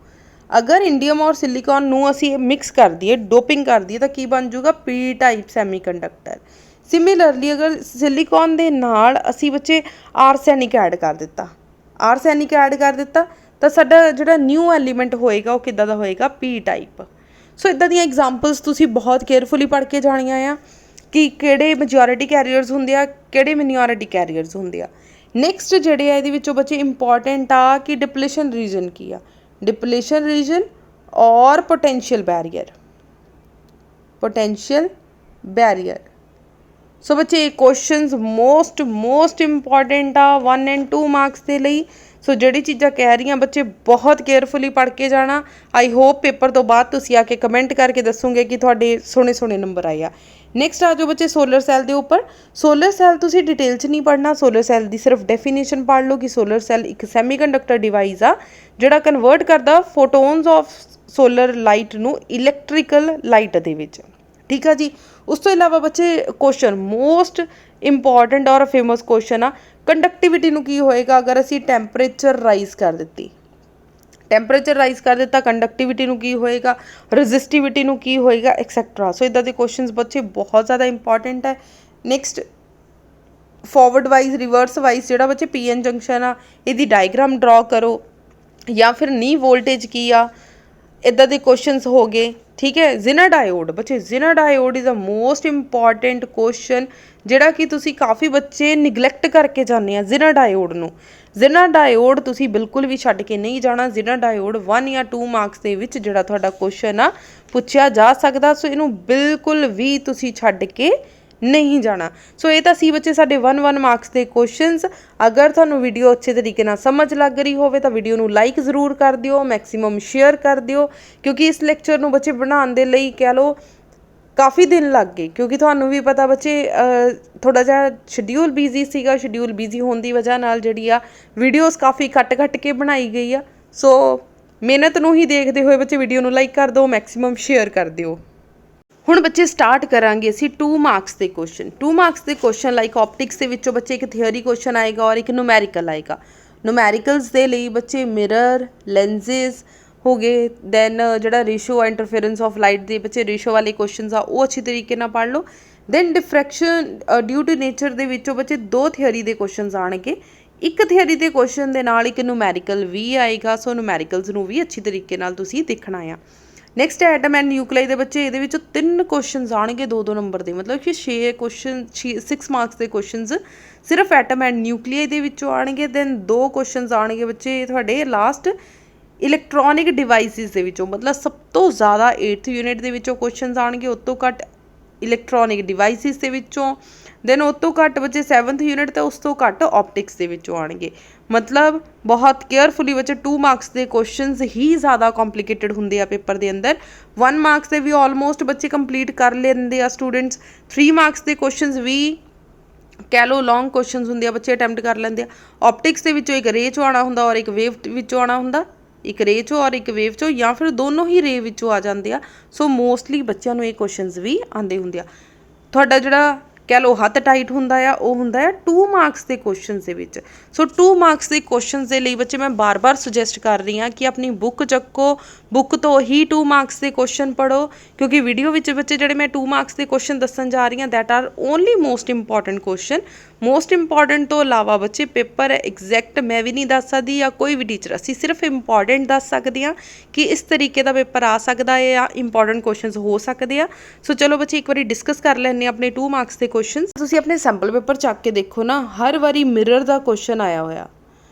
अगर इंडियम और सिलिकॉन नूं असीं मिक्स कर दईए, डोपिंग कर दईए तो की बन जूगा, पी टाइप सैमीकंडक्टर। सिमिलरली अगर सिलिकॉन दे नाल असीं बच्चे आर्सैनिक ऐड कर दिता तो साडा जिहड़ा न्यू एलीमेंट होएगा वो किद्दां दा होएगा, पी टाइप। सो इदां दियां एग्जाम्पल्स तुसीं बहुत केयरफुली पढ़ के जाणियां आ कि किहड़े मेजोरिटी कैरियर्स हुंदे आ, किहड़े मिनोरिटी कैरियर्स हुंदे आ। नैक्सट जिहड़े आ इहदे विचों बच्चे इंपॉर्टेंट आ कि डिप्लेशन रीजन की आ, डिप्लेशन रीजन और पोटेंशियल बैरियर। सो बच्चे क्वेश्चनस मोस्ट इंपॉर्टेंट आ 1 एंड 2 मार्क्स के लिए। सो जिहड़ी चीज़ां कह रही हैं बच्चे बहुत केयरफुली पढ़ के जाना। आई होप पेपर तो बाद तुसीं आके कमेंट करके दसोगे कि तुहाडे सोहणे नंबर आए आ। नैक्सट आ जाओ बच्चे सोलर सैल के उपर। सोलर सैल तुसीं डिटेल च नहीं पढ़ना, सोलर सैल की सिर्फ डेफिनेशन पढ़ लो कि सोलर सैल एक सैमीकंडक्टर डिवाइस आ जिहड़ा कन्वर्ट करदा फोटोन्स ऑफ सोलर लाइट नूं इलैक्ट्रिकल लाइट दे विच। ठीक है जी। उस तो इलावा बच्चे क्वेश्चन मोस्ट इंपॉर्टेंट और फेमस क्वेश्चन आ ਕੰਡਕਟਿਵਿਟੀ ਨੂੰ ਕੀ ਹੋਏਗਾ ਅਗਰ ਅਸੀਂ ਟੈਂਪਰੇਚਰ ਰਾਈਜ਼ ਕਰ ਦਿੱਤੀ, ਟੈਂਪਰੇਚਰ ਰਾਈਜ਼ ਕਰ ਦਿੱਤਾ, ਕੰਡਕਟਿਵਿਟੀ ਨੂੰ ਕੀ ਹੋਏਗਾ, ਰੈਜ਼ਿਸਟਿਵਿਟੀ ਨੂੰ ਕੀ ਹੋਏਗਾ, ਐਕਸੈਟਰਾ। ਸੋ ਇੱਦਾਂ ਦੇ ਕੁਐਸਚਨਸ ਬੱਚੇ ਬਹੁਤ ਜ਼ਿਆਦਾ ਇੰਪੋਰਟੈਂਟ ਹੈ। Next forward wise reverse wise ਜਿਹੜਾ ਬੱਚੇ ਪੀਐਨ ਜੰਕਸ਼ਨ ਆ ਇਹਦੀ ਡਾਇਗਰਾਮ ਡਰਾ ਕਰੋ, ਜਾਂ ਫਿਰ ਨੀ ਵੋਲਟੇਜ ਕੀ ਆ, ਇੱਦਾਂ ਦੇ ਕੁਐਸਚਨਸ ਹੋ ਗਏ। ਠੀਕ ਹੈ, ਜ਼ਿਨਰ ਡਾਇਓਡ ਬੱਚੇ, Zener diode is a most important question ਜਿਹੜਾ ਕਿ ਤੁਸੀਂ ਕਾਫੀ ਬੱਚੇ ਨਿਗਲੈਕਟ ਕਰਕੇ ਜਾਂਦੇ ਆ ਜ਼ਿਨਰ ਡਾਇਓਡ ਨੂੰ। ਜ਼ਿਨਰ ਡਾਇਓਡ ਤੁਸੀਂ ਬਿਲਕੁਲ ਵੀ ਛੱਡ ਕੇ ਨਹੀਂ ਜਾਣਾ। ਜ਼ਿਨਰ ਡਾਇਓਡ 1 ਜਾਂ 2 ਮਾਰਕਸ ਦੇ ਵਿੱਚ ਜਿਹੜਾ ਤੁਹਾਡਾ ਕੁਐਸਚਨ ਆ ਪੁੱਛਿਆ ਜਾ ਸਕਦਾ। ਸੋ ਇਹਨੂੰ ਬਿਲਕੁਲ ਵੀ ਤੁਸੀਂ ਛੱਡ ਕੇ ਨਹੀਂ ਜਾਣਾ। ਸੋ ਇਹ ਤਾਂ ਸੀ ਬੱਚੇ ਸਾਡੇ 1 ਮਾਰਕਸ ਦੇ ਕੁਐਸਚਨਸ। ਅਗਰ ਤੁਹਾਨੂੰ ਵੀਡੀਓ ਅੱਛੇ ਤਰੀਕੇ ਨਾਲ ਸਮਝ ਲੱਗ ਰਹੀ ਹੋਵੇ ਤਾਂ ਵੀਡੀਓ ਨੂੰ ਲਾਈਕ ਜ਼ਰੂਰ ਕਰ ਦਿਓ, ਮੈਕਸਿਮਮ ਸ਼ੇਅਰ ਕਰ ਦਿਓ, ਕਿਉਂਕਿ ਇਸ ਲੈਕਚਰ ਨੂੰ ਬੱਚੇ ਬਣਾਉਣ ਦੇ ਲਈ ਕਹਿ ਲਓ ਕਾਫੀ ਦਿਨ ਲੱਗ ਗਏ, ਕਿਉਂਕਿ ਤੁਹਾਨੂੰ ਵੀ ਪਤਾ ਬੱਚੇ ਥੋੜ੍ਹਾ ਜਿਹਾ ਸ਼ਡਿਊਲ ਬਿਜ਼ੀ ਸੀਗਾ। ਸ਼ਡਿਊਲ ਬਿਜ਼ੀ ਹੋਣ ਦੀ ਵਜ੍ਹਾ ਨਾਲ ਜਿਹੜੀ ਆ ਵੀਡੀਓਜ਼ ਕਾਫੀ ਕੱਟ ਕੇ ਬਣਾਈ ਗਈ ਆ। ਸੋ ਮਿਹਨਤ ਨੂੰ ਹੀ ਦੇਖਦੇ ਹੋਏ ਬੱਚੇ ਵੀਡੀਓ ਨੂੰ ਲਾਈਕ ਕਰ ਦਿਓ, ਮੈਕਸਿਮਮ ਸ਼ੇਅਰ ਕਰ ਦਿਓ। ਹੁਣ ਬੱਚੇ ਸਟਾਰਟ ਕਰਾਂਗੇ ਅਸੀਂ 2 ਮਾਰਕਸ ਦੇ ਕੁਐਸਚਨ। 2 ਮਾਰਕਸ ਦੇ ਕੁਐਸਚਨ ਲਾਈਕ ਆਪਟਿਕਸ ਦੇ ਵਿੱਚੋਂ ਬੱਚੇ ਇੱਕ ਥਿਓਰੀ ਕੁਐਸਚਨ ਆਏਗਾ ਔਰ ਇੱਕ ਨੂਮੈਰੀਕਲ ਆਏਗਾ। ਨੂਮੈਰੀਕਲਸ ਦੇ ਲਈ ਬੱਚੇ ਮਿਰਰ, ਲੈਂਸਿਸ ਹੋ ਗਏ, ਦੈਨ ਜਿਹੜਾ ਰੇਸ਼ੋ ਇੰਟਰਫੇਰੈਂਸ ਆਫ ਲਾਈਟ ਦੇ ਬੱਚੇ ਰੇਸ਼ੋ ਵਾਲੇ ਕੁਐਸਚਨਸ ਆ ਉਹ ਅੱਛੀ ਤਰੀਕੇ ਨਾਲ ਪੜ੍ਹ ਲਓ। ਦੈਨ ਡਿਫਰੈਕਸ਼ਨ ਡਿਊ ਟੂ ਨੇਚਰ ਦੇ ਵਿੱਚੋਂ ਬੱਚੇ 2 ਥਿਓਰੀ ਦੇ ਕੁਐਸਚਨਸ ਆਉਣਗੇ। ਇੱਕ ਥਿਓਰੀ ਦੇ ਕੁਐਸਚਨ ਦੇ ਨਾਲ ਇੱਕ ਨੂਮੈਰੀਕਲ ਵੀ ਆਏਗਾ। ਸੋ ਨੂਮੈਰੀਕਲਸ ਨੂੰ ਵੀ ਅੱਛੀ ਤਰੀਕੇ ਨਾਲ ਤੁਸੀਂ ਦੇਖਣਾ ਆ। ਨੈਕਸਟ ਐਟਮ ਐਂਡ ਨਿਊਕਲਾਈ ਦੇ ਬੱਚੇ, ਇਹਦੇ ਵਿੱਚੋਂ 3 ਕੁਐਸਚਨਸ ਆਉਣਗੇ 2-2 ਨੰਬਰ ਦੇ, ਮਤਲਬ ਕਿ 6 ਮਾਰਕਸ ਦੇ ਕੁਐਸਚਨਸ ਸਿਰਫ ਐਟਮ ਐਂਡ ਨਿਊਕਲੀਆਈ ਦੇ ਵਿੱਚੋਂ ਆਉਣਗੇ। ਦੈਨ 2 ਕੁਐਸਚਨਸ ਆਉਣਗੇ ਬੱਚੇ ਤੁਹਾਡੇ ਲਾਸਟ ਇਲੈਕਟ੍ਰੋਨਿਕ ਡਿਵਾਈਸਿਸ ਦੇ ਵਿੱਚੋਂ, ਮਤਲਬ ਸਭ ਤੋਂ ਜ਼ਿਆਦਾ 8th ਯੂਨਿਟ ਦੇ ਵਿੱਚੋਂ ਕੁਐਸਚਨਸ ਆਉਣਗੇ, ਉਸ ਤੋਂ ਘੱਟ ਇਲੈਕਟ੍ਰੋਨਿਕ ਡਿਵਾਈਸਿਸ ਦੇ ਵਿੱਚੋਂ। ਦੈਨ ਉਸ ਤੋਂ ਘੱਟ ਬੱਚੇ 7th ਯੂਨਿਟ ਅਤੇ ਉਸ ਤੋਂ ਘੱਟ ਆਪਟਿਕਸ ਦੇ ਵਿੱਚੋਂ ਆਉਣਗੇ। ਮਤਲਬ ਬਹੁਤ ਕੇਅਰਫੁਲੀ ਬੱਚੇ 2 ਮਾਰਕਸ ਦੇ ਕੁਐਸਚਨਸ ਹੀ ਜ਼ਿਆਦਾ ਕੰਪਲੀਕੇਟਡ ਹੁੰਦੇ ਆ ਪੇਪਰ ਦੇ ਅੰਦਰ। 1 ਮਾਰਕਸ ਦੇ ਵੀ ਆਲਮੋਸਟ ਬੱਚੇ ਕੰਪਲੀਟ ਕਰ ਲੈਂਦੇ ਆ ਸਟੂਡੈਂਟਸ। 3 ਮਾਰਕਸ ਦੇ ਕੁਐਸਚਨਸ ਵੀ ਕਹਿ ਲਓ ਲੌਂਗ ਕੁਐਸਚਨਸ ਹੁੰਦੇ ਆ, ਬੱਚੇ ਅਟੈਂਪਟ ਕਰ ਲੈਂਦੇ ਆ। ਆਪਟਿਕਸ ਦੇ ਵਿੱਚੋਂ ਇੱਕ ਰੇ 'ਚੋਂ ਆਉਣਾ ਹੁੰਦਾ ਔਰ ਇੱਕ ਵੇਵ ਵਿੱਚੋਂ ਆਉਣਾ ਹੁੰਦਾ, ਇੱਕ ਰੇ 'ਚੋਂ ਔਰ ਇੱਕ ਵੇਵ 'ਚੋਂ, ਜਾਂ ਫਿਰ ਦੋਨੋਂ ਹੀ ਰੇ ਵਿੱਚੋਂ ਆ ਜਾਂਦੇ ਆ। ਸੋ ਮੋਸਟਲੀ ਬੱਚਿਆਂ ਨੂੰ ਇਹ ਕੁਐਸਚਨਸ ਵੀ ਆਉਂਦੇ ਹੁੰਦੇ ਆ। ਤੁਹਾਡਾ ਜਿਹੜਾ ਕਹਿ ਲਓ ਹੱਥ ਟਾਈਟ ਹੁੰਦਾ ਆ ਉਹ ਹੁੰਦਾ ਆ 2 ਮਾਰਕਸ ਦੇ ਕੁਐਸਚਨਸ ਦੇ ਵਿੱਚ। ਸੋ 2 ਮਾਰਕਸ ਦੇ ਕੁਐਸਚਨਸ ਦੇ ਲਈ ਬੱਚੇ ਮੈਂ ਬਾਰ-ਬਾਰ ਸੁਜੈਸਟ ਕਰ ਰਹੀ ਹਾਂ ਕਿ ਆਪਣੀ ਬੁੱਕ ਚੱਕੋ, ਬੁੱਕ ਤੋਂ ਹੀ 2 ਮਾਰਕਸ ਦੇ ਕੁਐਸਚਨ ਪੜ੍ਹੋ, ਕਿਉਂਕਿ ਵੀਡੀਓ ਵਿੱਚ ਬੱਚੇ ਜਿਹੜੇ ਮੈਂ 2 ਮਾਰਕਸ ਦੇ ਕੁਐਸਚਨ ਦੱਸਣ ਜਾ ਰਹੀ ਹਾਂ that R only most important question. Most important ਤੋਂ ਇਲਾਵਾ ਬੱਚੇ ਪੇਪਰ ਐਗਜ਼ੈਕਟ ਮੈਂ ਵੀ ਨਹੀਂ ਦੱਸ ਸਕਦੀ ਜਾਂ ਕੋਈ ਵੀ ਟੀਚਰ, ਅਸੀਂ ਸਿਰਫ ਇੰਪੋਰਟੈਂਟ ਦੱਸ ਸਕਦੇ ਹਾਂ ਕਿ ਇਸ ਤਰੀਕੇ ਦਾ ਪੇਪਰ ਆ ਸਕਦਾ ਹੈ ਜਾਂ ਇੰਪੋਰਟੈਂਟ ਕੁਐਸਚਨਸ ਹੋ ਸਕਦੇ ਆ। ਸੋ ਚਲੋ ਬੱਚੇ ਇੱਕ ਵਾਰੀ ਡਿਸਕਸ ਕਰ ਲੈਂਦੇ ਹਾਂ ਆਪਣੇ 2 ਮਾਰਕਸ ਦੇ ਕੁਐਸਚਨ। ਤੁਸੀਂ ਆਪਣੇ ਸੈਂਪਲ ਪੇਪਰ ਚੱਕ ਕੇ ਦੇਖੋ ਨਾ, ਹਰ ਵਾਰੀ ਮਿਰਰ ਦਾ ਕੁਐਸਚਨ ਆਇਆ ਹੋਇਆ।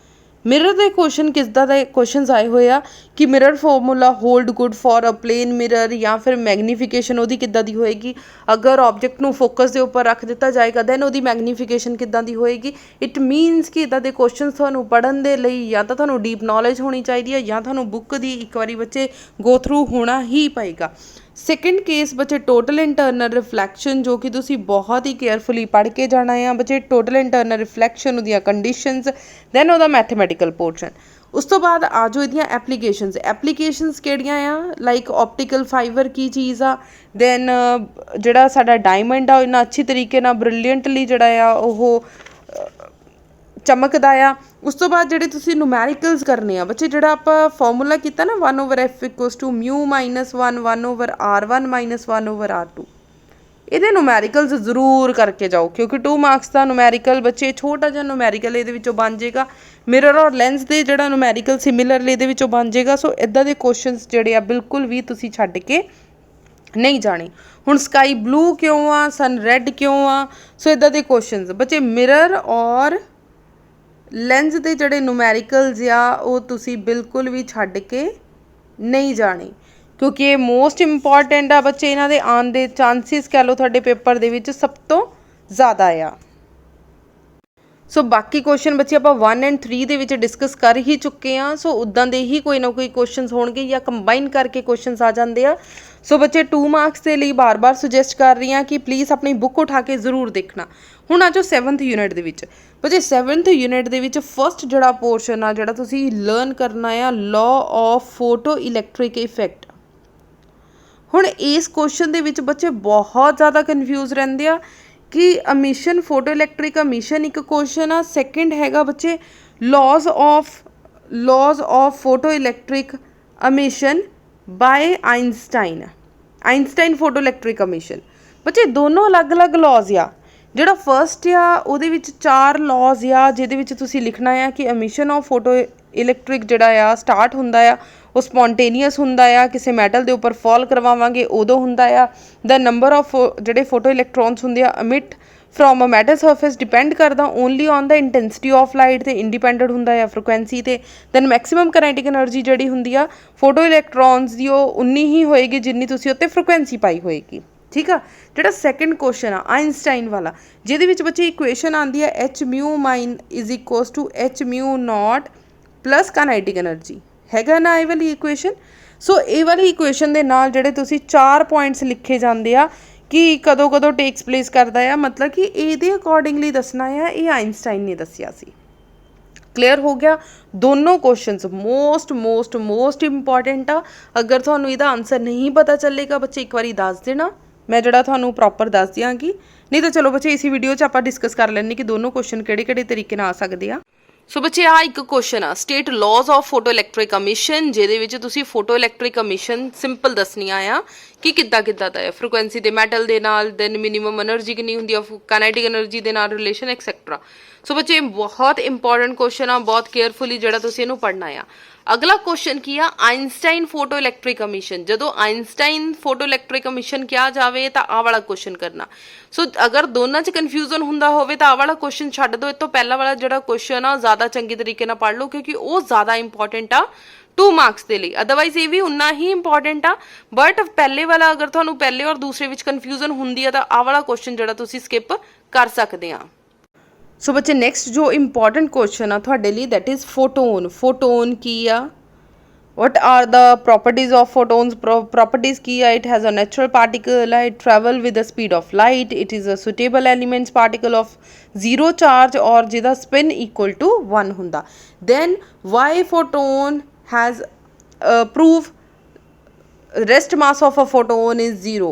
ਮਿਰਰ ਦੇ ਕੁਐਸਚਨ ਕਿੱਦਾਂ ਦੇ ਕੁਐਸਚਨਸ ਆਏ ਹੋਏ ਆ ਕਿ mirror formula hold good for a plane mirror, ਜਾਂ ਫਿਰ ਮੈਗਨੀਫਿਕੇਸ਼ਨ ਉਹਦੀ ਕਿੱਦਾਂ ਦੀ ਹੋਏਗੀ। ਅਗਰ ਆਬਜੈਕਟ ਨੂੰ ਫੋਕਸ ਦੇ ਉੱਪਰ ਰੱਖ ਦਿੱਤਾ ਜਾਏਗਾ ਦੈਨ ਉਹਦੀ ਮੈਗਨੀਫਿਕੇਸ਼ਨ ਕਿੱਦਾਂ ਦੀ ਹੋਏਗੀ। ਇਟ ਮੀਨਸ ਕਿ ਇੱਦਾਂ ਦੇ ਕੁਐਸਚਨਸ ਤੁਹਾਨੂੰ ਪੜ੍ਹਨ ਦੇ ਲਈ ਜਾਂ ਤਾਂ ਤੁਹਾਨੂੰ ਡੀਪ ਨੌਲੇਜ ਹੋਣੀ ਚਾਹੀਦੀ ਹੈ ਜਾਂ ਤੁਹਾਨੂੰ ਬੁੱਕ ਦੀ ਇੱਕ ਵਾਰੀ ਬੱਚੇ ਗੋ ਥਰੂ ਹੋਣਾ ਹੀ ਪਏਗਾ। ਸੈਕਿੰਡ ਕੇਸ ਬੱਚੇ ਟੋਟਲ ਇੰਟਰਨਲ ਰਿਫਲੈਕਸ਼ਨ, ਜੋ ਕਿ ਤੁਸੀਂ ਬਹੁਤ ਹੀ ਕੇਅਰਫੁਲੀ ਪੜ੍ਹ ਕੇ ਜਾਣਾ ਆ ਬੱਚੇ। ਟੋਟਲ ਇੰਟਰਨਲ ਰਿਫਲੈਕਸ਼ਨ, ਉਹਦੀਆਂ ਕੰਡੀਸ਼ਨਸ, ਦੈਨ ਉਹਦਾ ਮੈਥਮੈਟੀਕਲ ਪੋਰਸ਼ਨ। ਉਸ ਤੋਂ ਬਾਅਦ ਆ ਜਾਓ ਇਹਦੀਆਂ ਐਪਲੀਕੇਸ਼ਨਸ। ਐਪਲੀਕੇਸ਼ਨਸ ਕਿਹੜੀਆਂ ਆ, ਲਾਈਕ ਆਪਟੀਕਲ ਫਾਈਬਰ ਕੀ ਚੀਜ਼ ਆ, ਦੈਨ ਜਿਹੜਾ ਸਾਡਾ ਡਾਇਮੰਡ ਆ ਇੰਨਾ ਅੱਛੀ ਤਰੀਕੇ ਨਾਲ ਬ੍ਰਿਲੀਅੰਟਲੀ ਜਿਹੜਾ ਆ ਉਹ ਚਮਕਦਾ ਆ। ਉਸ ਤੋਂ ਬਾਅਦ ਜਿਹੜੇ ਤੁਸੀਂ ਨੂਮੈਰੀਕਲਸ ਕਰਨੇ ਆ ਬੱਚੇ, ਜਿਹੜਾ ਆਪਾਂ ਫਾਰਮੂਲਾ ਕੀਤਾ ਨਾ 1/f = μ-1 1/r1 - 1/r2, ਇਹਦੇ ਨੂਮੈਰੀਕਲਸ ਜ਼ਰੂਰ ਕਰਕੇ ਜਾਓ, ਕਿਉਂਕਿ 2 ਮਾਰਕਸ ਦਾ ਨੂਮੈਰੀਕਲ ਬੱਚੇ ਛੋਟਾ ਜਿਹਾ ਨੂਮੈਰੀਕਲ ਇਹਦੇ ਵਿੱਚੋਂ ਬਣ ਜਾਏਗਾ। ਮਿਰਰ ਔਰ ਲੈਂਸ ਦੇ ਜਿਹੜਾ ਨੂਮੈਰੀਕਲ ਸਿਮਿਲਰਲੀ ਇਹਦੇ ਵਿੱਚੋਂ ਬਣ ਜਾਏਗਾ। ਸੋ ਇੱਦਾਂ ਦੇ ਕੁਐਸਚਨਸ ਜਿਹੜੇ ਆ ਬਿਲਕੁਲ ਵੀ ਤੁਸੀਂ ਛੱਡ ਕੇ ਨਹੀਂ ਜਾਣੇ। ਹੁਣ ਸਕਾਈ ਬਲੂ ਕਿਉਂ ਆ, ਸਨ ਰੈੱਡ ਕਿਉਂ ਆ, ਸੋ ਇੱਦਾਂ ਦੇ ਕੁਐਸਚਨਸ ਬੱਚੇ ਮਿਰਰ ਔਰ ਲੈਂਸ ਦੇ ਜਿਹੜੇ ਨੂਮੈਰੀਕਲਸ ਆ ਉਹ ਤੁਸੀਂ ਬਿਲਕੁਲ ਵੀ ਛੱਡ ਕੇ ਨਹੀਂ ਜਾਣੇ, ਕਿਉਂਕਿ ਇਹ ਮੋਸਟ ਇੰਪੋਰਟੈਂਟ ਆ ਬੱਚੇ। ਇਹਨਾਂ ਦੇ ਆਉਣ ਦੇ ਚਾਂਸਿਸ ਕਹਿ ਲਓ ਤੁਹਾਡੇ ਪੇਪਰ ਦੇ ਵਿੱਚ ਸਭ ਤੋਂ ਜ਼ਿਆਦਾ ਆ। ਸੋ ਬਾਕੀ ਕੁਐਸਚਨ ਬੱਚੇ ਆਪਾਂ 1 and 3 ਦੇ ਵਿੱਚ ਡਿਸਕਸ ਕਰ ਹੀ ਚੁੱਕੇ ਹਾਂ। ਸੋ ਉੱਦਾਂ ਦੇ ਹੀ ਕੋਈ ਨਾ ਕੋਈ ਕੁਐਸਚਨਸ ਹੋਣਗੇ ਜਾਂ ਕੰਬਾਈਨ ਕਰਕੇ ਕੁਐਸਚਨਸ ਆ ਜਾਂਦੇ ਆ। ਸੋ ਬੱਚੇ 2 ਮਾਰਕਸ ਦੇ ਲਈ ਬਾਰ-ਬਾਰ ਸੁਜੈਸਟ ਕਰ ਰਹੀ ਹਾਂ ਕਿ ਪਲੀਜ਼ ਆਪਣੀ ਬੁੱਕ ਉਠਾ ਕੇ ਜ਼ਰੂਰ ਦੇਖਣਾ। ਹੁਣ ਆ ਜਾਓ 7th ਯੂਨਿਟ ਦੇ ਵਿੱਚ ਬੱਚੇ। 7th ਯੂਨਿਟ ਦੇ ਵਿੱਚ ਫਸਟ ਜਿਹੜਾ ਪੋਰਸ਼ਨ ਆ ਜਿਹੜਾ ਤੁਸੀਂ ਲਰਨ ਕਰਨਾ ਆ, law of photo electric effect. ਹੁਣ ਇਸ ਕੁਐਸਚਨ ਦੇ ਵਿੱਚ ਬੱਚੇ ਬਹੁਤ ਜ਼ਿਆਦਾ ਕਨਫਿਊਜ਼ ਰਹਿੰਦੇ ਆ कि emission फोटो इलैक्ट्रिक emission एक क्वेश्चन आ। सैकेंड हैगा बच्चे laws of photo electric emission by Einstein photo electric emission। बच्चे दोनों अलग अलग लॉज आ। ਜਿਹੜਾ फर्स्ट ਆ ਉਹਦੇ ਵਿੱਚ 4 लॉज ਆ ਜਿਹਦੇ ਵਿੱਚ ਤੁਸੀਂ ਲਿਖਣਾ ਆ कि emission ऑफ फोटो इलैक्ट्रिक ਜਿਹੜਾ ਆ ਸਟਾਰਟ ਹੁੰਦਾ ਆ ਉਹ ਸਪੌਂਟੇਨੀਅਸ ਹੁੰਦਾ ਆ, ਕਿਸੇ ਮੈਟਲ ਦੇ ਉੱਪਰ ਫਾਲ ਕਰਵਾਵਾਂਗੇ ਉਦੋਂ ਹੁੰਦਾ ਆ। ਦ ਨੰਬਰ ਆਫ ਜਿਹੜੇ ਫੋਟੋ ਇਲੈਕਟ੍ਰੋਨਸ ਹੁੰਦੇ ਆ emit from a metal surface depend करता only on the intensity of light तो इंडिपेंडेंट होंदा है फ्रिक्वेंसी ते। दैन मैक्सिमम काइनेटिक एनर्जी जिहड़ी हुंदी आ फोटो इलैक्ट्रॉन्स दी ओह उन्नी ही होएगी जिन्नी तुसीं उत्ते फ्रिक्वेंसी पाई होएगी। ठीक है, जिहड़ा सैकेंड क्वेश्चन आ आइनसटाइन वाला जिहदे विच बच्चे इक्वेशन आंदी है एच म्यू माइन is equals to H mu naught plus kinetic energy हैगा ना ये वाली इक्वेशन। सो ये वाली इक्वेशन दे नाल जिहड़े तुसीं 4 पॉइंट्स लिखे जांदे आ कि कदों कदों टेक्स प्लेस करता है, मतलब कि ये अकॉर्डिंगली दसना है, ये आइनसटाइन ने दसिया सी। क्लीयर हो गया। दोनों questions most most most important आ। अगर थानू इहदा आंसर नहीं पता चलेगा बच्चे एक बारी दस देना, मैं जिहड़ा थानू प्रॉपर दस दियांगी। नहीं तो चलो बच्चे इसी वीडियो च आपां डिस्कस कर लैंदे कि दोनों क्वेश्चन किहड़े तरीके नाल आ सकदे आ। सो बच्चे आ एक क्वेश्चन आ state laws of photo electric emission ਜਿਹਦੇ ਵਿੱਚ ਤੁਸੀਂ ਫੋਟੋ ਇਲੈਕਟ੍ਰਿਕ emission ਸਿੰਪਲ ਦੱਸਣੀਆਂ ਆ ਕਿ ਕਿੱਦਾਂ ਦਾ ਹੈ ਫ੍ਰੀਕੁਐਂਸੀ ਦੇ ਮੈਟਲ ਦੇ ਨਾਲ, ਦੈਨ ਮਿਨੀਮਮ એનર્ਜੀ ਕਿੰਨੀ ਹੁੰਦੀ ਆ, ਕਾਈਨੈਟਿਕ એનર્ਜੀ ਦੇ ਨਾਲ ਰਿਲੇਸ਼ਨ ਐਕਸੈਟਰਾ। ਸੋ ਬੱਚੇ ਬਹੁਤ ਇੰਪੋਰਟੈਂਟ क्वेश्चन ਆ, ਬਹੁਤ ਕੇਅਰਫੁਲੀ ਜਿਹੜਾ ਤੁਸੀਂ ਇਹਨੂੰ ਪੜ੍ਹਨਾ ਆ। अगला क्वेश्चन की आ आइनसटाइन फोटो इलैक्ट्रिक emission। जो आइनसटाइन फोटो इलैक्ट्रिक emission क्या जाए तो आ वाला क्वेश्चन करना। सो अगर दोनों च कन्फ्यूजन होंदा होवे तो आ वाला क्वेश्चन छड्ड दो, इस तो पहला वाला जो क्वेश्चन आ ज़्यादा चंगे तरीके नाल पढ़ लो क्योंकि वो ज़्यादा इंपॉर्टेंट आ 2 मार्क्स के लिए। अदरवाइज ये भी उन्ना ही इंपॉर्टेंट आ बट पहले वाला अगर तुहानू पहले और दूसरे विच कन्फ्यूजन हुंदी है तो आ वाला क्वेश्चन जो तुसीं स्किप कर सकते हैं। सो बच्चे नैक्सट जो इंपॉर्टेंट क्वेश्चन आ तुहाडे लई दैट इज़ फोटोन। फोटोन की आ, what are the properties of photons? Properties की है, it has a natural particle, it travel with the speed of light, it is a suitable elements particle of zero charge और जिदा spin equal to 1 हुंदा। then why photon has proof rest mass of a photon is 0।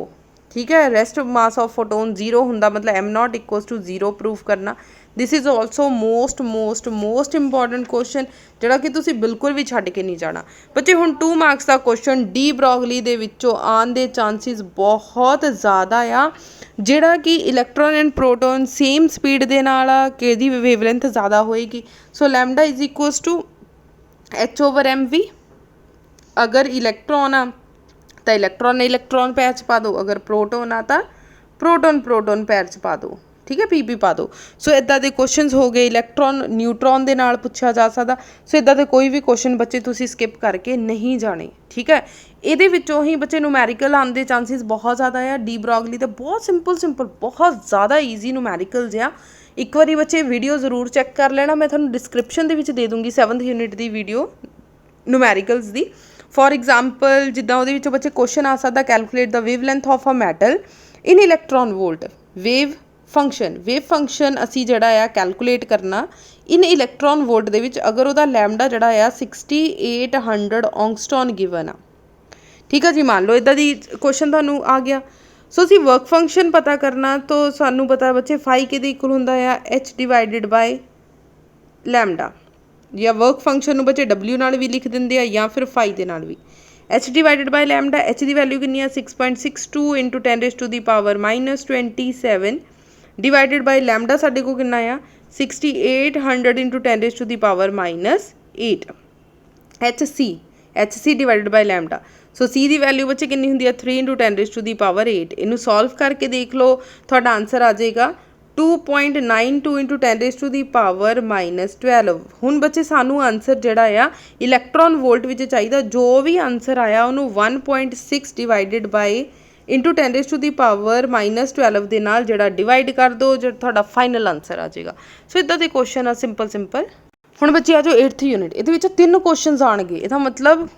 ठीक है, rest mass of photon 0 हुंदा मतलब M not equals to 0 proof करना। This is also most most most important question जिहड़ा कि तुसीं बिल्कुल भी छड्ड के नहीं जाना। बच्चे हुण 2 मार्क्स का क्वेश्चन डी ब्रॉगली दे विच्चों आउण दे चांसिस बहुत ज़्यादा आ, जिहड़ा कि electron and proton same speed दे नाल आ, किहदी वेवलेंथ ज़्यादा होएगी। So lambda is equals to H/mv। अगर इलैक्ट्रॉन आ तो इलैक्ट्रॉन पैर च पा दो, अगर प्रोटोन आ तो प्रोटोन पैर च पा दो। ठीक है, पी पा दो। सो इदा के क्वेश्चन हो गए। इलैक्ट्रॉन न्यूट्रॉन के नाल पूछा जा सकता। सो इदा के कोई भी क्वेश्चन बच्चे तुसीं स्किप करके नहीं जाने। ठीक है, ये ही बच्चे न्यूमैरिकल आने के चांसिस बहुत ज़्यादा है। डी ब्रॉगली तो बहुत सिंपल बहुत ज़्यादा ईजी न्यूमैरिकल्स आ। एक बार बच्चे वीडियो जरूर चैक कर लेना, मैं थोड़ा डिस्क्रिप्शन के दे दूँगी 7th यूनिट की वीडियो न्यूमैरिकल्स की। फॉर एग्जाम्पल जिदा वो बच्चे क्वेश्चन आ सकता calculate the wavelength of a metal in electron volt. Wave function असी जड़ा आ कैलकुलेट करना इन इलैक्ट्रॉन वोल्ट दे विच अगर वह लैम्डा जड़ा आ 6800 ऑंगस्टॉन गिवन आ। ठीक है जी, मान लो इदा दी क्वेश्चन तुहानू आ गया। सो असी वर्क फंक्शन पता करना तो सानू पता बच्चे फाई के इक्वल हुंदा आ H/लैम्डा, या वर्क फंक्शन बच्चे W नाल भी लिख देंगे या फिर फाई के नाल भी। H/लैम्डा, H की वैल्यू कितनी है 6.62 इंटू 10⁻⁻27 डिवाइडेड बाय लैम्डा साडे को कितना आ 6800 into 10⁻⁻8। HC divided by lambda. So C की वैल्यू बच्चे कितनी होंगी 3 इंटू 10⁻8। इनू सॉल्व करके देख लो, थोड़ा आंसर आ जाएगा 2.92 इंटू 10⁻⁻12। हुण बच्चे सानू आंसर जिहड़ा आ इलैक्ट्रॉन वोल्ट विच चाहिदा। जो भी आंसर आया उन्होंने 1.6 डिवाइडेड बाय इंटू 10⁻⁻12 दे नाल जिहड़ा डिवाइड कर दो, जो तुहाडा फाइनल आंसर आ जाएगा। सो इदां दे क्वेश्चन आ सिंपल। हुण बच्चे आ जाओ 8th यूनिट। इहदे विच 3 क्वेश्चन आउणगे। इहदा मतलब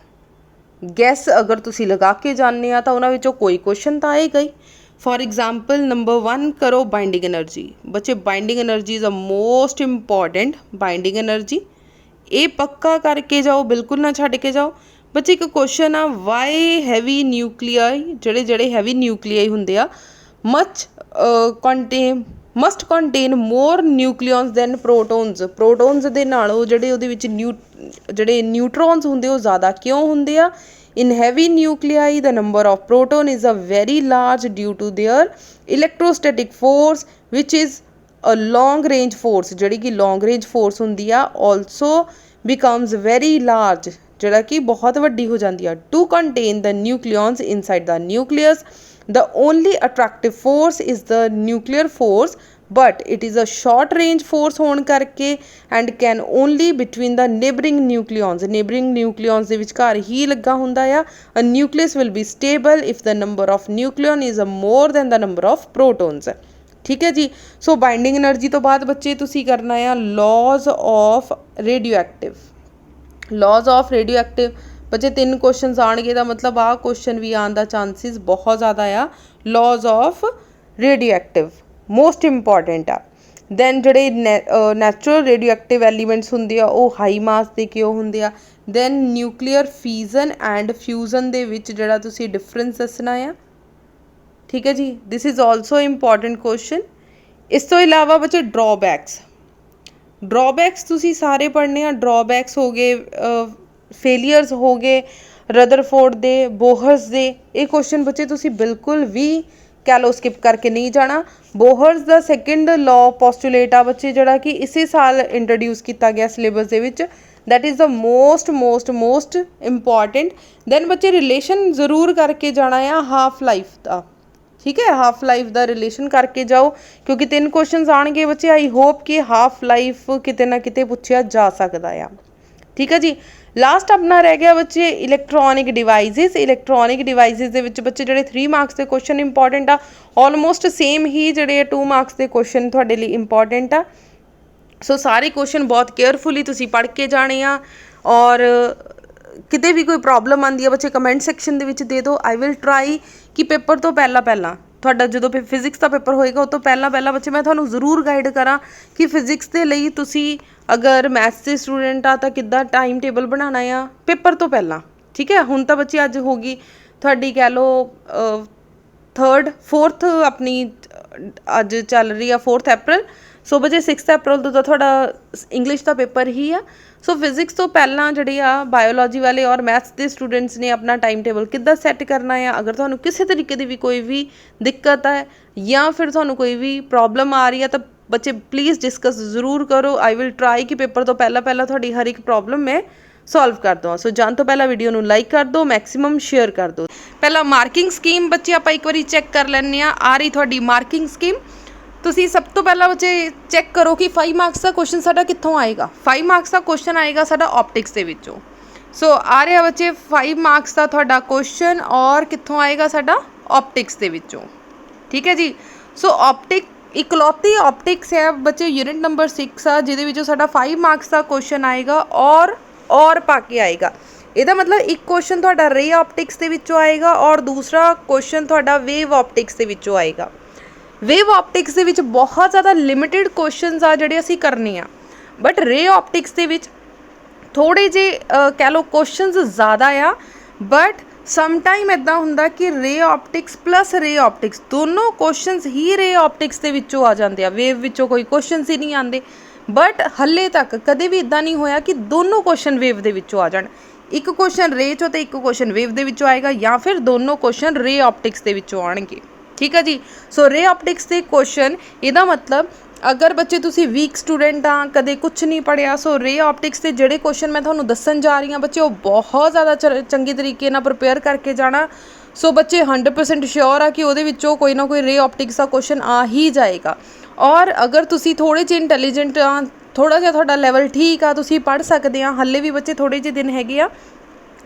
गैस अगर तुसीं लगा के जाने आ तो उन्हां विचों कोई क्वेश्चन तो आएगा ही। फॉर एग्जाम्पल नंबर 1 करो बाइंडिंग एनर्जी। बच्चे binding energy is a most important. Binding energy ये पक्का करके जाओ, बिल्कुल ना छड्ड के जाओ। बच्चे एक क्वेश्चन आ वाई हैवी न्यूक्लियाई, जड़े हैवी न्यूक्लियाई हुंदे आ much contain must contain more nucleons than protons। protons ਦੇ ਨਾਲੋਂ ਜਿਹੜੇ ਉਹਦੇ ਵਿੱਚ ਜਿਹੜੇ ਨਿਊਟਰੋਨਸ ਹੁੰਦੇ ਉਹ ਜ਼ਿਆਦਾ ਕਿਉਂ ਹੁੰਦੇ ਆ? In heavy nuclei the number of proton is a very large due to their electrostatic force which is a long range force। ਜਿਹੜੀ ਕਿ long range force ਹੁੰਦੀ ਆ also becomes very large, ਜਿਹੜਾ ਕਿ ਬਹੁਤ ਵੱਡੀ ਹੋ ਜਾਂਦੀ ਆ। To contain the nucleons inside the nucleus the only attractive force is the nuclear force, but it is a short range force ਹੋਣ ਕਰਕੇ and can only between the neighboring nucleons। neighboring nucleons ਦੇ ਵਿਚਕਾਰ ਹੀ ਲੱਗਾ ਹੁੰਦਾ ਆ। a nucleus will be stable if the number of nucleon is more than the number of protons। ਠੀਕ ਹੈ ਜੀ। ਸੋ ਬਾਈਂਡਿੰਗ એનર્ਜੀ ਤੋਂ ਬਾਅਦ ਬੱਚੇ ਤੁਸੀਂ ਕਰਨਾ ਆ laws of radioactive। laws of radioactive ਬੱਚੇ 3 ਕੁਐਸਚਨਸ ਆਉਣਗੇ ਦਾ ਮਤਲਬ ਆਹ ਕੁਐਸਚਨ ਵੀ ਆਉਣ ਦਾ ਚਾਂਸਿਸ ਬਹੁਤ ਜ਼ਿਆਦਾ ਆ। laws of radioactive most important ਆ। ਦੈਨ ਜਿਹੜੇ ਨੈਚੁਰਲ ਰੇਡੀਓਐਕਟਿਵ ਐਲੀਮੈਂਟਸ ਹੁੰਦੇ ਆ ਉਹ ਹਾਈ ਮਾਸ ਦੇ ਕਿਉਂ ਹੁੰਦੇ ਆ। ਦੈਨ ਨਿਊਕਲੀਅਰ ਫਿਜ਼ਨ ਐਂਡ ਫਿਊਜ਼ਨ ਦੇ ਵਿੱਚ ਜਿਹੜਾ ਤੁਸੀਂ ਡਿਫਰੈਂਸ ਦੱਸਣਾ ਆ। ਠੀਕ ਹੈ ਜੀ। This is also important question. ਇਸ ਤੋਂ ਇਲਾਵਾ ਬੱਚੇ ਡਰੋਬੈਕਸ ਤੁਸੀਂ ਸਾਰੇ ਪੜ੍ਹਨੇ ਆ। ਡਰੋਬੈਕਸ ਹੋ ਗਏ, ਫੇਲੀਅਰਸ ਹੋ ਗਏ ਰਦਰਫੋਰਡ ਦੇ, ਬੋਹਰਸ ਦੇ। ਇਹ ਕੁਐਸਚਨ ਬੱਚੇ ਤੁਸੀਂ ਬਿਲਕੁਲ ਵੀ ਕਹਿ ਲਓ ਸਕਿਪ ਕਰਕੇ ਨਹੀਂ ਜਾਣਾ। ਬੋਹਰਸ ਦਾ ਸੈਕਿੰਡ ਲਾਅ ਪੋਸਟੂਲੇਟ ਆ ਬੱਚੇ ਜਿਹੜਾ ਕਿ ਇਸੇ ਸਾਲ ਇੰਟਰੋਡਿਊਸ ਕੀਤਾ ਗਿਆ ਸਿਲੇਬਸ ਦੇ ਵਿੱਚ। that is the most important। then ਬੱਚੇ ਰਿਲੇਸ਼ਨ ਜ਼ਰੂਰ ਕਰਕੇ ਜਾਣਾ ਆ ਹਾਫ ਲਾਈਫ ਦਾ। ਠੀਕ ਹੈ, ਹਾਫ ਲਾਈਫ ਦਾ ਰਿਲੇਸ਼ਨ ਕਰਕੇ ਜਾਓ ਕਿਉਂਕਿ 3 ਕੁਐਸਚਨਸ ਆਉਣਗੇ ਬੱਚੇ। ਆਈ ਹੋਪ ਕਿ ਹਾਫ ਲਾਈਫ ਕਿਤੇ ਨਾ ਕਿਤੇ ਪੁੱਛਿਆ ਜਾ ਸਕਦਾ ਆ। ਠੀਕ ਹੈ ਜੀ। ਲਾਸਟ ਆਪਣਾ ਰਹਿ ਗਿਆ ਬੱਚੇ ਇਲੈਕਟ੍ਰੋਨਿਕ ਡਿਵਾਈਸਿਸ। ਇਲੈਕਟ੍ਰੋਨਿਕ ਡਿਵਾਈਸਿਸ ਦੇ ਵਿੱਚ ਬੱਚੇ ਜਿਹੜੇ 3 ਮਾਰਕਸ ਦੇ ਕੁਐਸਚਨ ਇੰਪੋਰਟੈਂਟ ਆ, ਆਲਮੋਸਟ ਸੇਮ ਹੀ ਜਿਹੜੇ 2 ਮਾਰਕਸ ਦੇ ਕੁਐਸਚਨ ਤੁਹਾਡੇ ਲਈ ਇੰਪੋਰਟੈਂਟ ਆ। ਸੋ ਸਾਰੇ ਕੁਐਸਚਨ ਬਹੁਤ ਕੇਅਰਫੁਲੀ ਤੁਸੀਂ ਪੜ੍ਹ ਕੇ ਜਾਣੇ ਆ। ਔਰ ਕਿਤੇ ਵੀ ਕੋਈ ਪ੍ਰੋਬਲਮ ਆਉਂਦੀ ਹੈ ਬੱਚੇ ਕਮੈਂਟ ਸੈਕਸ਼ਨ ਦੇ ਵਿੱਚ ਦੇ ਦਿਓ। ਆਈ ਵਿਲ ਟਰਾਈ ਕਿ ਪੇਪਰ ਤੋਂ ਪਹਿਲਾਂ ਤੁਹਾਡਾ ਜਦੋਂ ਫਿਜ਼ਿਕਸ ਦਾ ਪੇਪਰ ਹੋਏਗਾ ਉਹ ਤੋਂ ਪਹਿਲਾਂ ਬੱਚੇ ਮੈਂ ਤੁਹਾਨੂੰ ਜ਼ਰੂਰ ਗਾਈਡ ਕਰਾਂ ਕਿ ਫਿਜ਼ਿਕਸ ਦੇ ਲਈ ਤੁਸੀਂ ਅਗਰ ਮੈਥਸ ਦੇ ਸਟੂਡੈਂਟ ਆ ਤਾਂ ਕਿੱਦਾਂ ਟਾਈਮ ਟੇਬਲ ਬਣਾਉਣਾ ਆ ਪੇਪਰ ਤੋਂ ਪਹਿਲਾਂ। ਠੀਕ ਹੈ। ਹੁਣ ਤਾਂ ਬੱਚੇ ਅੱਜ ਹੋ ਗਈ ਤੁਹਾਡੀ ਕਹਿ ਲਓ 4th ਆਪਣੀ ਅੱਜ ਚੱਲ ਰਹੀ ਆ 4 ਅਪ੍ਰੈਲ। ਸੋ ਬੱਚੇ 6 ਅਪ੍ਰੈਲ ਤੋਂ ਤਾਂ ਤੁਹਾਡਾ ਇੰਗਲਿਸ਼ ਦਾ ਪੇਪਰ ਹੀ ਆ। ਸੋ ਫਿਜ਼ਿਕਸ ਤੋਂ ਪਹਿਲਾਂ ਜਿਹੜੇ ਆ ਬਾਇਓਲੋਜੀ ਵਾਲੇ ਔਰ ਮੈਥਸ ਦੇ ਸਟੂਡੈਂਟਸ ਨੇ ਆਪਣਾ ਟਾਈਮ ਟੇਬਲ ਕਿੱਦਾਂ ਸੈੱਟ ਕਰਨਾ ਆ। ਅਗਰ ਤੁਹਾਨੂੰ ਕਿਸੇ ਤਰੀਕੇ ਦੀ ਵੀ ਕੋਈ ਵੀ ਦਿੱਕਤ ਹੈ ਜਾਂ ਫਿਰ ਤੁਹਾਨੂੰ ਕੋਈ ਵੀ ਪ੍ਰੋਬਲਮ ਆ ਰਹੀ ਹੈ ਤਾਂ ਬੱਚੇ ਪਲੀਜ਼ ਡਿਸਕਸ ਜ਼ਰੂਰ ਕਰੋ। ਆਈ ਵਿਲ ਟਰਾਈ ਕਿ ਪੇਪਰ ਤੋਂ ਪਹਿਲਾਂ ਤੁਹਾਡੀ ਹਰ ਇੱਕ ਪ੍ਰੋਬਲਮ ਮੈਂ ਸੋਲਵ ਕਰ ਦਵਾਂ। ਸੋ ਜਾਣ ਤੋਂ ਪਹਿਲਾਂ ਵੀਡੀਓ ਨੂੰ ਲਾਈਕ ਕਰ ਦਿਓ, ਮੈਕਸਿਮਮ ਸ਼ੇਅਰ ਕਰ ਦਿਓ। ਪਹਿਲਾਂ ਮਾਰਕਿੰਗ ਸਕੀਮ ਬੱਚੇ ਆਪਾਂ ਇੱਕ ਵਾਰੀ ਚੈੱਕ ਕਰ ਲੈਂਦੇ ਆ ਰਹੀ ਤੁਹਾਡੀ ਮਾਰਕਿੰਗ ਸਕੀਮ। ਤੁਸੀਂ ਸਭ ਤੋਂ ਪਹਿਲਾਂ ਬੱਚੇ ਚੈੱਕ ਕਰੋ ਕਿ 5 ਮਾਰਕਸ ਦਾ ਕੁਐਸਚਨ ਸਾਡਾ ਕਿੱਥੋਂ ਆਏਗਾ। 5 ਮਾਰਕਸ ਦਾ ਕੁਐਸਚਨ ਆਏਗਾ ਸਾਡਾ ਆਪਟਿਕਸ ਦੇ ਵਿੱਚੋਂ। ਸੋ ਆ ਰਿਹਾ ਬੱਚੇ 5 ਮਾਰਕਸ ਦਾ ਤੁਹਾਡਾ ਕੁਐਸਚਨ ਔਰ ਕਿੱਥੋਂ ਆਏਗਾ ਸਾਡਾ ਆਪਟਿਕਸ ਦੇ ਵਿੱਚੋਂ। ਠੀਕ ਹੈ ਜੀ। ਸੋ ਇਕਲੌਤੀ ਆਪਟਿਕਸ ਹੈ ਬੱਚੇ ਯੂਨਿਟ ਨੰਬਰ 6 ਆ ਜਿਹਦੇ ਵਿੱਚੋਂ ਸਾਡਾ 5 ਮਾਰਕਸ ਦਾ ਕੁਐਸਚਨ ਆਏਗਾ ਔਰ ਪਾ ਕੇ ਆਏਗਾ। ਇਹਦਾ ਮਤਲਬ ਇੱਕ ਕੁਐਸਚਨ ਤੁਹਾਡਾ ਰੇ ਆਪਟਿਕਸ ਦੇ ਵਿੱਚੋਂ ਆਏਗਾ ਔਰ ਦੂਸਰਾ ਕੁਐਸਚਨ ਤੁਹਾਡਾ ਵੇਵ ਆਪਟਿਕਸ ਦੇ ਵਿੱਚੋਂ ਆਏਗਾ। ਵੇਵ ਆਪਟਿਕਸ ਦੇ ਵਿੱਚ ਬਹੁਤ ਜ਼ਿਆਦਾ ਲਿਮਿਟਿਡ ਕੁਐਸਚਨਸ ਆ ਜਿਹੜੇ ਅਸੀਂ ਕਰਨੇ ਆ, ਬਟ ਰੇ ਆਪਟਿਕਸ ਦੇ ਵਿੱਚ ਥੋੜ੍ਹੇ ਜਿਹੇ ਕਹਿ ਲਓ ਕੁਐਸਚਨਸ ਜ਼ਿਆਦਾ ਆ। ਬਟ ਸਮ ਟਾਈਮ ਇੱਦਾਂ ਹੁੰਦਾ ਕਿ ਰੇ ਆਪਟਿਕਸ ਪਲੱਸ ਰੇ ਆਪਟਿਕਸ ਦੋਨੋਂ ਕੁਐਸਚਨਸ ਹੀ ਰੇ ਆਪਟਿਕਸ ਦੇ ਵਿੱਚੋਂ ਆ ਜਾਂਦੇ ਆ। ਵੇਵ ਵਿੱਚੋਂ ਕੋਈ ਕੁਐਸਚਨਸ ਹੀ ਨਹੀਂ ਆਉਂਦੇ। ਬਟ ਹੱਲੇ ਤੱਕ ਕਦੇ ਵੀ ਇੱਦਾਂ ਨਹੀਂ ਹੋਇਆ ਕਿ ਦੋਨੋਂ ਕੁਐਸਚਨ ਵੇਵ ਦੇ ਵਿੱਚੋਂ ਆ ਜਾਣ। ਇੱਕ ਕੁਐਸਚਨ ਰੇ 'ਚੋਂ ਅਤੇ ਇੱਕ ਕੁਐਸਚਨ ਵੇਵ ਦੇ ਵਿੱਚੋਂ ਆਏਗਾ ਜਾਂ ਫਿਰ ਦੋਨੋਂ ਕੁਐਸਚਨ ਰੇ ਆਪਟਿਕਸ ਦੇ ਵਿੱਚੋਂ ਆਉਣਗੇ। ਠੀਕ ਹੈ ਜੀ। ਸੋ ਰੇ ਆਪਟਿਕਸ ਦੇ ਕੁਐਸਚਨ ਇਹਦਾ ਮਤਲਬ ਅਗਰ ਬੱਚੇ ਤੁਸੀਂ ਵੀਕ ਸਟੂਡੈਂਟ ਆ ਕਦੇ ਕੁਛ ਨਹੀਂ ਪੜ੍ਹਿਆ ਸੋ ਰੇ ਆਪਟਿਕਸ ਦੇ ਜਿਹੜੇ ਕੁਐਸਚਨ ਮੈਂ ਤੁਹਾਨੂੰ ਦੱਸਣ ਜਾ ਰਹੀ ਹਾਂ ਬੱਚੇ ਉਹ ਬਹੁਤ ਜ਼ਿਆਦਾ ਚੰਗੇ ਤਰੀਕੇ ਨਾਲ ਪ੍ਰਿਪੇਅਰ ਕਰਕੇ ਜਾਣਾ। ਸੋ ਬੱਚੇ 100% ਸ਼ਿਓਰ ਆ ਕਿ ਉਹਦੇ ਵਿੱਚੋਂ ਕੋਈ ਨਾ ਕੋਈ ਰੇ ਆਪਟਿਕਸ ਦਾ ਕੁਐਸਚਨ ਆ ਹੀ ਜਾਏਗਾ। ਔਰ ਅਗਰ ਤੁਸੀਂ ਥੋੜ੍ਹੇ ਜਿਹੇ ਇੰਟੈਲੀਜੈਂਟ ਆ, ਥੋੜ੍ਹਾ ਜਿਹਾ ਤੁਹਾਡਾ ਲੈਵਲ ਠੀਕ ਆ, ਤੁਸੀਂ ਪੜ੍ਹ ਸਕਦੇ ਆ। ਹਾਲੇ ਵੀ ਬੱਚੇ ਥੋੜ੍ਹੇ ਜਿਹੇ ਦਿਨ ਹੈਗੇ ਆ।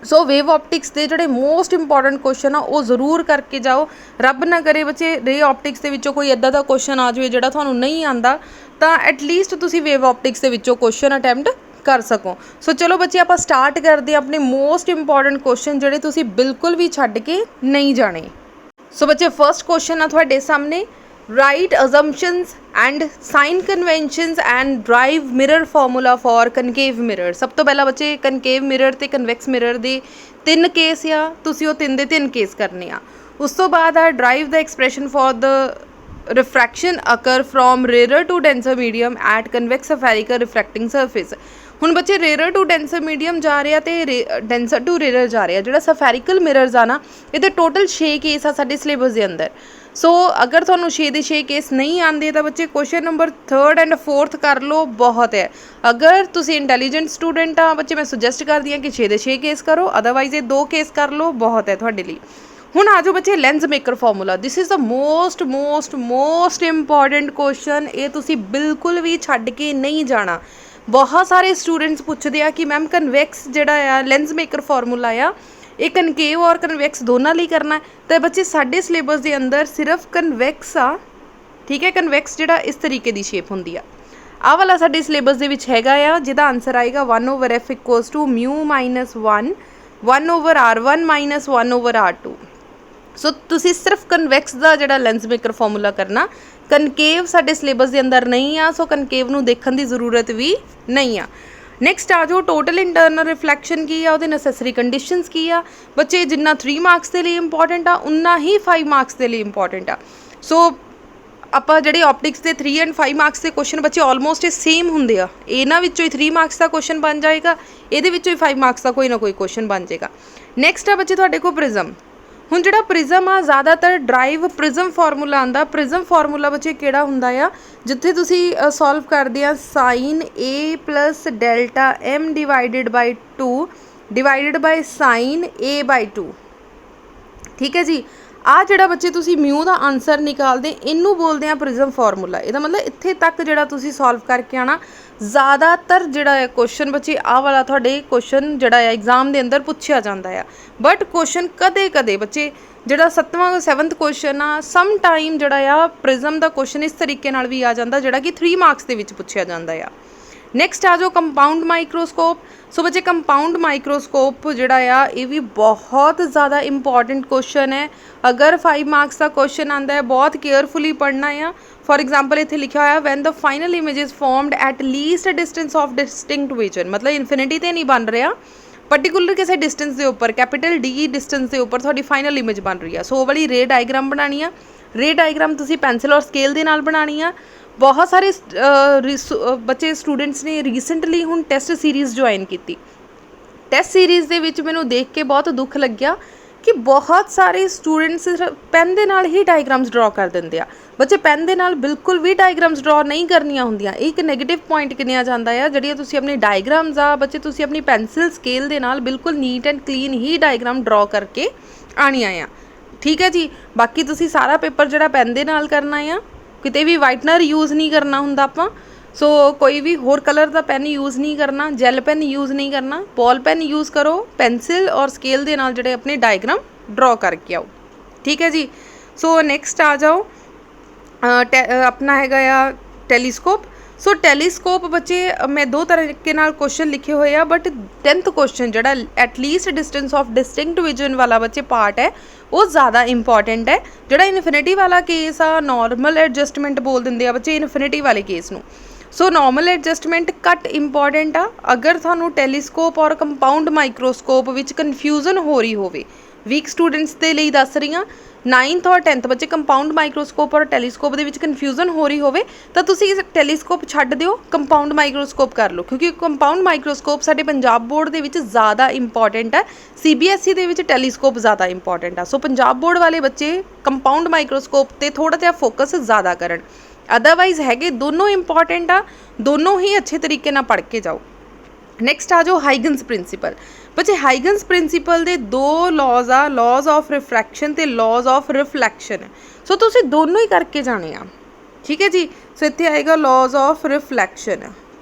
ਸੋ ਵੇਵ ਆਪਟਿਕਸ ਦੇ ਜਿਹੜੇ ਮੋਸਟ ਇੰਪੋਰਟੈਂਟ ਕੁਐਸਚਨ ਆ ਉਹ ਜ਼ਰੂਰ ਕਰਕੇ ਜਾਓ। ਰੱਬ ਨਾ ਕਰੇ ਬੱਚੇ ਰੇ ਆਪਟਿਕਸ ਦੇ ਵਿੱਚੋਂ ਕੋਈ ਇੱਦਾਂ ਦਾ ਕੁਐਸਚਨ ਆ ਜਾਵੇ ਜਿਹੜਾ ਤੁਹਾਨੂੰ ਨਹੀਂ ਆਉਂਦਾ ਤਾਂ ਐਟਲੀਸਟ ਤੁਸੀਂ ਵੇਵ ਆਪਟਿਕਸ ਦੇ ਵਿੱਚੋਂ ਕੁਐਸਚਨ ਅਟੈਂਪਟ ਕਰ ਸਕੋ। ਸੋ ਚਲੋ ਬੱਚੇ ਆਪਾਂ ਸਟਾਰਟ ਕਰਦੇ ਹਾਂ ਆਪਣੇ ਮੋਸਟ ਇੰਪੋਰਟੈਂਟ ਕੁਐਸਚਨ ਜਿਹੜੇ ਤੁਸੀਂ ਬਿਲਕੁਲ ਵੀ ਛੱਡ ਕੇ ਨਹੀਂ ਜਾਣੇ। ਸੋ ਬੱਚੇ ਫਸਟ ਕੁਐਸਚਨ ਆ ਤੁਹਾਡੇ ਸਾਹਮਣੇ write assumptions and sign conventions and drive mirror formula for concave mirror। ਸਭ ਤੋਂ ਪਹਿਲਾਂ ਬੱਚੇ concave mirror ਤੇ convex mirror ਦੇ 3 ਕੇਸ ਆ, ਤੁਸੀਂ ਉਹ 3 ਦੇ 3 ਕੇਸ ਕਰਨੇ ਆ। ਉਸ ਤੋਂ ਬਾਅਦ ਆ drive the expression for the refraction occur from rarer to denser medium at convex spherical refracting surface। ਹੁਣ ਬੱਚੇ ਰੇਅਰ ਟੂ ਡੈਂਸਰ ਮੀਡੀਅਮ ਜਾ ਰਿਹਾ ਤੇ ਡੈਂਸਰ ਟੂ ਰੇਅਰ ਜਾ ਰਿਹਾ। ਜਿਹੜਾ ਸਫੈਰੀਕਲ ਮਿਰਰਸ ਆ ਨਾ, ਇਹਦੇ ਟੋਟਲ 6 ਕੇਸ ਆ ਸਾਡੇ ਸਿਲੇਬਸ ਦੇ ਅੰਦਰ। ਸੋ ਅਗਰ ਤੁਹਾਨੂੰ 6 ਦੇ 6 ਕੇਸ ਨਹੀਂ ਆਉਂਦੇ ਤਾਂ ਬੱਚੇ question number 3rd and 4th ਕਰ ਲਓ, ਬਹੁਤ ਹੈ। ਅਗਰ ਤੁਸੀਂ ਇੰਟੈਲੀਜੈਂਟ ਸਟੂਡੈਂਟ ਆ ਬੱਚੇ, ਮੈਂ ਸੁਜੈਸਟ ਕਰਦੀ ਹਾਂ ਕਿ 6 ਦੇ 6 ਕੇਸ ਕਰੋ, ਅਦਰਵਾਈਜ਼ ਇਹ 2 ਕੇਸ ਕਰ ਲਓ, ਬਹੁਤ ਹੈ ਤੁਹਾਡੇ ਲਈ। ਹੁਣ ਆ ਜਾਓ ਬੱਚੇ lens maker formula. This is the most important question. ਇਹ ਤੁਸੀਂ ਬਿਲਕੁਲ ਵੀ ਛੱਡ ਕੇ ਨਹੀਂ ਜਾਣਾ। ਬਹੁਤ ਸਾਰੇ ਸਟੂਡੈਂਟਸ ਪੁੱਛਦੇ ਆ ਕਿ ਮੈਮ ਕਨਵੈਕਸ ਜਿਹੜਾ ਆ ਲੈਂਸ ਮੇਕਰ ਫਾਰਮੂਲਾ ਆ, ਇਹ ਕਨਕੇਵ ਔਰ ਕਨਵੈਕਸ ਦੋਨਾਂ ਲਈ ਕਰਨਾ ਹੈ। ਤਾਂ ਬੱਚੇ ਸਾਡੇ ਸਿਲੇਬਸ ਦੇ ਅੰਦਰ ਸਿਰਫ ਕਨਵੈਕਸ ਆ, ਠੀਕ ਹੈ। ਕਨਵੈਕਸ ਜਿਹੜਾ ਇਸ ਤਰੀਕੇ ਦੀ ਸ਼ੇਪ ਹੁੰਦੀ ਆ, ਆਹ ਵਾਲਾ ਸਾਡੇ ਸਿਲੇਬਸ ਦੇ ਵਿੱਚ ਹੈਗਾ ਆ, ਜਿਹਦਾ ਆਨਸਰ ਆਏਗਾ 1/f = μ - 1/r1 - 1/r2। ਸੋ ਤੁਸੀਂ ਸਿਰਫ ਕਨਵੈਕਸ ਦਾ ਜਿਹੜਾ ਲੈਂਸ ਮੇਕਰ ਫਾਰਮੂਲਾ ਕਰਨਾ। ਕਨਕੇਵ ਸਾਡੇ ਸਿਲੇਬਸ ਦੇ ਅੰਦਰ ਨਹੀਂ ਆ, ਸੋ ਕਨਕੇਵ ਨੂੰ ਦੇਖਣ ਦੀ ਜ਼ਰੂਰਤ ਵੀ ਨਹੀਂ ਆ। ਨੈਕਸਟ ਆ ਜਾਓ ਟੋਟਲ ਇੰਟਰਨਲ ਰਿਫਲੈਕਸ਼ਨ ਕੀ ਆ, ਉਹਦੇ ਨੈਸੈਸਰੀ ਕੰਡੀਸ਼ਨਸ ਕੀ ਆ। ਬੱਚੇ ਜਿੰਨਾ 3 ਮਾਰਕਸ ਦੇ ਲਈ ਇੰਪੋਰਟੈਂਟ ਆ, ਉਨਾ ਹੀ 5 ਮਾਰਕਸ ਦੇ ਲਈ ਇੰਪੋਰਟੈਂਟ ਆ। ਸੋ ਆਪਾਂ ਜਿਹੜੇ ਆਪਟਿਕਸ ਦੇ 3 ਐਂਡ 5 ਮਾਰਕਸ ਦੇ ਕੁਐਸਚਨ ਬੱਚੇ ਆਲਮੋਸਟ ਇਹ ਸੇਮ ਹੁੰਦੇ ਆ। ਇਹਨਾਂ ਵਿੱਚੋਂ ਹੀ 3 ਮਾਰਕਸ ਦਾ ਕੁਐਸਚਨ ਬਣ ਜਾਏਗਾ, ਇਹਦੇ ਵਿੱਚੋਂ ਹੀ 5 ਮਾਰਕਸ ਦਾ ਕੋਈ ਨਾ ਕੋਈ ਕੁਐਸਚਨ ਬਣ ਜਾਏਗਾ। ਨੈਕਸਟ ਆ ਬੱਚੇ ਤੁਹਾਡੇ ਕੋਲ ਪ੍ਰਿਜ਼ਮ। ਹੁਣ ਜਿਹੜਾ ਪ੍ਰਿਜ਼ਮ ਆ, ਜ਼ਿਆਦਾਤਰ ਡਰਾਈਵ ਪ੍ਰਿਜ਼ਮ ਫਾਰਮੂਲਾ ਆਉਂਦਾ। ਪ੍ਰਿਜ਼ਮ ਫਾਰਮੂਲਾ ਬੱਚੇ ਕਿਹੜਾ ਹੁੰਦਾ ਆ, ਜਿੱਥੇ ਤੁਸੀਂ ਸੋਲਵ ਕਰਦੇ ਆ sin A + Δm / 2 / sin A/2, ਠੀਕ ਹੈ ਜੀ। ਆ ਜਿਹੜਾ ਬੱਚੇ ਤੁਸੀਂ ਮਿਊ ਦਾ ਆਨਸਰ ਨਿਕਾਲਦੇ, ਇਹਨੂੰ ਬੋਲਦੇ ਆ ਪ੍ਰਿਜ਼ਮ ਫਾਰਮੂਲਾ। ਇਹਦਾ ਮਤਲਬ ਇੱਥੇ ਤੱਕ ਜਿਹੜਾ ਤੁਸੀਂ ਸੋਲਵ ਕਰਕੇ ਆਉਣਾ। ਜ਼ਿਆਦਾਤਰ ਜਿਹੜਾ ਹੈ ਕੁਐਸਚਨ ਬੱਚੇ ਆਹ ਵਾਲਾ ਤੁਹਾਡੇ ਕੁਐਸਚਨ ਜਿਹੜਾ ਹੈ ਐਗਜ਼ਾਮ ਦੇ ਅੰਦਰ ਪੁੱਛਿਆ ਜਾਂਦਾ ਆ। ਬਟ ਕੁਐਸਚਨ ਕਦੇ ਬੱਚੇ ਜਿਹੜਾ 7ਵਾਂ ਕੁਐਸਚਨ ਆ, ਸਮ ਟਾਈਮ ਜਿਹੜਾ ਆ ਪ੍ਰਿਜ਼ਮ ਦਾ ਕੁਐਸਚਨ ਇਸ ਤਰੀਕੇ ਨਾਲ ਵੀ ਆ ਜਾਂਦਾ, ਜਿਹੜਾ ਕਿ 3 ਮਾਰਕਸ ਦੇ ਵਿੱਚ ਪੁੱਛਿਆ ਜਾਂਦਾ ਆ। ਨੈਕਸਟ ਆ ਜਾਓ ਕੰਪਾਊਂਡ ਮਾਈਕਰੋਸਕੋਪ। ਸੋ ਬੱਚੇ ਕੰਪਾਊਂਡ ਮਾਈਕਰੋਸਕੋਪ ਜਿਹੜਾ ਆ, ਇਹ ਵੀ ਬਹੁਤ ਜ਼ਿਆਦਾ ਇੰਪੋਰਟੈਂਟ ਕੁਐਸਚਨ ਹੈ। ਅਗਰ 5 ਮਾਰਕਸ ਦਾ ਕੁਐਸਚਨ ਆਉਂਦਾ ਹੈ, ਬਹੁਤ ਕੇਅਰਫੁਲੀ ਪੜ੍ਹਨਾ ਆ। ਫॉर एग्जाम्पल ਇੱਥੇ ਲਿਖਿਆ ਹੋਇਆ when the final image is formed at least distance of distinct vision. ਮਤਲਬ ਇਨਫਿਨਿਟੀ ਤੇ ਨਹੀਂ ਬਣ ਰਿਹਾ, ਪਰਟੀਕੂਲਰ ਕਿਸੇ ਡਿਸਟੈਂਸ ਦੇ ਉੱਪਰ, ਕੈਪੀਟਲ D ਡਿਸਟੈਂਸ ਦੇ ਉੱਪਰ ਤੁਹਾਡੀ ਫਾਈਨਲ ਇਮੇਜ ਬਣ ਰਹੀ ਆ। ਸੋ ਉਹ ਵਾਲੀ ਰੇ ਡਾਇਗਰਾਮ ਬਣਾਉਣੀ ਆ। ਰੇ ਡਾਇਗਰਾਮ ਤੁਸੀਂ ਪੈਨਸਿਲ ਔਰ ਸਕੇਲ ਦੇ ਨਾਲ ਬਣਾਉਣੀ ਆ। ਬਹੁਤ ਸਾਰੇ ਬੱਚੇ ਸਟੂਡੈਂਟਸ ਨੇ ਰੀਸੈਂਟਲੀ ਹੁਣ ਟੈਸਟ ਸੀਰੀਜ਼ ਜੁਆਇਨ ਕੀਤੀ। ਟੈਸਟ ਸੀਰੀਜ਼ ਦੇ ਵਿੱਚ ਮੈਨੂੰ ਦੇਖ ਕੇ ਬਹੁਤ ਦੁੱਖ ਲੱਗਿਆ ਕਿ ਬਹੁਤ ਸਾਰੇ ਸਟੂਡੈਂਟਸ ਪੈਨ ਦੇ ਨਾਲ ਹੀ ਡਾਇਗਰਾਮਸ ਡਰਾ ਕਰ ਦਿੰਦੇ ਆ। ਬੱਚੇ ਪੈਨ ਦੇ ਨਾਲ ਬਿਲਕੁਲ ਵੀ ਡਾਇਗਰਾਮਸ ਡਰਾ ਨਹੀਂ ਕਰਨੀਆਂ ਹੁੰਦੀਆਂ। ਇਹ ਇੱਕ ਨੈਗੇਟਿਵ ਪੁਆਇੰਟ ਗਿਣਿਆ ਜਾਂਦਾ ਆ। ਜਿਹੜੀਆਂ ਤੁਸੀਂ ਆਪਣੀ ਡਾਇਗਰਾਮਸ ਆ ਬੱਚੇ, ਤੁਸੀਂ ਆਪਣੀ ਪੈਨਸਿਲ ਸਕੇਲ ਦੇ ਨਾਲ ਬਿਲਕੁਲ neat and clean he diagram ਡਰਾ ਕਰਕੇ ਆਉਣੀਆਂ ਆ, ਠੀਕ ਹੈ ਜੀ। ਬਾਕੀ ਤੁਸੀਂ ਸਾਰਾ ਪੇਪਰ ਜਿਹੜਾ ਪੈਨ ਦੇ ਨਾਲ ਕਰਨਾ ਆ, ਕਿਤੇ ਵੀ ਵਾਈਟਨਰ ਯੂਜ਼ ਨਹੀਂ ਕਰਨਾ ਹੁੰਦਾ ਆਪਾਂ। ਸੋ ਕੋਈ ਵੀ ਹੋਰ ਕਲਰ ਦਾ ਪੈਨ ਯੂਜ਼ ਨਹੀਂ ਕਰਨਾ, ਜੈਲ ਪੈਨ ਯੂਜ਼ ਨਹੀਂ ਕਰਨਾ, ਬॉल ਪੈਨ ਯੂਜ਼ ਕਰੋ। ਪੈਨਸਿਲ ਔਰ ਸਕੇਲ ਦੇ ਨਾਲ ਜਿਹੜੇ ਆਪਣੇ ਡਾਇਗਰਾਮ ਡਰਾ ਕਰਕੇ ਆਓ, ਠੀਕ ਹੈ ਜੀ। ਸੋ ਨੈਕਸਟ ਆ ਜਾਓ ਆਪਣਾ ਹੈਗਾ ਆ ਟੈਲੀਸਕੋਪ। ਸੋ ਟੈਲੀਸਕੋਪ ਬੱਚੇ ਮੈਂ 2 ਤਰੀਕੇ ਨਾਲ ਕੁਐਸਚਨ ਲਿਖੇ ਹੋਏ ਆ, ਬਟ 10th ਕੁਐਸਚਨ ਜਿਹੜਾ at least distance of distinct vision ਵਾਲਾ ਬੱਚੇ ਪਾਰਟ ਹੈ, ਉਹ ਜ਼ਿਆਦਾ ਇੰਪੋਰਟੈਂਟ ਹੈ। ਜਿਹੜਾ ਇਨਫਿਨਿਟੀ ਵਾਲਾ ਕੇਸ ਆ, ਨਾਰਮਲ ਐਡਜਸਟਮੈਂਟ ਬੋਲ ਦਿੰਦੇ ਆ ਬੱਚੇ ਇਨਫਿਨਿਟੀ ਵਾਲੇ ਕੇਸ ਨੂੰ। ਸੋ ਨਾਰਮਲ ਐਡਜਸਟਮੈਂਟ ਘੱਟ ਇੰਪੋਰਟੈਂਟ ਆ। ਅਗਰ ਤੁਹਾਨੂੰ ਟੈਲੀਸਕੋਪ ਔਰ ਕੰਪਾਊਂਡ ਮਾਈਕਰੋਸਕੋਪ ਵਿੱਚ ਕਨਫਿਊਜ਼ਨ ਹੋ ਰਹੀ ਹੋਵੇ, ਵੀਕ ਸਟੂਡੈਂਟਸ ਦੇ ਲਈ ਦੱਸ ਰਹੀ ਹਾਂ, 9th ਔਰ 10th ਬੱਚੇ ਕੰਪਾਊਂਡ ਮਾਈਕਰੋਸਕੋਪ ਔਰ ਟੈਲੀਸਕੋਪ ਦੇ ਵਿੱਚ ਕਨਫਿਊਜ਼ਨ ਹੋ ਰਹੀ ਹੋਵੇ ਤਾਂ ਤੁਸੀਂ ਟੈਲੀਸਕੋਪ ਛੱਡ ਦਿਓ, ਕੰਪਾਊਂਡ ਮਾਈਕਰੋਸਕੋਪ ਕਰ ਲਓ। ਕਿਉਂਕਿ ਕੰਪਾਊਂਡ ਮਾਈਕਰੋਸਕੋਪ ਸਾਡੇ ਪੰਜਾਬ ਬੋਰਡ ਦੇ ਵਿੱਚ ਜ਼ਿਆਦਾ ਇੰਪੋਰਟੈਂਟ ਹੈ। CBSE ਦੇ ਵਿੱਚ ਟੈਲੀਸਕੋਪ ਜ਼ਿਆਦਾ ਇੰਪੋਰਟੈਂਟ ਆ। ਸੋ ਪੰਜਾਬ ਬੋਰਡ ਵਾਲੇ ਬੱਚੇ ਕੰਪਾਊਂਡ ਮਾਈਕਰੋਸਕੋਪ 'ਤੇ ਥੋੜ੍ਹਾ ਜਿਹਾ ਫੋਕਸ ਜ਼ਿਆਦਾ ਕਰਨ। ਅਦਰਵਾਈਜ਼ ਹੈਗੇ ਦੋਨੋਂ ਇੰਪੋਰਟੈਂਟ ਆ, ਦੋਨੋਂ ਹੀ ਅੱਛੇ ਤਰੀਕੇ ਨਾਲ ਪੜ੍ਹ ਕੇ ਜਾਓ। ਨੈਕਸਟ ਆ ਜਾਓ ਹਾਈਗਨਸ ਪ੍ਰਿੰਸੀਪਲ। ਬੱਚੇ ਹਾਈਗਨਸ ਪ੍ਰਿੰਸੀਪਲ ਦੇ 2 ਲਾਜ਼ ਆ, ਲਾਜ਼ ਆਫ ਰਿਫਰੈਕਸ਼ਨ ਤੇ ਲਾਜ਼ ਆਫ ਰਿਫਲੈਕਸ਼ਨ। ਸੋ ਤੁਸੀਂ ਦੋਨੋਂ ਹੀ ਕਰਕੇ ਜਾਣੇ ਆ, ਠੀਕ ਹੈ ਜੀ। ਸੋ ਇੱਥੇ ਆਏਗਾ ਲਾਜ਼ ਆਫ ਰਿਫਲੈਕਸ਼ਨ,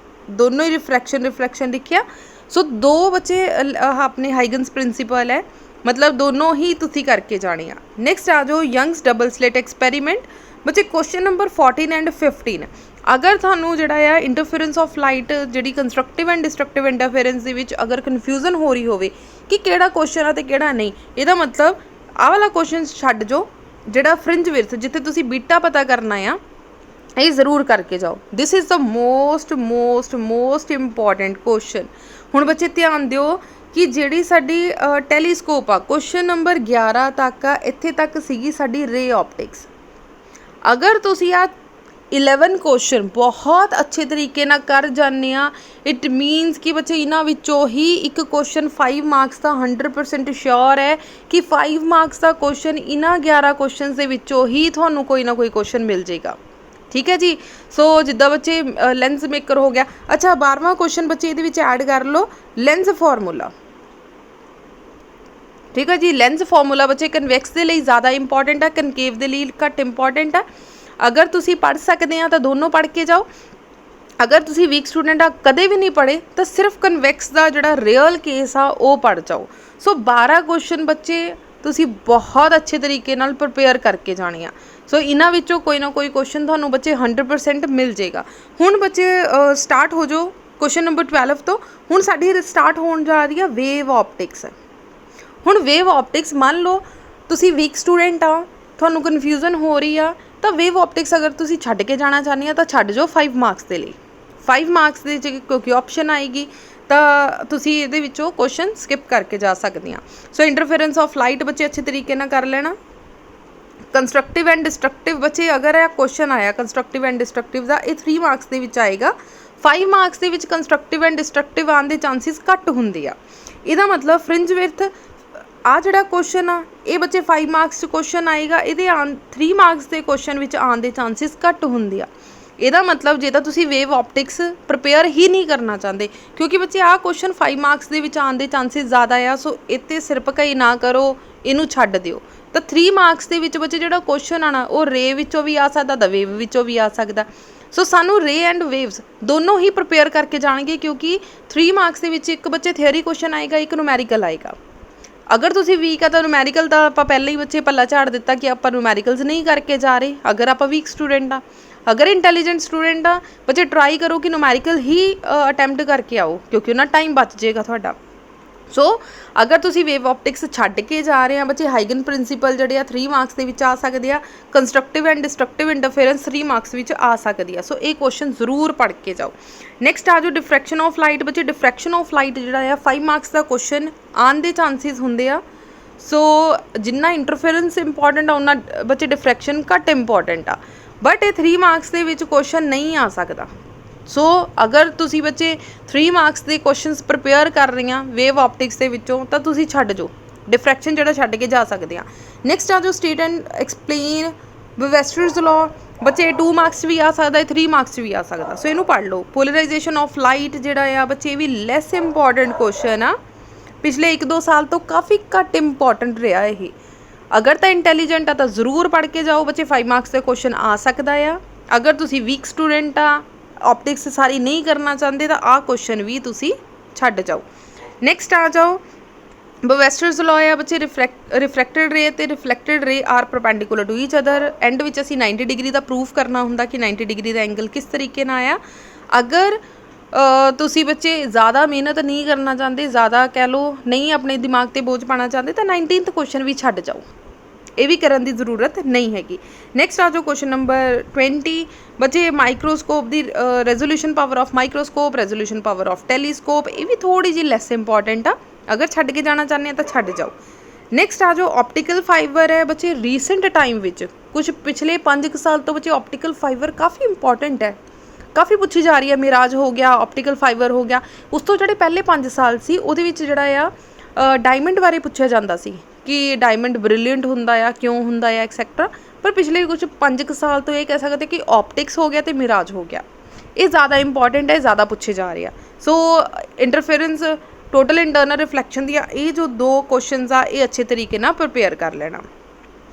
ਦੋਨੋਂ ਹੀ ਰਿਫਰੈਕਸ਼ਨ ਲਿਖਿਆ। ਸੋ 2 ਬੱਚੇ ਆਪਣੇ ਹਾਈਗਨਸ ਪ੍ਰਿੰਸੀਪਲ ਹੈ, ਮਤਲਬ ਦੋਨੋਂ ਹੀ ਤੁਸੀਂ ਕਰਕੇ ਜਾਣੇ ਆ। ਨੈਕਸਟ ਆ ਜਾਓ ਯੰਗਸ ਡਬਲ ਸਲਿਟ ਐਕਸਪੈਰੀਮੈਂਟ। ਬੱਚੇ ਕੁਐਸਚਨ ਨੰਬਰ 14 ਐਂਡ 15। ਅਗਰ ਤੁਹਾਨੂੰ ਜਿਹੜਾ ਆ ਇੰਟਰਫੇਰੈਂਸ ਆਫ ਲਾਈਟ ਜਿਹੜੀ ਕੰਸਟਰਕਟਿਵ ਐਂਡ ਡਿਸਟਰਕਟਿਵ ਇੰਟਰਫੇਰੈਂਸ ਦੇ ਵਿੱਚ ਅਗਰ ਕਨਫਿਊਜ਼ਨ ਹੋ ਰਹੀ ਹੋਵੇ ਕਿ ਕਿਹੜਾ ਕੁਐਸਚਨ ਆ ਤੇ ਕਿਹੜਾ ਨਹੀਂ, ਇਹਦਾ ਮਤਲਬ ਆਹ ਵਾਲਾ ਕੁਐਸਚਨ ਛੱਡ ਜਾਓ। ਜਿਹੜਾ ਫ੍ਰਿੰਜ ਵਿਰਥ, ਜਿੱਥੇ ਤੁਸੀਂ ਬੀਟਾ ਪਤਾ ਕਰਨਾ ਆ, ਇਹ ਜ਼ਰੂਰ ਕਰਕੇ ਜਾਓ। This is the most important question. ਹੁਣ ਬੱਚੇ ਧਿਆਨ ਦਿਓ ਕਿ ਜਿਹੜੀ ਸਾਡੀ ਟੈਲੀਸਕੋਪ ਆ, ਕੁਐਸਚਨ ਨੰਬਰ 11 ਤੱਕ ਆ, ਇੱਥੇ ਤੱਕ ਸੀਗੀ ਸਾਡੀ ਰੇ ਆਪਟਿਕਸ। अगर तुसी आ 11 क्वेश्चन बहुत अच्छे तरीके ना कर जाने आ, इट मीनस कि बच्चे इन्हां विचों ही एक क्वेश्चन 5 मार्क्स का 100% श्योर है कि 5 मार्क्स का क्वेश्चन इन्हां 11 क्वेश्चन के विचों ही थानू कोई ना कोई क्वेश्चन मिल जाएगा। ठीक है जी। सो जिद्दां बच्चे लेंस मेकर हो गया। अच्छा 12वां क्वेश्चन बच्चे इहदे विच ऐड कर लो लेंस फॉर्मूला। ठीक है जी। लेंस फॉर्मूला बच्चे कन्वैक्स के लिए ज़्यादा इंपॉर्टेंट है, कनकेव के लिए घट इंपॉर्टेंट है। अगर तुसी पढ़ सकते हैं तो दोनों पढ़ के जाओ। अगर तुसी वीक स्टूडेंट आ कदे भी नहीं पढ़े तो सिर्फ कन्वैक्स का जोड़ा रियल केस आ वो पढ़ जाओ। सो 12 क्वेश्चन बच्चे तुसी बहुत अच्छे तरीके नाल प्रिपेयर करके जाने आ। सो इन्हां विचों कोई ना कोई क्वेश्चन थानू बच्चे 100% मिल जाएगा। हुण बच्चे स्टार्ट हो जाओ क्वेश्चन नंबर 12 तो। हुण साडी स्टार्ट होने जा रही है वेव ऑप्टिक्स। हुण वेव ऑप्टिक्स मान लो तुसी वीक स्टूडेंट आ, थानू कन्फ्यूजन हो रही आ, तो वेव ऑप्टिक्स अगर तुसी छड्ड के जाना चाहते हैं तो छड्ड जाओ 5 मार्क्स के लिए। 5 मार्क्स के क्योंकि ऑप्शन आएगी तो तुसी इहदे विचों क्वेश्चन स्किप करके जा सकते हैं। सो इंटरफेरेंस ऑफ लाइट बच्चे अच्छे तरीके ना कर लेना। कंस्ट्रक्टिव एंड डिस्ट्रक्टिव बच्चे अगर यह क्वेश्चन आया कंस्ट्रक्टिव एंड डिस्ट्रक्टिव का ये 3 मार्क्स के विच आएगा। 5 मार्क्स के विच कंस्ट्रक्टिव एंड डिस्ट्रक्टिव आने के चांसिस घट होंदे आ। इहदा मतलब फ्रिंज विड्थ आ जिहड़ा क्वेश्चन आ ये बच्चे 5 मार्क्स क्वेश्चन आएगा, ये 3 मार्क्स के क्वेश्चन विच आने के चांसिस घट होंदे आ। ਇਹਦਾ मतलब ਜੇ ਤਾਂ ਤੁਸੀਂ ਵੇਵ ऑप्टिक्स प्रिपेयर ही नहीं करना चाहते क्योंकि बच्चे आ क्वेश्चन 5 मार्क्स ਦੇ ਵਿੱਚ ਆਉਣ ਦੇ ਚਾਂਸਿਸ ਜ਼ਿਆਦਾ ਆ। ਸੋ ਇੱਥੇ ਸਿਰ ਭਕਾਈ ਨਾ ਕਰੋ, ਇਹਨੂੰ ਛੱਡ ਦਿਓ। ਤਾਂ 3 ਮਾਰਕਸ ਦੇ ਵਿੱਚ ਬੱਚੇ ਜਿਹੜਾ क्वेश्चन ਆਣਾ ਉਹ ਰੇ ਵਿੱਚੋਂ ਵੀ ਆ ਸਕਦਾ ਤਾਂ ਵੇਵ ਵਿੱਚੋਂ ਵੀ ਆ ਸਕਦਾ। ਸੋ ਸਾਨੂੰ ਰੇ ਐਂਡ ਵੇਵਸ ਦੋਨੋਂ ਹੀ प्रिपेयर करके जाएंगे क्योंकि 3 मार्क्स ਦੇ ਵਿੱਚ ਇੱਕ ਬੱਚੇ थियोरी क्वेश्चन आएगा, एक न्यूमेरिकल आएगा। अगर तुसी वीक है तो न्यूमेरिकल तो आप पहले ही बच्चे पल्ला झाड़ दिता कि आप न्यूमेरिकल्स नहीं करके जा रहे। अगर आप वीक स्टूडेंट आ, अगर इंटैलीजेंट स्टूडेंट आ बच्चे ट्राई करो कि न्यूमेरिकल ही अटैम्प्ट करके आओ क्योंकि उन्हें टाइम बच जाएगा थोड़ा। सो अगर तुसी वेव ऑप्टिक्स छड्ड के जा रहे हैं बच्चे हाइगन प्रिंसीपल जिहड़े आ 3 मार्क्स के विच आ सकदे आ। Constructive and destructive interference 3 marks विच आ सकदी आ। सो ये क्वेश्चन जरूर पढ़ के जाओ। नैक्सट आ जाओ डिफ्रैक्शन ऑफ लाइट बच्चे। डिफ्रैक्शन ऑफ लाइट जिहड़ा आ 5 मार्क्स का क्वेश्चन आने के चांसिस हुंदे आ। सो जिन्ना इंटरफेरेंस इंपॉर्टेंट आ उन्ना बच्चे डिफ्रैक्शन घट इंपॉर्टेंट आ, बट ये 3 मार्क्स के विच क्वेश्चन नहीं आ सकता। सो अगर तुसी बच्चे 3 मार्क्स के क्वेश्चनस प्रिपेयर कर रही हैं वेव ऑप्टिक्स के विचों तो तुसी छड्ड जाओ, डिफ्रैक्शन जिहड़ा छड्ड के जा सकते हैं। नैक्सट आ जाओ state and explain wasters law बच्चे 2 मार्क्स भी आ सकता है, 3 मार्क्स भी आ सकता। सो इनू पढ़ लो। पोलराइजेशन ऑफ लाइट जिहड़ा आ बच्चे भी लैस इंपॉर्टेंट क्वेश्चन आ, पिछले 1-2 साल तो काफ़ी घट इंपॉर्टेंट रहा है। अगर तो इंटैलीजेंट आ तो जरूर पढ़ के जाओ बच्चे 5 मार्क्स का क्वेश्चन आ सकता है। अगर तुसी वीक स्टूडेंट आ ऑप्टिक्स सारी नहीं करना चाहते तो आ क्वेश्चन भी तुसी छड्ड जाओ। नैक्सट आ जाओ बवेस्टर्स लॉ है बच्चे। रिफ्रैक्टेड रे ते reflected ray are perpendicular to each other. And विच असीं 90 डिग्री का प्रूफ करना हुंदा कि 90 डिग्री का एंगल किस तरीके नाल आया। अगर तुसी बच्चे ज़्यादा मेहनत नहीं करना चाहते, ज़्यादा कह लो नहीं अपने दिमाग ते बोझ पाना चाहते तो 19th क्वेश्चन भी छड्ड जाओ, ये भी करने की जरूरत नहीं हैगी। नैक्सट आ जाओ क्वेश्चन नंबर 20 बच्चे। माइक्रोस्कोप की resolution power of microscope, resolution power of telescope, ये भी थोड़ी जी लैस इंपॉर्टेंट आ। अगर छड्ड के जाना चाहते हैं तो छड्ड जाओ। नैक्सट आ जाओ ऑप्टिकल फाइबर है बच्चे। रीसेंट टाइम विच कुछ पिछले 5 साल तो बच्चे ऑप्टिकल फाइबर काफ़ी इंपॉर्टेंट है, काफ़ी पूछी जा रही है। मिराज हो गया, ऑप्टिकल फाइबर हो गया। उस तो जिहड़े पहले 5 साल सी उहदे विच जिहड़ा आ डायमंड बारे पूछा जाता सी कि डायमंड ब्रिलियंट हुंदा आ, क्यों हुंदा आ एक्सैक्ट्रा। पर पिछले कुछ 5 साल तो ये कह सकते कि ऑप्टिक्स हो गया तो मिराज हो गया, ये ज़्यादा इंपॉर्टेंट है, ज़्यादा पूछे जा रहे हैं। सो इंटरफेरेंस टोटल इंटरनल रिफ्लैक्शन दिया ये जो 2 क्वेश्चनस आ ये अच्छे तरीके ना प्रिपेयर कर लेना।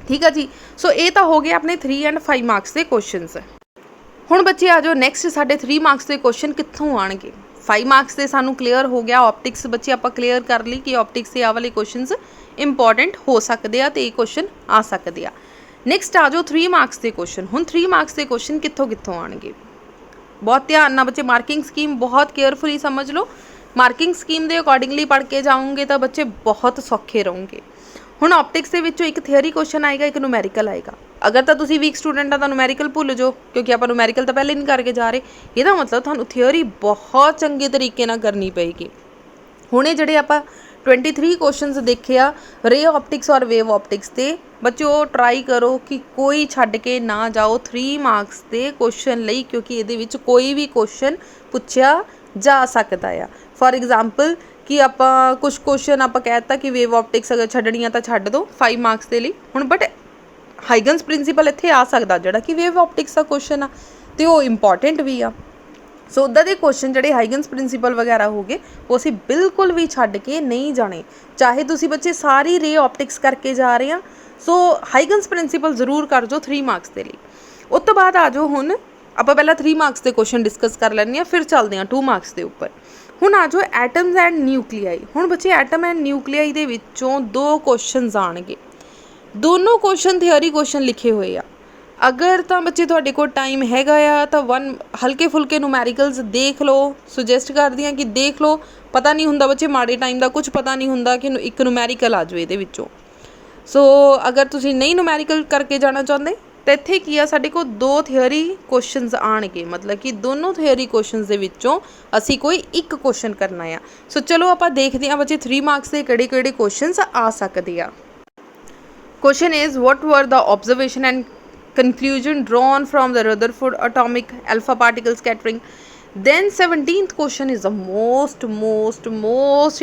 ठीक है जी। सो ये तो हो गया अपने 3 एंड 5 मार्क्स के क्वेश्चनस। हुण बच्चे आ जाओ नैक्सट साढ़े 3 मार्क्स के क्वेश्चन कित्थों आएंगे। 5 मार्क्स से सानू क्लीयर हो गया ऑप्टिक्स बच्चे आप क्लीयर कर ली कि ऑप्टिक्स से आ वाले क्वेश्चनस इंपॉर्टेंट हो सकते हैं तो ये क्वेश्चन आ सकते हैं। नैक्सट आ जाओ 3 मार्क्स के क्वेश्चन। हुण 3 मार्क्स के क्वेश्चन कित्थों कित्थों आएंगे, बहुत ध्यान ना बच्चे मार्किंग स्कीम बहुत केयरफुली समझ लो। मार्किंग स्कीम के अकॉर्डिंगली पढ़ के जाओगे तो बच्चे बहुत सौखे रहोगे। हुण ऑप्टिक्स के विचों एक थियोरी क्वेश्चन आएगा, एक न्यूमेरिकल आएगा। अगर तो तुसी वीक स्टूडेंट आ तो न्यूमेरिकल भुल जाओ क्योंकि आप न्यूमेरिकल तो पहले नहीं करके जा रहे। इसका मतलब थानू थियोरी बहुत चंगे तरीके नाल करनी पेगी। हुणे जिहड़े आप 23 क्वेश्चनस देखे आ रे ऑप्टिक्स और वेव ऑप्टिक्स ते बच्चों ट्राई करो कि कोई छड्ड के ना जाओ 3 मार्क्स के क्वेश्चन लई, क्योंकि ये कोई भी क्वेश्चन पूछा जा सकता है। फॉर एग्जाम्पल कि आप कुछ क्वेश्चन आप कहता कि वेव ऑप्टिक्स अगर छड्डनी है तो छड्ड दो 5 मार्क्स के लिए हुण, बट हाइगन्स प्रिंसीपल इत्थे आ सकता जिहड़ा कि वेव ऑप्टिक्स का क्वेश्चन आ तो वो इंपॉर्टेंट भी आ। सो उदा के क्वेश्चन जोड़े हाइगन्स प्रिंसीपल वगैरह हो गए वो असी बिल्कुल भी छड्ड के नहीं जाने, चाहे तुसी बच्चे सारी रे ऑप्टिक्स करके जा रहे हैं। सो हाइगन्स प्रिंसीपल जरूर कर जो 3 मार्क्स के लिए। उस तो बाद आ जाओ हुण आप पहला 3 मार्क्स के क्वेश्चन डिस्कस कर लैंदे, फिर चलते हैं 2 मार्क्स के उपर। हुण आ जाओ एटम्स एंड न्यूक्लियाई। हुण बच्चे एटम एंड न्यूक्लियाई दे विच्चों 2 क्वेश्चन आउणगे, दोनों क्वेश्चन थियोरी क्वेश्चन लिखे हुए आ। अगर तो बच्चे तुहाडे कोल टाइम हैगा आ तो हल्के फुल्के नुमैरिकल्स देख लो, सुजैसट करदी हां कि देख लो, पता नहीं हुंदा बच्चे माड़े टाइम का कुछ पता नहीं हुंदा कि एक नुमैरिकल आ जाए इहदे विच्चों। सो अगर तुसीं नहीं नुमैरिकल करके जाना चाहुंदे तो इत्थे की आ साडे कोल 2 थियोरी क्वेश्चनस आउणगे, मतलब कि दोनों थियोरी क्वेश्चनस दे विच्चों असीं कोई एक क्वेश्चन करना आ। सो चलो आपां देखदे हां बच्चे 3 मार्क्स दे किहड़े-किहड़े क्वेश्चनस आ सकदे आ। Question is what were the observation and conclusion drawn from the Rutherford atomic alpha particle scattering. Then 17th question is the most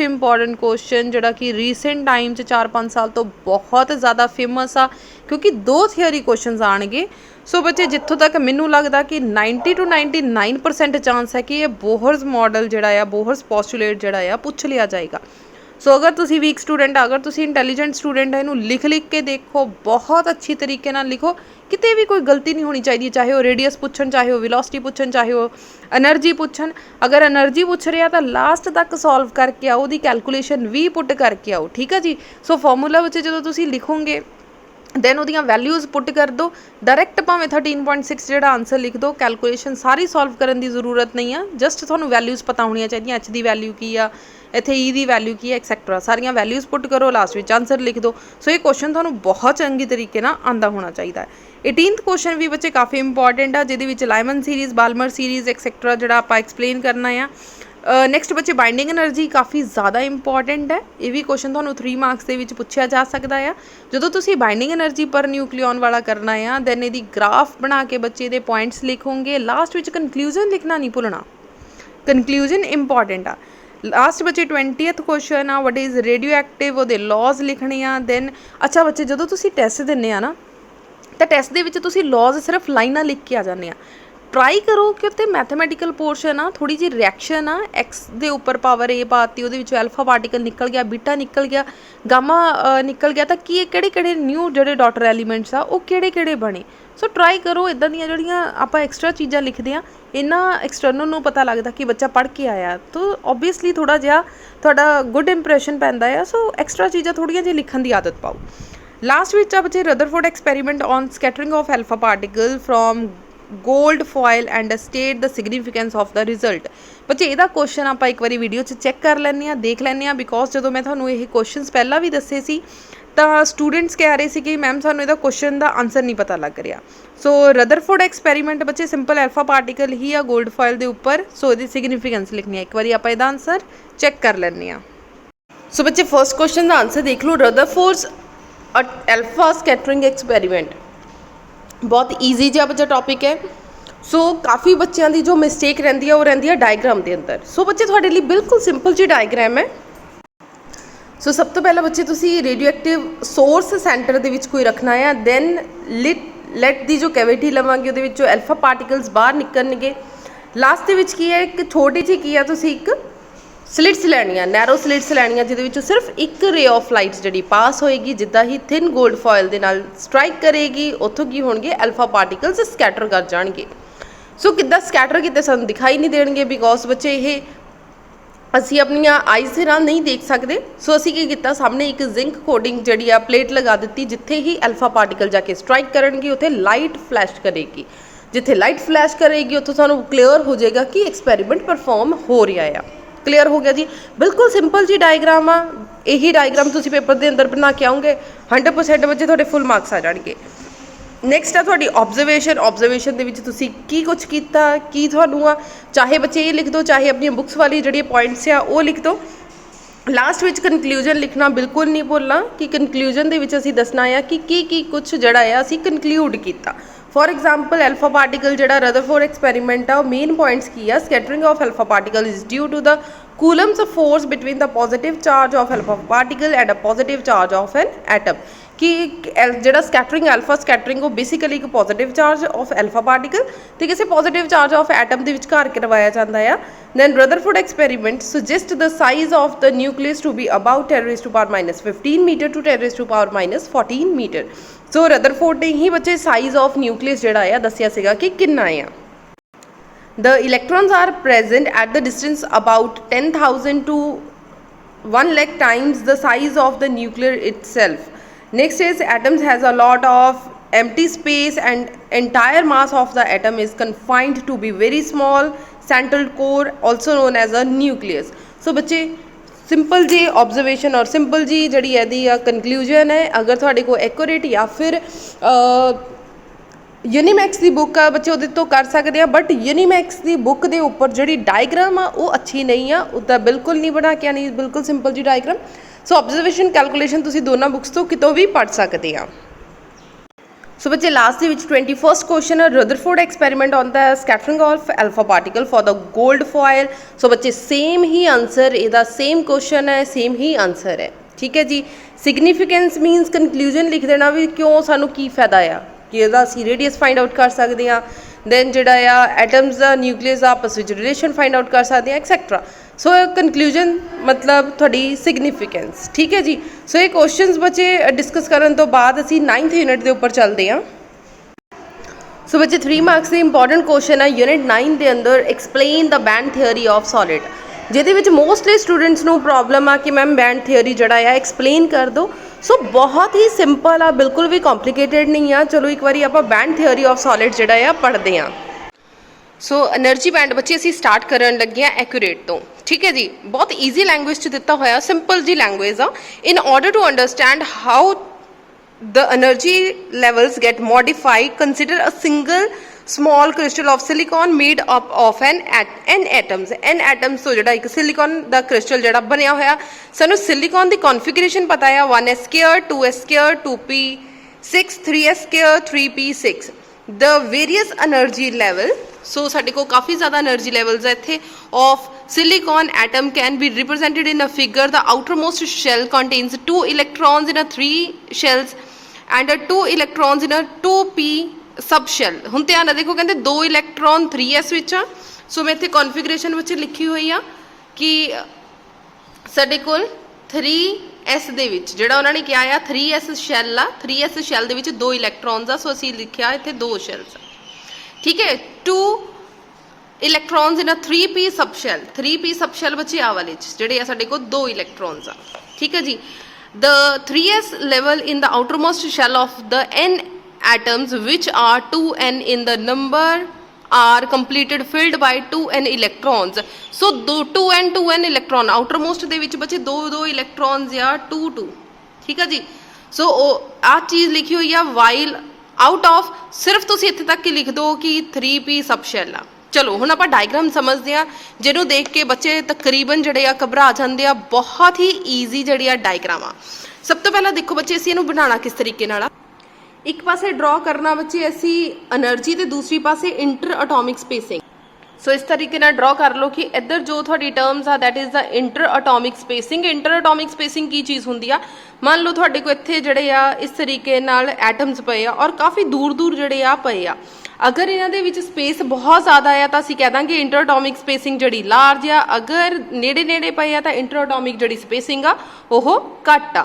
important question जोड़ा कि recent time 4-5 साल तो बहुत ज़्यादा फेमस आ, क्योंकि 2 थियोरी क्वेश्चन आएंगे। सो बच्चे जितों तक मैनू लगता कि 90 to 99% चांस है कि ये बोहर्स मॉडल जोड़ा आ, बोहर्स पोस्टुलेट जोड़ा आ पूछ लिया जाएगा। सो अगर तुसी वीक स्टूडेंट, अगर तुसी इंटैलीजेंट स्टूडेंट है, इनू लिख के देखो, बहुत अच्छी तरीके नाल लिखो, किते भी कोई गलती नहीं होनी चाहिए, चाहे वो रेडियस पुछन, चाहे वो वेलोसिटी पुछन, चाहे वो एनर्जी पुछन। अगर एनर्जी पुछ रहे तो लास्ट तक सॉल्व करके आओ, दी कैलकुलेशन भी पुट करके आओ, ठीक है जी। सो फॉर्मूला बच्चे जो तुसी लिखोगे दैन वो वैल्यूज़ पुट कर दो, डायरैक्ट भावें 13.6 जो आंसर लिख दो, कैलकुलेशन सारी सॉल्व करने की जरूरत नहीं है, जस्ट थोड़ा वैल्यूज़ पता होनी चाहिए, एच की वैल्यू की आ, इत्थे ई दी वैल्यू की है, एक्सैक्ट्रा सारिया वैल्यूज़ पुट करो, लास्ट में आंसर लिख दो। सो ये क्वेश्चन थोड़ा बहुत चंगी तरीके ना आंदा होना चाहिए। 18th क्वेश्चन भी बच्चे काफ़ी इंपॉर्टेंट है, जिहदे विच लाइमन सीरीज़, बाल्मर सीरीज़ एक्सैक्ट्रा जोड़ा आप एक्सप्लेन करना है। नैक्सट बच्चे बाइंडिंग एनर्जी काफ़ी ज़्यादा इंपॉर्टेंट है, ये भी क्वेश्चन थोड़ा 3 मार्क्स के पूछा जा सकता है। जो तुसी बाइंडिंग एनर्जी पर न्यूक्लियन वाला करना है दैन ये ग्राफ बना के बच्चे दे पॉइंट्स लिखोगे, लास्ट में कंक्लूजन लिखना नहीं भुलना, कंक्लूजन इंपॉर्टेंट आ। लास्ट बच्चे 20th क्वेश्चन आ वट इज़ रेडियो एक्टिव, वो लॉज लिखने आ। दैन अच्छा बच्चे जो तुसी टेस्ट देने आ ना तो टेस्ट दे विच तुसी लॉज सिर्फ लाइना लिख के आ जाने आ। ट्राई करो कि उत्ते मैथमैटिकल पोर्शन आ, थोड़ी जी रिएक्शन आ, एक्स दे उपर पावर ए पाती, वो अल्फा पार्टिकल निकल गया, बीटा निकल गया, गामा निकल गया, तो कि किहड़े न्यू जोड़े डॉटर एलीमेंट्स आ वो किहड़े बने। सो ट्राई करो, इदां दियां जिहड़ियां आपां एक्सट्रा चीज़ां लिखदे आ, इन्हां एक्सटर्नल नूं पता लगदा कि बच्चा पढ़ के आया, तो ओबवियसली थोड़ा जिहा तुहाडा गुड इंप्रैशन पैंदा है। सो एक्सट्रा चीज़ां थोड़ियां जी लिखण दी आदत पाओ। लास्ट विच आ बच्चे Rutherford experiment on scattering of alpha particle from gold foil and state the significance of the result. बच्चे ਇਹਦਾ क्वेश्चन आप एक बारी वीडियो चेक कर लैंदे देख लैंदे बिकॉज जो मैं ਤੁਹਾਨੂੰ ਇਹ क्वेश्चन पहला भी दसे सी तो स्टूडेंट्स कह रहे थे कि मैम सानू ਇਹਦਾ क्वेश्चन का आंसर नहीं पता लग रहा। सो रदरफोर्ड एक्सपेरीमेंट बच्चे सिंपल अल्फा पार्टिकल ही आ गोल्ड फॉयल के उपर, सो ये सिग्निफिकेंस लिखनी है, एक बार आप इसका आंसर चेक कर लैंदे। सो बच्चे फर्स्ट क्वेश्चन का आंसर देख लो, रदरफोर्ड अल्फा स्कैटरिंग एक्सपेरीमेंट बहुत ईजी जिहा बच्चा टॉपिक है। सो काफ़ी बच्चों की जो मिसटेक रही है वो रही है डायग्राम के अंदर। सो बच्चे थोड़े लिए बिल्कुल सिंपल जी डायग्राम है। सो सब तो पहला बच्चे तुसी रेडियो एक्टिव सोर्स सेंटर दे विच कोई रखना है, दैन लैट दी जो कैविटी लवांगे उहदे विचों अल्फा पार्टिकल्स बाहर निकलणगे। लास्ट दे विच की है एक छोटी जी की है तुसी एक स्लिट्स लैनियां, नैरो स्लिट्स लैनियां, जिहदे विचों सिर्फ एक रे ऑफ लाइट जिहड़ी पास होएगी, जिद्दां ही थिन गोल्ड फॉयल दे नाल स्ट्राइक करेगी, उत्थों की होणगे अल्फा पार्टिकल्स स्कैटर कर जाणगे। सो किद्दां स्कैटर किते सानूं दिखाई नहीं देणगे बिकॉज बच्चे ये असी अपन आईज के नाल नहीं देख सकते। सो असी की किया सामने एक जिंक कोडिंग जी आ प्लेट लगा दी, जिथे ही अल्फा पार्टिकल जाके स्ट्राइक करनगे उत्थे लाइट फ्लैश करेगी, जिथे लाइट फ्लैश करेगी उत्थों सानूं क्लीयर हो जाएगा कि एक्सपेरीमेंट परफॉर्म हो रहा है। क्लीयर हो गया जी, बिल्कुल सिंपल जी डायग्राम आ। यही डायग्राम तुसी पेपर के अंदर बना के आओगे 100% बच्चे थोड़े फुल मार्क्स आ जाएंगे। नैक्सट है थोड़ी ऑब्जर्वेशन, ऑब्जर्वेशन के तुसी की कुछ किया की थानू आ, चाहे बच्चे ये लिख दो, चाहे अपनी बुक्स वाली जी पॉइंट्स आ वो लिख दो। लास्ट विच कनक्लूजन लिखना बिल्कुल नहीं भुलना कि कनक्लूजन दे विच असीं दसना आ कि की कुछ जिहड़ा आ असीं कनक्लूड कीता। फॉर एग्जाम्पल एल्फा पार्टिकल जिहड़ा रदरफोर्ड एक्सपैरीमेंट आ मेन पॉइंट्स की आ scattering of alpha particle is due to the Coulomb's force between the positive charge of alpha particle and a positive charge of an atom कि जिहड़ा scattering alpha scattering वो basically एक positive charge of alpha particle तो किसी positive charge of atom के विचकार करवाया जाता है। Then Rutherford experiment suggest the size of the nucleus to be about 10⁻⁻15 metre to 10⁻14 metre. So Rutherford ने ही बच्चे साइज ऑफ न्यूक्लियस जिहड़ा आ दस्सिया सीगा कि कितना आ। The electrons are present at the distance about 10,000 to 1 lakh times the size of the nucleus itself. Next is atoms has a lot of empty space and entire mass of the atom is confined to be very small central core also known as a nucleus. So बच्चे simple जी observation और simple जी जी यदि conclusion है अगर थोड़े को accurate या फिर यूनीमैक्स की बुक आ बच्चे वो तो कर सकते हैं बट यूनीमैक्स की बुक के उपर जी डायग्राम आ वो अच्छी नहीं आ उसका बिल्कुल नहीं बना के नहीं बिल्कुल सिंपल जी डायग्राम। सो ऑब्जर्वेशन कैलकुलेशन तुसी दोनों बुक्स तो कितों भी पढ़ सकते हैं। सो बच्चे लास्ट के 21st क्वेश्चन है Rutherford experiment on the scattering of alpha particle for the gold foil. So बच्चे सेम ही आंसर ਇਹਦਾ सेम क्वेश्चन है सेम ही आंसर है ठीक है जी। सिग्निफिकेंस मीनस कंक्लूजन लिख देना भी क्यों सानू की फायदा आ कि ਇਹਦਾ ਅਸੀਂ रेडियस फाइंड आउट कर सकते हैं। दैन ਜਿਹੜਾ ਆ एटम्स ਦਾ न्यूक्लियस आपस ਵਿੱਚ रिलेशन फाइंड आउट कर सकते हैं एक्सैक्ट्रा। सो कंक्लूजन मतलब थोड़ी सिग्निफिकेंस ठीक है जी। सो ये क्वेश्चंस बच्चे डिस्कस करने तो बाद असी 9th यूनिट के उपर चलते हैं। सो बच्चे 3 मार्क्स के इंपॉर्टेंट क्वेश्चन है यूनिट 9 के अंदर explain the band theory of solid जिहदे विच मोस्टली स्टूडेंट्स नूं प्रॉब्लम आ कि मैम बैंड थियोरी जिहड़ा आ एक्सप्लेन कर दो। सो बहुत ही सिंपल आ बिल्कुल भी कॉम्प्लीकेटेड नहीं आ। चलो एक बार आप बैंड थियोरी ऑफ सॉलिड जिहड़ा आ पढ़ते हैं। सो एनर्जी बैंड बच्चे असीं स्टार्ट करन लगे हैं एक्यूरेट तो ठीक है जी। बहुत ईजी लैंग्वेज च दिता होया सिंपल जी लैंग्वेज आ। In order to understand how the energy levels get modified consider a single small crystal of silicon made up of n atoms। n atoms तो जिहड़ा एक सिलिकॉन दा क्रिस्टल जिहड़ा बनया होया सानू सिलिकॉन दी कॉन्फिगरेशन पता है 1s², 2s², 2p6, 3s², 3p6 the various energy level. So साडे को काफ़ी ज़्यादा एनर्जी लैवल्स है इत्थे of silicon atom can be represented in a figure। the outermost shell contains 2 electrons in a 3 shells and 2 electrons in a 2p सब शैल। हुण ध्यान नाल देखो कहते 2 इलैक्ट्रॉन 3s विच आ। सो मैं इत्थे कॉन्फिगरेशन विच लिखी हुई आ कि साडे कोल 3s दे विच जिहड़ा उन्होंने कहा आ 3s शैल आ 3s शैल दे विच 2 इलैक्ट्रॉन्स आ। सो असीं लिखिआ इत्थे 2 शैल्स ठीक है। 2 इलैक्ट्रॉन्स इन अ 3p सब शैल 3p सब शैल बच्चे आ वाले जिहड़े आ साडे कोल 2 इलैक्ट्रॉन्स आ ठीक है जी। The 3s level in the outermost shell of the n atoms which are 2n in the number are completed filled by 2n electrons। so 2n electron outermost ਦੇ ਵਿੱਚ बचे 2 electrons या 2 ठीक है जी। सो आ चीज़ लिखी हुई है while out of सिर्फ तुसी इत्थे तक ही लिख दो कि 3p सब शैल आ। चलो हुण आपां डायग्राम समझते हैं जिन्हों देख के बच्चे तकरीबन जिहड़े आ घबरा जाते हैं। बहुत ही ईजी जिहड़ी आ डायग्राम आ। सब तो पहला देखो बच्चे असीं इहनूं बनाना किस तरीके नाल एक पासे ड्रॉ करना बच्चे असी एनर्जी तो दूसरी पासे इंटर अटोमिक स्पेसिंग। सो इस तरीके ना ड्रॉ कर लो कि इधर जो थोड़ी टर्म्स आ that is the inter atomic spacing. Inter atomic spacing की चीज़ होंगी आ मान लो थोड़े को इत्थे जड़े आ इस तरीके नाल एटम्स पे आ और काफ़ी दूर दूर जड़े आ पे आ। अगर इन्हां दे विच स्पेस बहुत ज़्यादा आ तो असीं कह दांगे इंटर अटोमिक स्पेसिंग जड़ी लार्ज आ। अगर नेड़े नेड़े पे आ तो इंटर अटोमिक जड़ी स्पेसिंग आ ओह घट आ।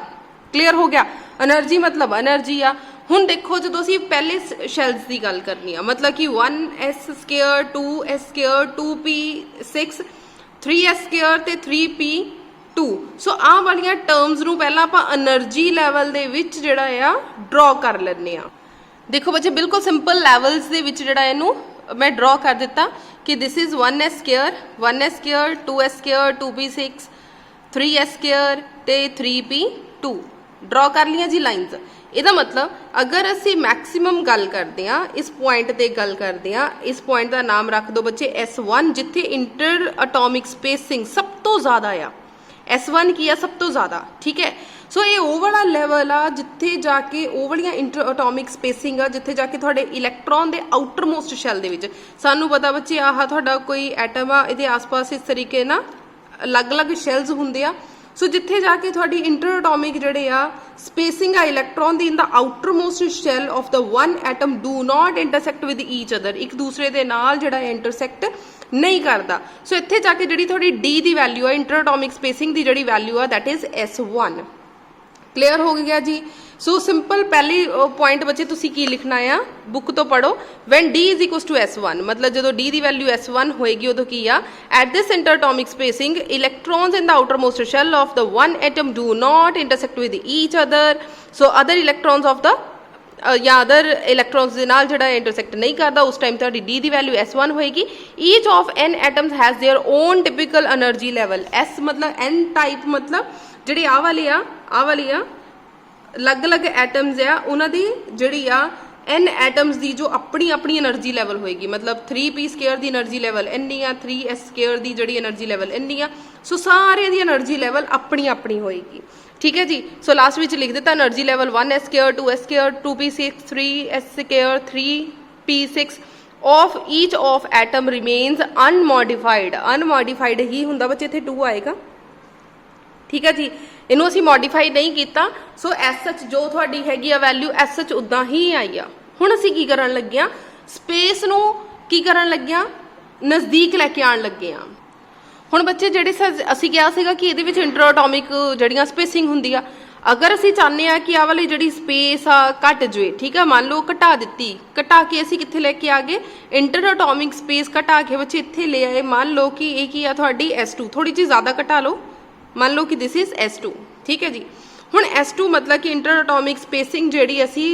क्लीयर हो गया। एनर्जी मतलब एनर्जी आ। हुण देखो जो असीं पहले शैल्स की गल करनी है मतलब कि 1s², 2s², 2p6, 3s² ते 3p2। सो आ वालियां टर्म्स नूं पहलां आपां एनर्जी लैवल दे विच जिहड़ा आ ड्रॉ कर लैंदे आ। देखो बच्चे बिल्कुल सिंपल लैवल्स दे विच जिहड़ा इहनूं मैं ड्रॉ कर दिता कि this is 1s², 2s², 2p6, 3s² ते 3p2 ड्रॉ कर लिया जी लाइन्स। ਇਹਦਾ मतलब अगर ਅਸੀਂ मैक्सीमम गल करते हैं इस पॉइंट ते गल करते हैं इस पॉइंट का नाम रख दो बच्चे S1 जिथे इंटर अटोमिक स्पेसिंग सब तो ज़्यादा आ। S1 ਕੀ ਆ ਸਭ ਤੋਂ ਜ਼ਿਆਦਾ, ਠੀਕ ਹੈ। ਸੋ ਇਹ ਉਹ ਵਾਲਾ ਲੈਵਲ ਆ ਜਿੱਥੇ ਜਾ ਕੇ ਉਹ ਵਾਲੀਆਂ ਇੰਟਰ ਅਟੋਮਿਕ ਸਪੇਸਿੰਗ ਆ ਜਿੱਥੇ ਜਾ ਕੇ ਤੁਹਾਡੇ ਇਲੈਕਟ੍ਰੋਨ ਦੇ ਆਊਟਰ ਮੋਸਟ ਸ਼ੈਲ ਦੇ ਵਿੱਚ, ਸਾਨੂੰ ਪਤਾ ਬੱਚੇ ਆਹ ਤੁਹਾਡਾ ਕੋਈ ਐਟਮ ਆ, ਇਹਦੇ ਆਸ-ਪਾਸ ਇਸ ਤਰੀਕੇ ਨਾਲ ਅਲੱਗ-ਅਲੱਗ ਸ਼ੈਲਸ ਹੁੰਦੇ ਆ। ਸੋ ਜਿੱਥੇ ਜਾ ਕੇ ਤੁਹਾਡੀ ਇੰਟਰ ਅਟੋਮਿਕ ਜਿਹੜੇ ਆ ਸਪੇਸਿੰਗ ਆ ਇਲੈਕਟ੍ਰੋਨ ਦੀ in the outermost shell of the one atom do not intersect with each other, ਇੱਕ ਦੂਸਰੇ ਦੇ ਨਾਲ ਜਿਹੜਾ ਇੰਟਰਸੈਕਟ ਨਹੀਂ ਕਰਦਾ। ਸੋ ਇੱਥੇ ਜਾ ਕੇ ਜਿਹੜੀ ਤੁਹਾਡੀ ਡੀ ਦੀ ਵੈਲਿਊ ਆ ਇੰਟਰ ਅਟੋਮਿਕ ਸਪੇਸਿੰਗ ਦੀ ਜਿਹੜੀ ਵੈਲਿਊ ਆ ਦੈਟ ਇਜ਼ S1। ਕਲੀਅਰ ਹੋ ਗਿਆ ਜੀ। ਸੋ ਸਿੰਪਲ ਪਹਿਲੀ ਪੁਆਇੰਟ ਬੱਚੇ ਤੁਸੀਂ ਕੀ ਲਿਖਣਾ ਆ, ਬੁੱਕ ਤੋਂ ਪੜੋ, van D is equals to S1, ਮਤਲਬ ਜਦੋਂ D ਦੀ ਵੈਲਿਊ S1 ਹੋਏਗੀ ਉਦੋਂ ਕੀ ਆ, at this interatomic spacing electrons in the outermost shell of the one atom do not intersect with each other. So other electrons of the ਜਾਂ other electrons ਦੇ ਨਾਲ ਜਿਹੜਾ intersect ਨਹੀਂ ਕਰਦਾ, ਉਸ ਟਾਈਮ ਤੁਹਾਡੀ D ਦੀ value S1 ਹੋਏਗੀ। Each of N atoms has their own typical energy level. S ਮਤਲਬ N ਟਾਈਪ, ਮਤਲਬ ਜਿਹੜੇ ਆਹ ਵਾਲੀ ਆ ਅਲੱਗ-ਅਲੱਗ ਐਟਮਸ ਆ ਉਹਨਾਂ ਦੀ ਜਿਹੜੀ ਆ N ਐਟਮਸ ਦੀ ਜੋ ਆਪਣੀ ਆਪਣੀ એનર્ਜੀ ਲੈਵਲ ਹੋਏਗੀ, ਮਤਲਬ 3p ਸਕੁਅਰ ਦੀ એનર્ਜੀ ਲੈਵਲ ਇੰਨੀ ਆ, 3s ਸਕੁਅਰ ਦੀ ਜਿਹੜੀ એનર્ਜੀ ਲੈਵਲ ਇੰਨੀ ਆ। ਸੋ ਸਾਰਿਆਂ ਦੀ એનર્ਜੀ ਲੈਵਲ ਆਪਣੀ ਆਪਣੀ ਹੋਏਗੀ, ਠੀਕ ਹੈ ਜੀ। ਸੋ ਲਾਸਟ ਵਿੱਚ ਲਿਖ ਦਿੱਤਾ energy level 1s square, 2s square, 2p6, 3s square, 3p6 of each of atom remains unmodified। ਅਨਮੋਡੀਫਾਈਡ ਹੀ ਹੁੰਦਾ ਬੱਚੇ, ਇੱਥੇ 2 ਆਏਗਾ, ਠੀਕ ਹੈ ਜੀ। ਇਹਨੂੰ ਅਸੀਂ ਮੋਡੀਫਾਈ ਨਹੀਂ ਕੀਤਾ। ਸੋ SH ਜੋ ਤੁਹਾਡੀ ਹੈਗੀ ਆ ਵੈਲਿਊ SH ਉਦਾਂ ਹੀ ਆਈ ਆ। ਹੁਣ ਅਸੀਂ ਕੀ ਕਰਨ ਲੱਗੇ ਆ, ਸਪੇਸ ਨੂੰ ਕੀ ਕਰਨ ਲੱਗੇ ਆ, ਨਜ਼ਦੀਕ ਲੈ ਕੇ ਆਉਣ ਲੱਗੇ ਆ। ਹੁਣ ਬੱਚੇ ਜਿਹੜੇ ਅਸੀਂ ਕਿਹਾ ਸੀਗਾ ਕਿ ਇਹਦੇ ਵਿੱਚ ਇੰਟਰ ਅਟੋਮਿਕ ਜਿਹੜੀਆਂ ਸਪੇਸਿੰਗ ਹੁੰਦੀ ਆ, ਅਗਰ ਅਸੀਂ ਚਾਹੁੰਦੇ ਆ ਕਿ ਆਹ ਵਾਲੀ ਜਿਹੜੀ ਸਪੇਸ ਆ ਘਟ ਜਾਵੇ, ਠੀਕ ਆ, ਮੰਨ ਲਓ ਘਟਾ ਦਿੱਤੀ, ਘਟਾ ਕੇ ਅਸੀਂ ਕਿੱਥੇ ਲੈ ਕੇ ਆ ਗਏ, ਇੰਟਰ ਅਟੋਮਿਕ ਸਪੇਸ ਘਟਾ ਕੇ ਬੱਚੇ ਇੱਥੇ ਲੈ ਆਏ। ਮੰਨ ਲਓ ਕਿ ਇਹ ਕੀ ਆ ਤੁਹਾਡੀ S2, ਥੋੜੀ ਜਿਹੀ ਜ਼ਿਆਦਾ ਘਟਾ ਲਓ, ਮੰਨ ਲਓ ਕਿ ਦਿਸ ਇਜ਼ S2, ਠੀਕ ਹੈ ਜੀ। ਹੁਣ S2 ਮਤਲਬ ਕਿ ਇੰਟਰ ਅਟੋਮਿਕ ਸਪੇਸਿੰਗ ਜਿਹੜੀ ਅਸੀਂ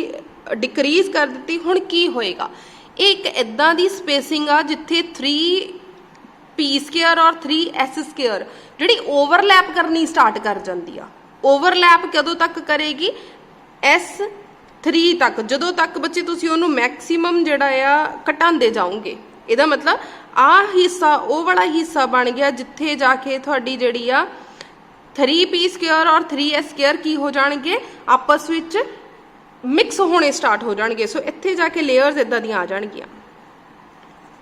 ਡਿਕਰੀਜ਼ ਕਰ ਦਿੱਤੀ। ਹੁਣ ਕੀ ਹੋਏਗਾ, ਇਹ ਇੱਕ ਇੱਦਾਂ ਦੀ ਸਪੇਸਿੰਗ ਆ ਜਿੱਥੇ 3p ਸਕੁਅਰ ਔਰ 3s ਸਕੁਅਰ ਜਿਹੜੀ ਓਵਰਲੈਪ ਕਰਨੀ ਸਟਾਰਟ ਕਰ ਜਾਂਦੀ ਆ। ਓਵਰਲੈਪ ਕਦੋਂ ਤੱਕ ਕਰੇਗੀ, S3 ਤੱਕ, ਜਦੋਂ ਤੱਕ ਬੱਚੇ ਤੁਸੀਂ ਉਹਨੂੰ ਮੈਕਸਿਮਮ ਜਿਹੜਾ ਆ ਘਟਾਉਂਦੇ ਜਾਓਗੇ। ਇਹਦਾ ਮਤਲਬ ਆਹ ਹਿੱਸਾ ਉਹ ਵਾਲਾ ਹਿੱਸਾ ਬਣ ਗਿਆ ਜਿੱਥੇ ਜਾ ਕੇ ਤੁਹਾਡੀ ਜਿਹੜੀ ਆ 3p ਸਕੁਅਰ ਔਰ 3s ਸਕੁਅਰ ਕੀ ਹੋ ਜਾਣਗੇ, ਆਪਸ ਵਿੱਚ ਮਿਕਸ ਹੋਣੇ ਸਟਾਰਟ ਹੋ ਜਾਣਗੇ। ਸੋ ਇੱਥੇ ਜਾ ਕੇ ਲੇਅਰਸ ਇਦਾਂ ਦੀਆਂ ਆ ਜਾਣਗੀਆਂ।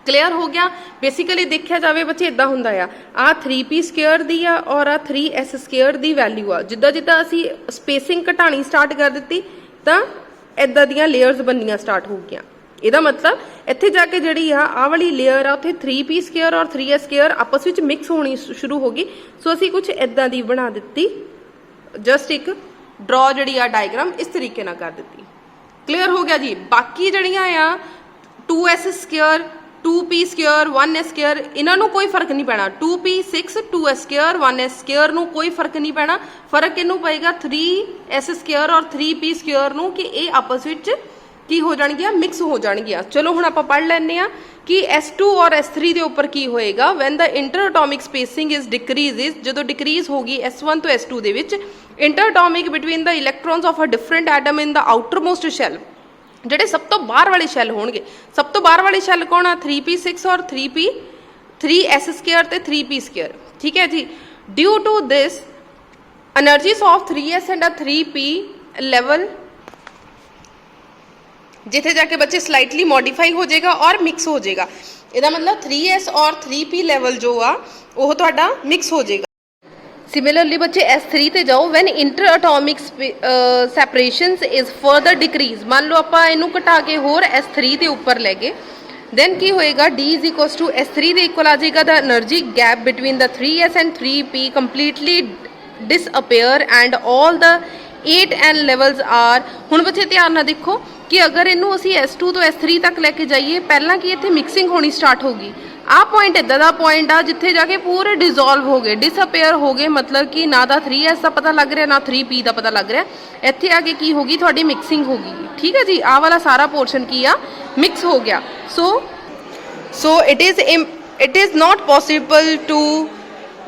ਕਲੀਅਰ ਹੋ ਗਿਆ। ਬੇਸਿਕਲੀ ਦੇਖਿਆ ਜਾਵੇ ਬੱਚੇ ਇਦਾਂ ਹੁੰਦਾ ਆ 3p ਸਕੁਅਰ ਦੀ ਆ ਔਰ ਆ 3s ਸਕੁਅਰ ਦੀ ਵੈਲਿਊ ਆ। ਜਿੱਦਾਂ ਜਿੱਦਾਂ ਅਸੀਂ ਸਪੇਸਿੰਗ ਘਟਾਣੀ ਸਟਾਰਟ ਕਰ ਦਿੱਤੀ ਤਾਂ ਇਦਾਂ ਦੀਆਂ ਲੇਅਰਸ ਬਣਨੀਆਂ ਸਟਾਰਟ ਹੋ ਗਈਆਂ। ਇਹਦਾ ਮਤਲਬ ਇੱਥੇ ਜਾ ਕੇ ਜਿਹੜੀ ਆਹ ਵਾਲੀ ਲੇਅਰ ਆ ਉੱਥੇ 3p ਸਕੁਅਰ ਔਰ 3s ਸਕੁਅਰ ਆਪਸ ਵਿੱਚ ਮਿਕਸ ਹੋਣੀ ਸ਼ੁਰੂ ਹੋ ਗਈ। ਸੋ ਅਸੀਂ ਕੁਝ ਇਦਾਂ ਦੀ ਬਣਾ ਦਿੱਤੀ, ਜਸਟ ਇੱਕ ਡਰਾ ਜਿਹੜੀ ਆ ਡਾਇਗਰਾਮ ਇਸ ਤਰੀਕੇ ਨਾਲ ਕਰ ਦਿੱਤੀ। ਕਲੀਅਰ ਹੋ ਗਿਆ ਜੀ। ਬਾਕੀ ਜਿਹੜੀਆਂ ਆ 2s square, 2p square, 1s square, ਇਹਨਾਂ ਨੂੰ ਕੋਈ ਫਰਕ ਨਹੀਂ ਪੈਣਾ। 2p6, 2s square, 1s square ਨੂੰ ਕੋਈ ਫਰਕ ਨਹੀਂ ਪੈਣਾ। ਫਰਕ ਇਹਨੂੰ ਪਏਗਾ 3s ਸਕੁਅਰ ਔਰ 3p ਸਕੁਅਰ ਨੂੰ ਕਿ ਇਹ ਆਪਸ ਵਿੱਚ ਕੀ ਹੋ ਜਾਣਗੀਆਂ, ਮਿਕਸ ਹੋ ਜਾਣਗੀਆਂ। ਚਲੋ ਹੁਣ ਆਪਾਂ ਪੜ੍ਹ ਲੈਂਦੇ ਆ ਕਿ S2 ਔਰ S3 ਦੇ ਉੱਪਰ ਕੀ ਹੋਏਗਾ। When the interatomic spacing is decreases, ਜਦੋਂ ਡਿਕਰੀਜ਼ ਹੋਗੀ S1 ਤੋਂ S2 ਦੇ ਵਿੱਚ, interatomic between the electrons of a different atom in the outermost shell, ਜਿਹੜੇ ਸਭ ਤੋਂ ਬਾਹਰ ਵਾਲੇ ਸ਼ੈਲ ਹੋਣਗੇ। ਸਭ ਤੋਂ ਬਾਹਰ ਵਾਲੇ ਸ਼ੈਲ ਕੌਣ ਆ, 3p6 ਔਰ 3s ਸਕੁਅਰ ਤੇ 3p ਸਕੁਅਰ, ਠੀਕ ਹੈ ਜੀ। Due to this energies of 3s and 3p level, ਜਿੱਥੇ ਜਾ ਕੇ ਬੱਚੇ ਸਲਾਈਟਲੀ ਮੋਡੀਫਾਈ ਹੋ ਜਾਏਗਾ ਔਰ ਮਿਕਸ ਹੋ ਜਾਏਗਾ। ਇਹਦਾ ਮਤਲਬ 3s ਔਰ 3p ਲੈਵਲ ਜੋ ਆ ਉਹ ਤੁਹਾਡਾ ਮਿਕਸ ਹੋ ਜਾਏਗਾ। ਸਿਮਿਲਰਲੀ ਬੱਚੇ S3 ਤੇ ਜਾਓ, when interatomic separations is further decrease, ਮੰਨ ਲਓ ਆਪਾਂ ਇਹਨੂੰ ਘਟਾ ਕੇ ਹੋਰ S3 ਦੇ ਉੱਪਰ ਲੈ ਗਏ, then ਕੀ ਹੋਏਗਾ, D is equals to S3 ਦੇ ਇਕੁਅਲ ਆ ਜਾਏਗਾ। The energy gap between the 3s and 3p completely disappear and all the 8n levels are। ਹੁਣ ਬੱਚੇ ਧਿਆਨ ਨਾਲ ਦੇਖੋ ਕਿ ਅਗਰ ਇਹਨੂੰ ਅਸੀਂ S2 ਤੋਂ S3 ਤੱਕ ਲੈ ਕੇ ਜਾਈਏ, ਪਹਿਲਾਂ ਕੀ ਇੱਥੇ ਮਿਕਸਿੰਗ ਹੋਣੀ ਸਟਾਰਟ ਹੋਗੀ। ਆਹ ਪੁਆਇੰਟ ਇੱਦਾਂ ਦਾ ਪੁਆਇੰਟ ਆ ਜਿੱਥੇ ਜਾ ਕੇ ਪੂਰੇ ਡਿਜ਼ੋਲਵ ਹੋ ਗਏ, ਡਿਸਅਪੇਅਰ ਹੋ ਗਏ, ਮਤਲਬ ਕਿ ਨਾ ਦਾ 3s ਦਾ ਪਤਾ ਲੱਗ ਰਿਹਾ ਨਾ 3p ਦਾ ਪਤਾ ਲੱਗ ਰਿਹਾ। ਇੱਥੇ ਆ ਕੇ ਕੀ ਹੋਗੀ, ਤੁਹਾਡੀ ਮਿਕਸਿੰਗ ਹੋ ਗਈ, ਠੀਕ ਹੈ ਜੀ। ਆਹ ਵਾਲਾ ਸਾਰਾ ਪੋਰਸ਼ਨ ਕੀ ਆ, ਮਿਕਸ ਹੋ ਗਿਆ। ਸੋ it is not possible to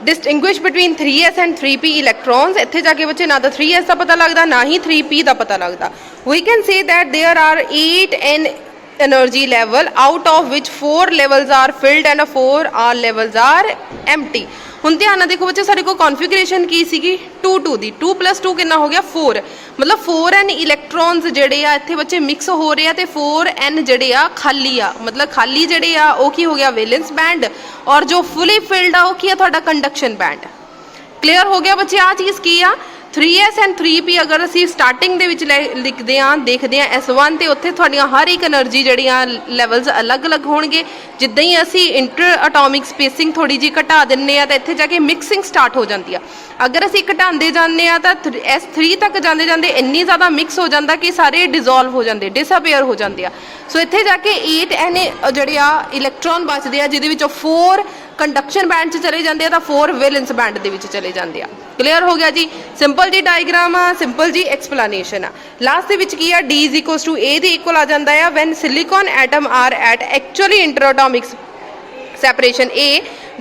distinguish between 3s and 3p electrons। ਇੱਥੇ ਜਾ ਕੇ ਬੱਚੇ ਨਾ ਤਾਂ 3s ਦਾ ਪਤਾ ਲੱਗਦਾ ਨਾ ਹੀ 3p ਦਾ ਪਤਾ ਲੱਗਦਾ। We can say that there are 8n energy level, out of which 4 levels are filled and 4 all levels are empty। ਹੁਣ ਧਿਆਨ ਨਾਲ ਦੇਖੋ ਬੱਚੇ, ਸਾਡੇ ਕੋਲ ਕਨਫੀਗਰੇਸ਼ਨ ਕੀ ਸੀਗੀ 2 2 ਦੀ। 2 + 2 ਕਿੰਨਾ ਹੋ ਗਿਆ 4, ਮਤਲਬ 4n ਇਲੈਕਟ੍ਰੋਨਸ ਜਿਹੜੇ ਆ ਇੱਥੇ ਬੱਚੇ ਮਿਕਸ ਹੋ ਰਹੇ ਆ ਤੇ 4n ਜਿਹੜੇ ਆ ਖਾਲੀ ਆ, ਮਤਲਬ ਖਾਲੀ ਜਿਹੜੇ ਆ ਉਹ ਕੀ ਹੋ ਗਿਆ ਵੈਲੈਂਸ ਬੈਂਡ, ਔਰ ਜੋ ਫੁੱਲੀ ਫਿਲਡ ਆ ਉਹ ਕੀ ਆ ਤੁਹਾਡਾ ਕੰਡਕਸ਼ਨ ਬੈਂਡ। ਕਲੀਅਰ ਹੋ ਗਿਆ ਬੱਚੇ, ਆ ਚੀਜ਼ ਕੀ ਆ 3s and 3p ਅਗਰ ਅਸੀਂ ਸਟਾਰਟਿੰਗ ਦੇ ਵਿੱਚ ਲਿਖਦੇ ਹਾਂ ਦੇਖਦੇ ਹਾਂ S1 ਤੇ ਉੱਥੇ ਤੁਹਾਡੀਆਂ ਹਰ ਇੱਕ એનર્ਜੀ ਜਿਹੜੀਆਂ ਲੈਵਲਸ ਅਲੱਗ-ਅਲੱਗ ਹੋਣਗੇ। ਜਿੱਦਾਂ ਹੀ ਅਸੀਂ ਇੰਟਰ ਐਟੋਮਿਕ ਸਪੇਸਿੰਗ ਥੋੜੀ ਜੀ ਘਟਾ ਦਿੰਨੇ ਆ ਤਾਂ ਇੱਥੇ ਜਾ ਕੇ ਮਿਕਸਿੰਗ ਸਟਾਰਟ ਹੋ ਜਾਂਦੀ ਆ। ਅਗਰ ਅਸੀਂ ਘਟਾਉਂਦੇ ਜਾਂਦੇ ਆ ਤਾਂ S3 ਤੱਕ ਜਾਂਦੇ ਜਾਂਦੇ ਇੰਨੀ ਜ਼ਿਆਦਾ ਮਿਕਸ ਹੋ ਜਾਂਦਾ ਕਿ ਸਾਰੇ ਡਿਜ਼ੋਲਵ ਹੋ ਜਾਂਦੇ, ਡਿਸਅਪੀਅਰ ਹੋ ਜਾਂਦੇ ਆ। ਸੋ ਇੱਥੇ ਜਾ ਕੇ 8n ਜਿਹੜੇ ਆ ਇਲੈਕਟ੍ਰੋਨ ਬਚਦੇ ਆ, ਜਿਹਦੇ ਵਿੱਚੋਂ 4 ਕੰਡਕਸ਼ਨ ਬੈਂਡ 'ਚ ਚਲੇ ਜਾਂਦੇ ਆ ਤਾਂ 4 ਵੈਲੈਂਸ ਬੈਂਡ ਦੇ ਵਿੱਚ ਚਲੇ ਜਾਂਦੇ ਆ। ਕਲੀਅਰ ਹੋ ਗਿਆ ਜੀ, ਸਿੰਪਲ ਜੀ ਡਾਇਗਰਾਮ ਆ, ਸਿੰਪਲ ਜੀ ਐਕਸਪਲੇਨੇਸ਼ਨ ਆ। ਲਾਸਟ ਦੇ ਵਿੱਚ ਕੀ ਆ D = A ਦੇ ਇਕੁਅਲ ਆ ਜਾਂਦਾ ਆ when silicon atom are at actually interatomic separation A,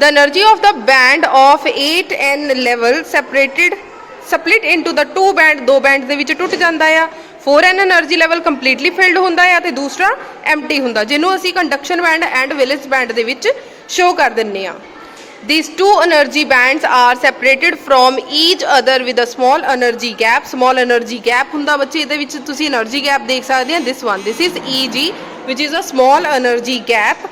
the energy of the band of 8n level split into the two band, ਦੋ band ਦੇ ਵਿੱਚ ਟੁੱਟ ਜਾਂਦਾ ਆ। 4n energy level completely field ਹੁੰਦਾ ਆ ਤੇ ਦੂਸਰਾ ਐਮਟੀ ਹੁੰਦਾ, ਜਿਹਨੂੰ ਅਸੀਂ conduction band and wellness band ਦੇ ਵਿੱਚ ਸ਼ੋ ਕਰ ਦਿੰਨੇ ਆ। These two energy bands are separated from each other with a small energy gap। small energy gap ਹੁੰਦਾ ਬੱਚੇ, ਇਹਦੇ ਵਿੱਚ ਤੁਸੀਂ energy gap ਦੇਖ ਸਕਦੇ ਆ। this is Eg which is a small energy gap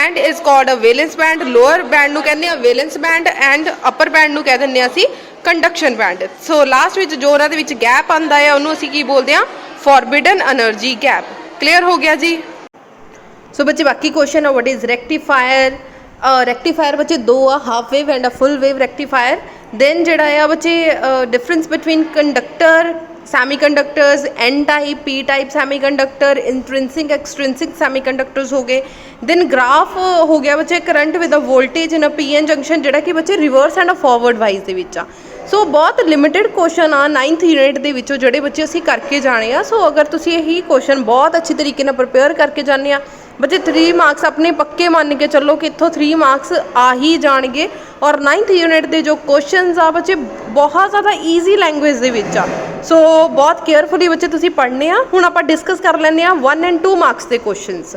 and is called a valence band। lower band ਨੂੰ ਕਹਿੰਦੇ ਆ valence band and upper band ਨੂੰ ਕਹਿ ਦਿੰਦੇ ਆ ਅਸੀਂ conduction band। ਸੋ ਲਾਸਟ ਵਿੱਚ ਜੋ ਉਹਨਾਂ ਦੇ ਵਿੱਚ ਗੈਪ ਆਉਂਦਾ ਹੈ ਉਹਨੂੰ ਅਸੀਂ ਕੀ ਬੋਲਦੇ ਆ forbidden energy gap। ਕਲੀਅਰ ਹੋ ਗਿਆ ਜੀ। ਸੋ ਬੱਚੇ ਬਾਕੀ ਕੁਐਸਚਨ ਆ what is rectifier। ਰੈਕਟੀਫਾਇਰ ਬੱਚੇ ਦੋ ਆ, half wave and a full wave rectifier. Then ਜਿਹੜਾ ਆ ਬੱਚੇ difference between conductor semiconductors, N type, P type semiconductor, intrinsic extrinsic semiconductors ਹੋ ਗਏ। ਦੈਨ ਗ੍ਰਾਫ ਹੋ ਗਿਆ ਬੱਚੇ current with a voltage in a PN junction, ਜਿਹੜਾ ਕਿ ਬੱਚੇ ਰਿਵਰਸ ਐਂਡ ਫਾਰਵਰਡ ਵਾਈਜ਼ ਦੇ ਵਿੱਚ ਆ। ਸੋ ਬਹੁਤ ਲਿਮਿਟਿਡ ਕੁਐਸਚਨ ਆ 9th ਯੂਨਿਟ ਦੇ ਵਿੱਚੋਂ ਜਿਹੜੇ ਬੱਚੇ ਅਸੀਂ ਕਰਕੇ ਜਾਣੇ ਆ। ਸੋ ਅਗਰ ਤੁਸੀਂ ਇਹੀ ਕੁਐਸਚਨ ਬਹੁਤ ਅੱਛੀ ਤਰੀਕੇ ਨਾਲ ਪ੍ਰਿਪੇਅਰ ਕਰਕੇ ਜਾਂਦੇ ਆ ਬੱਚੇ 3 ਮਾਰਕਸ ਆਪਣੇ ਪੱਕੇ ਮੰਨ ਕੇ ਚੱਲੋ ਕਿ ਇੱਥੋਂ 3 ਮਾਰਕਸ ਆ ਹੀ ਜਾਣਗੇ। ਔਰ 9th ਯੂਨਿਟ ਦੇ ਜੋ ਕੁਐਸਚਨਸ ਆ ਬੱਚੇ ਬਹੁਤ ਜ਼ਿਆਦਾ ਈਜ਼ੀ ਲੈਂਗੁਏਜ ਦੇ ਵਿੱਚ ਆ। ਸੋ ਬਹੁਤ ਕੇਅਰਫੁਲੀ ਬੱਚੇ ਤੁਸੀਂ ਪੜ੍ਹਨੇ ਆ। ਹੁਣ ਆਪਾਂ ਡਿਸਕਸ ਕਰ ਲੈਂਦੇ ਆ 1 and 2 ਮਾਰਕਸ ਦੇ ਕੁਐਸਚਨਸ।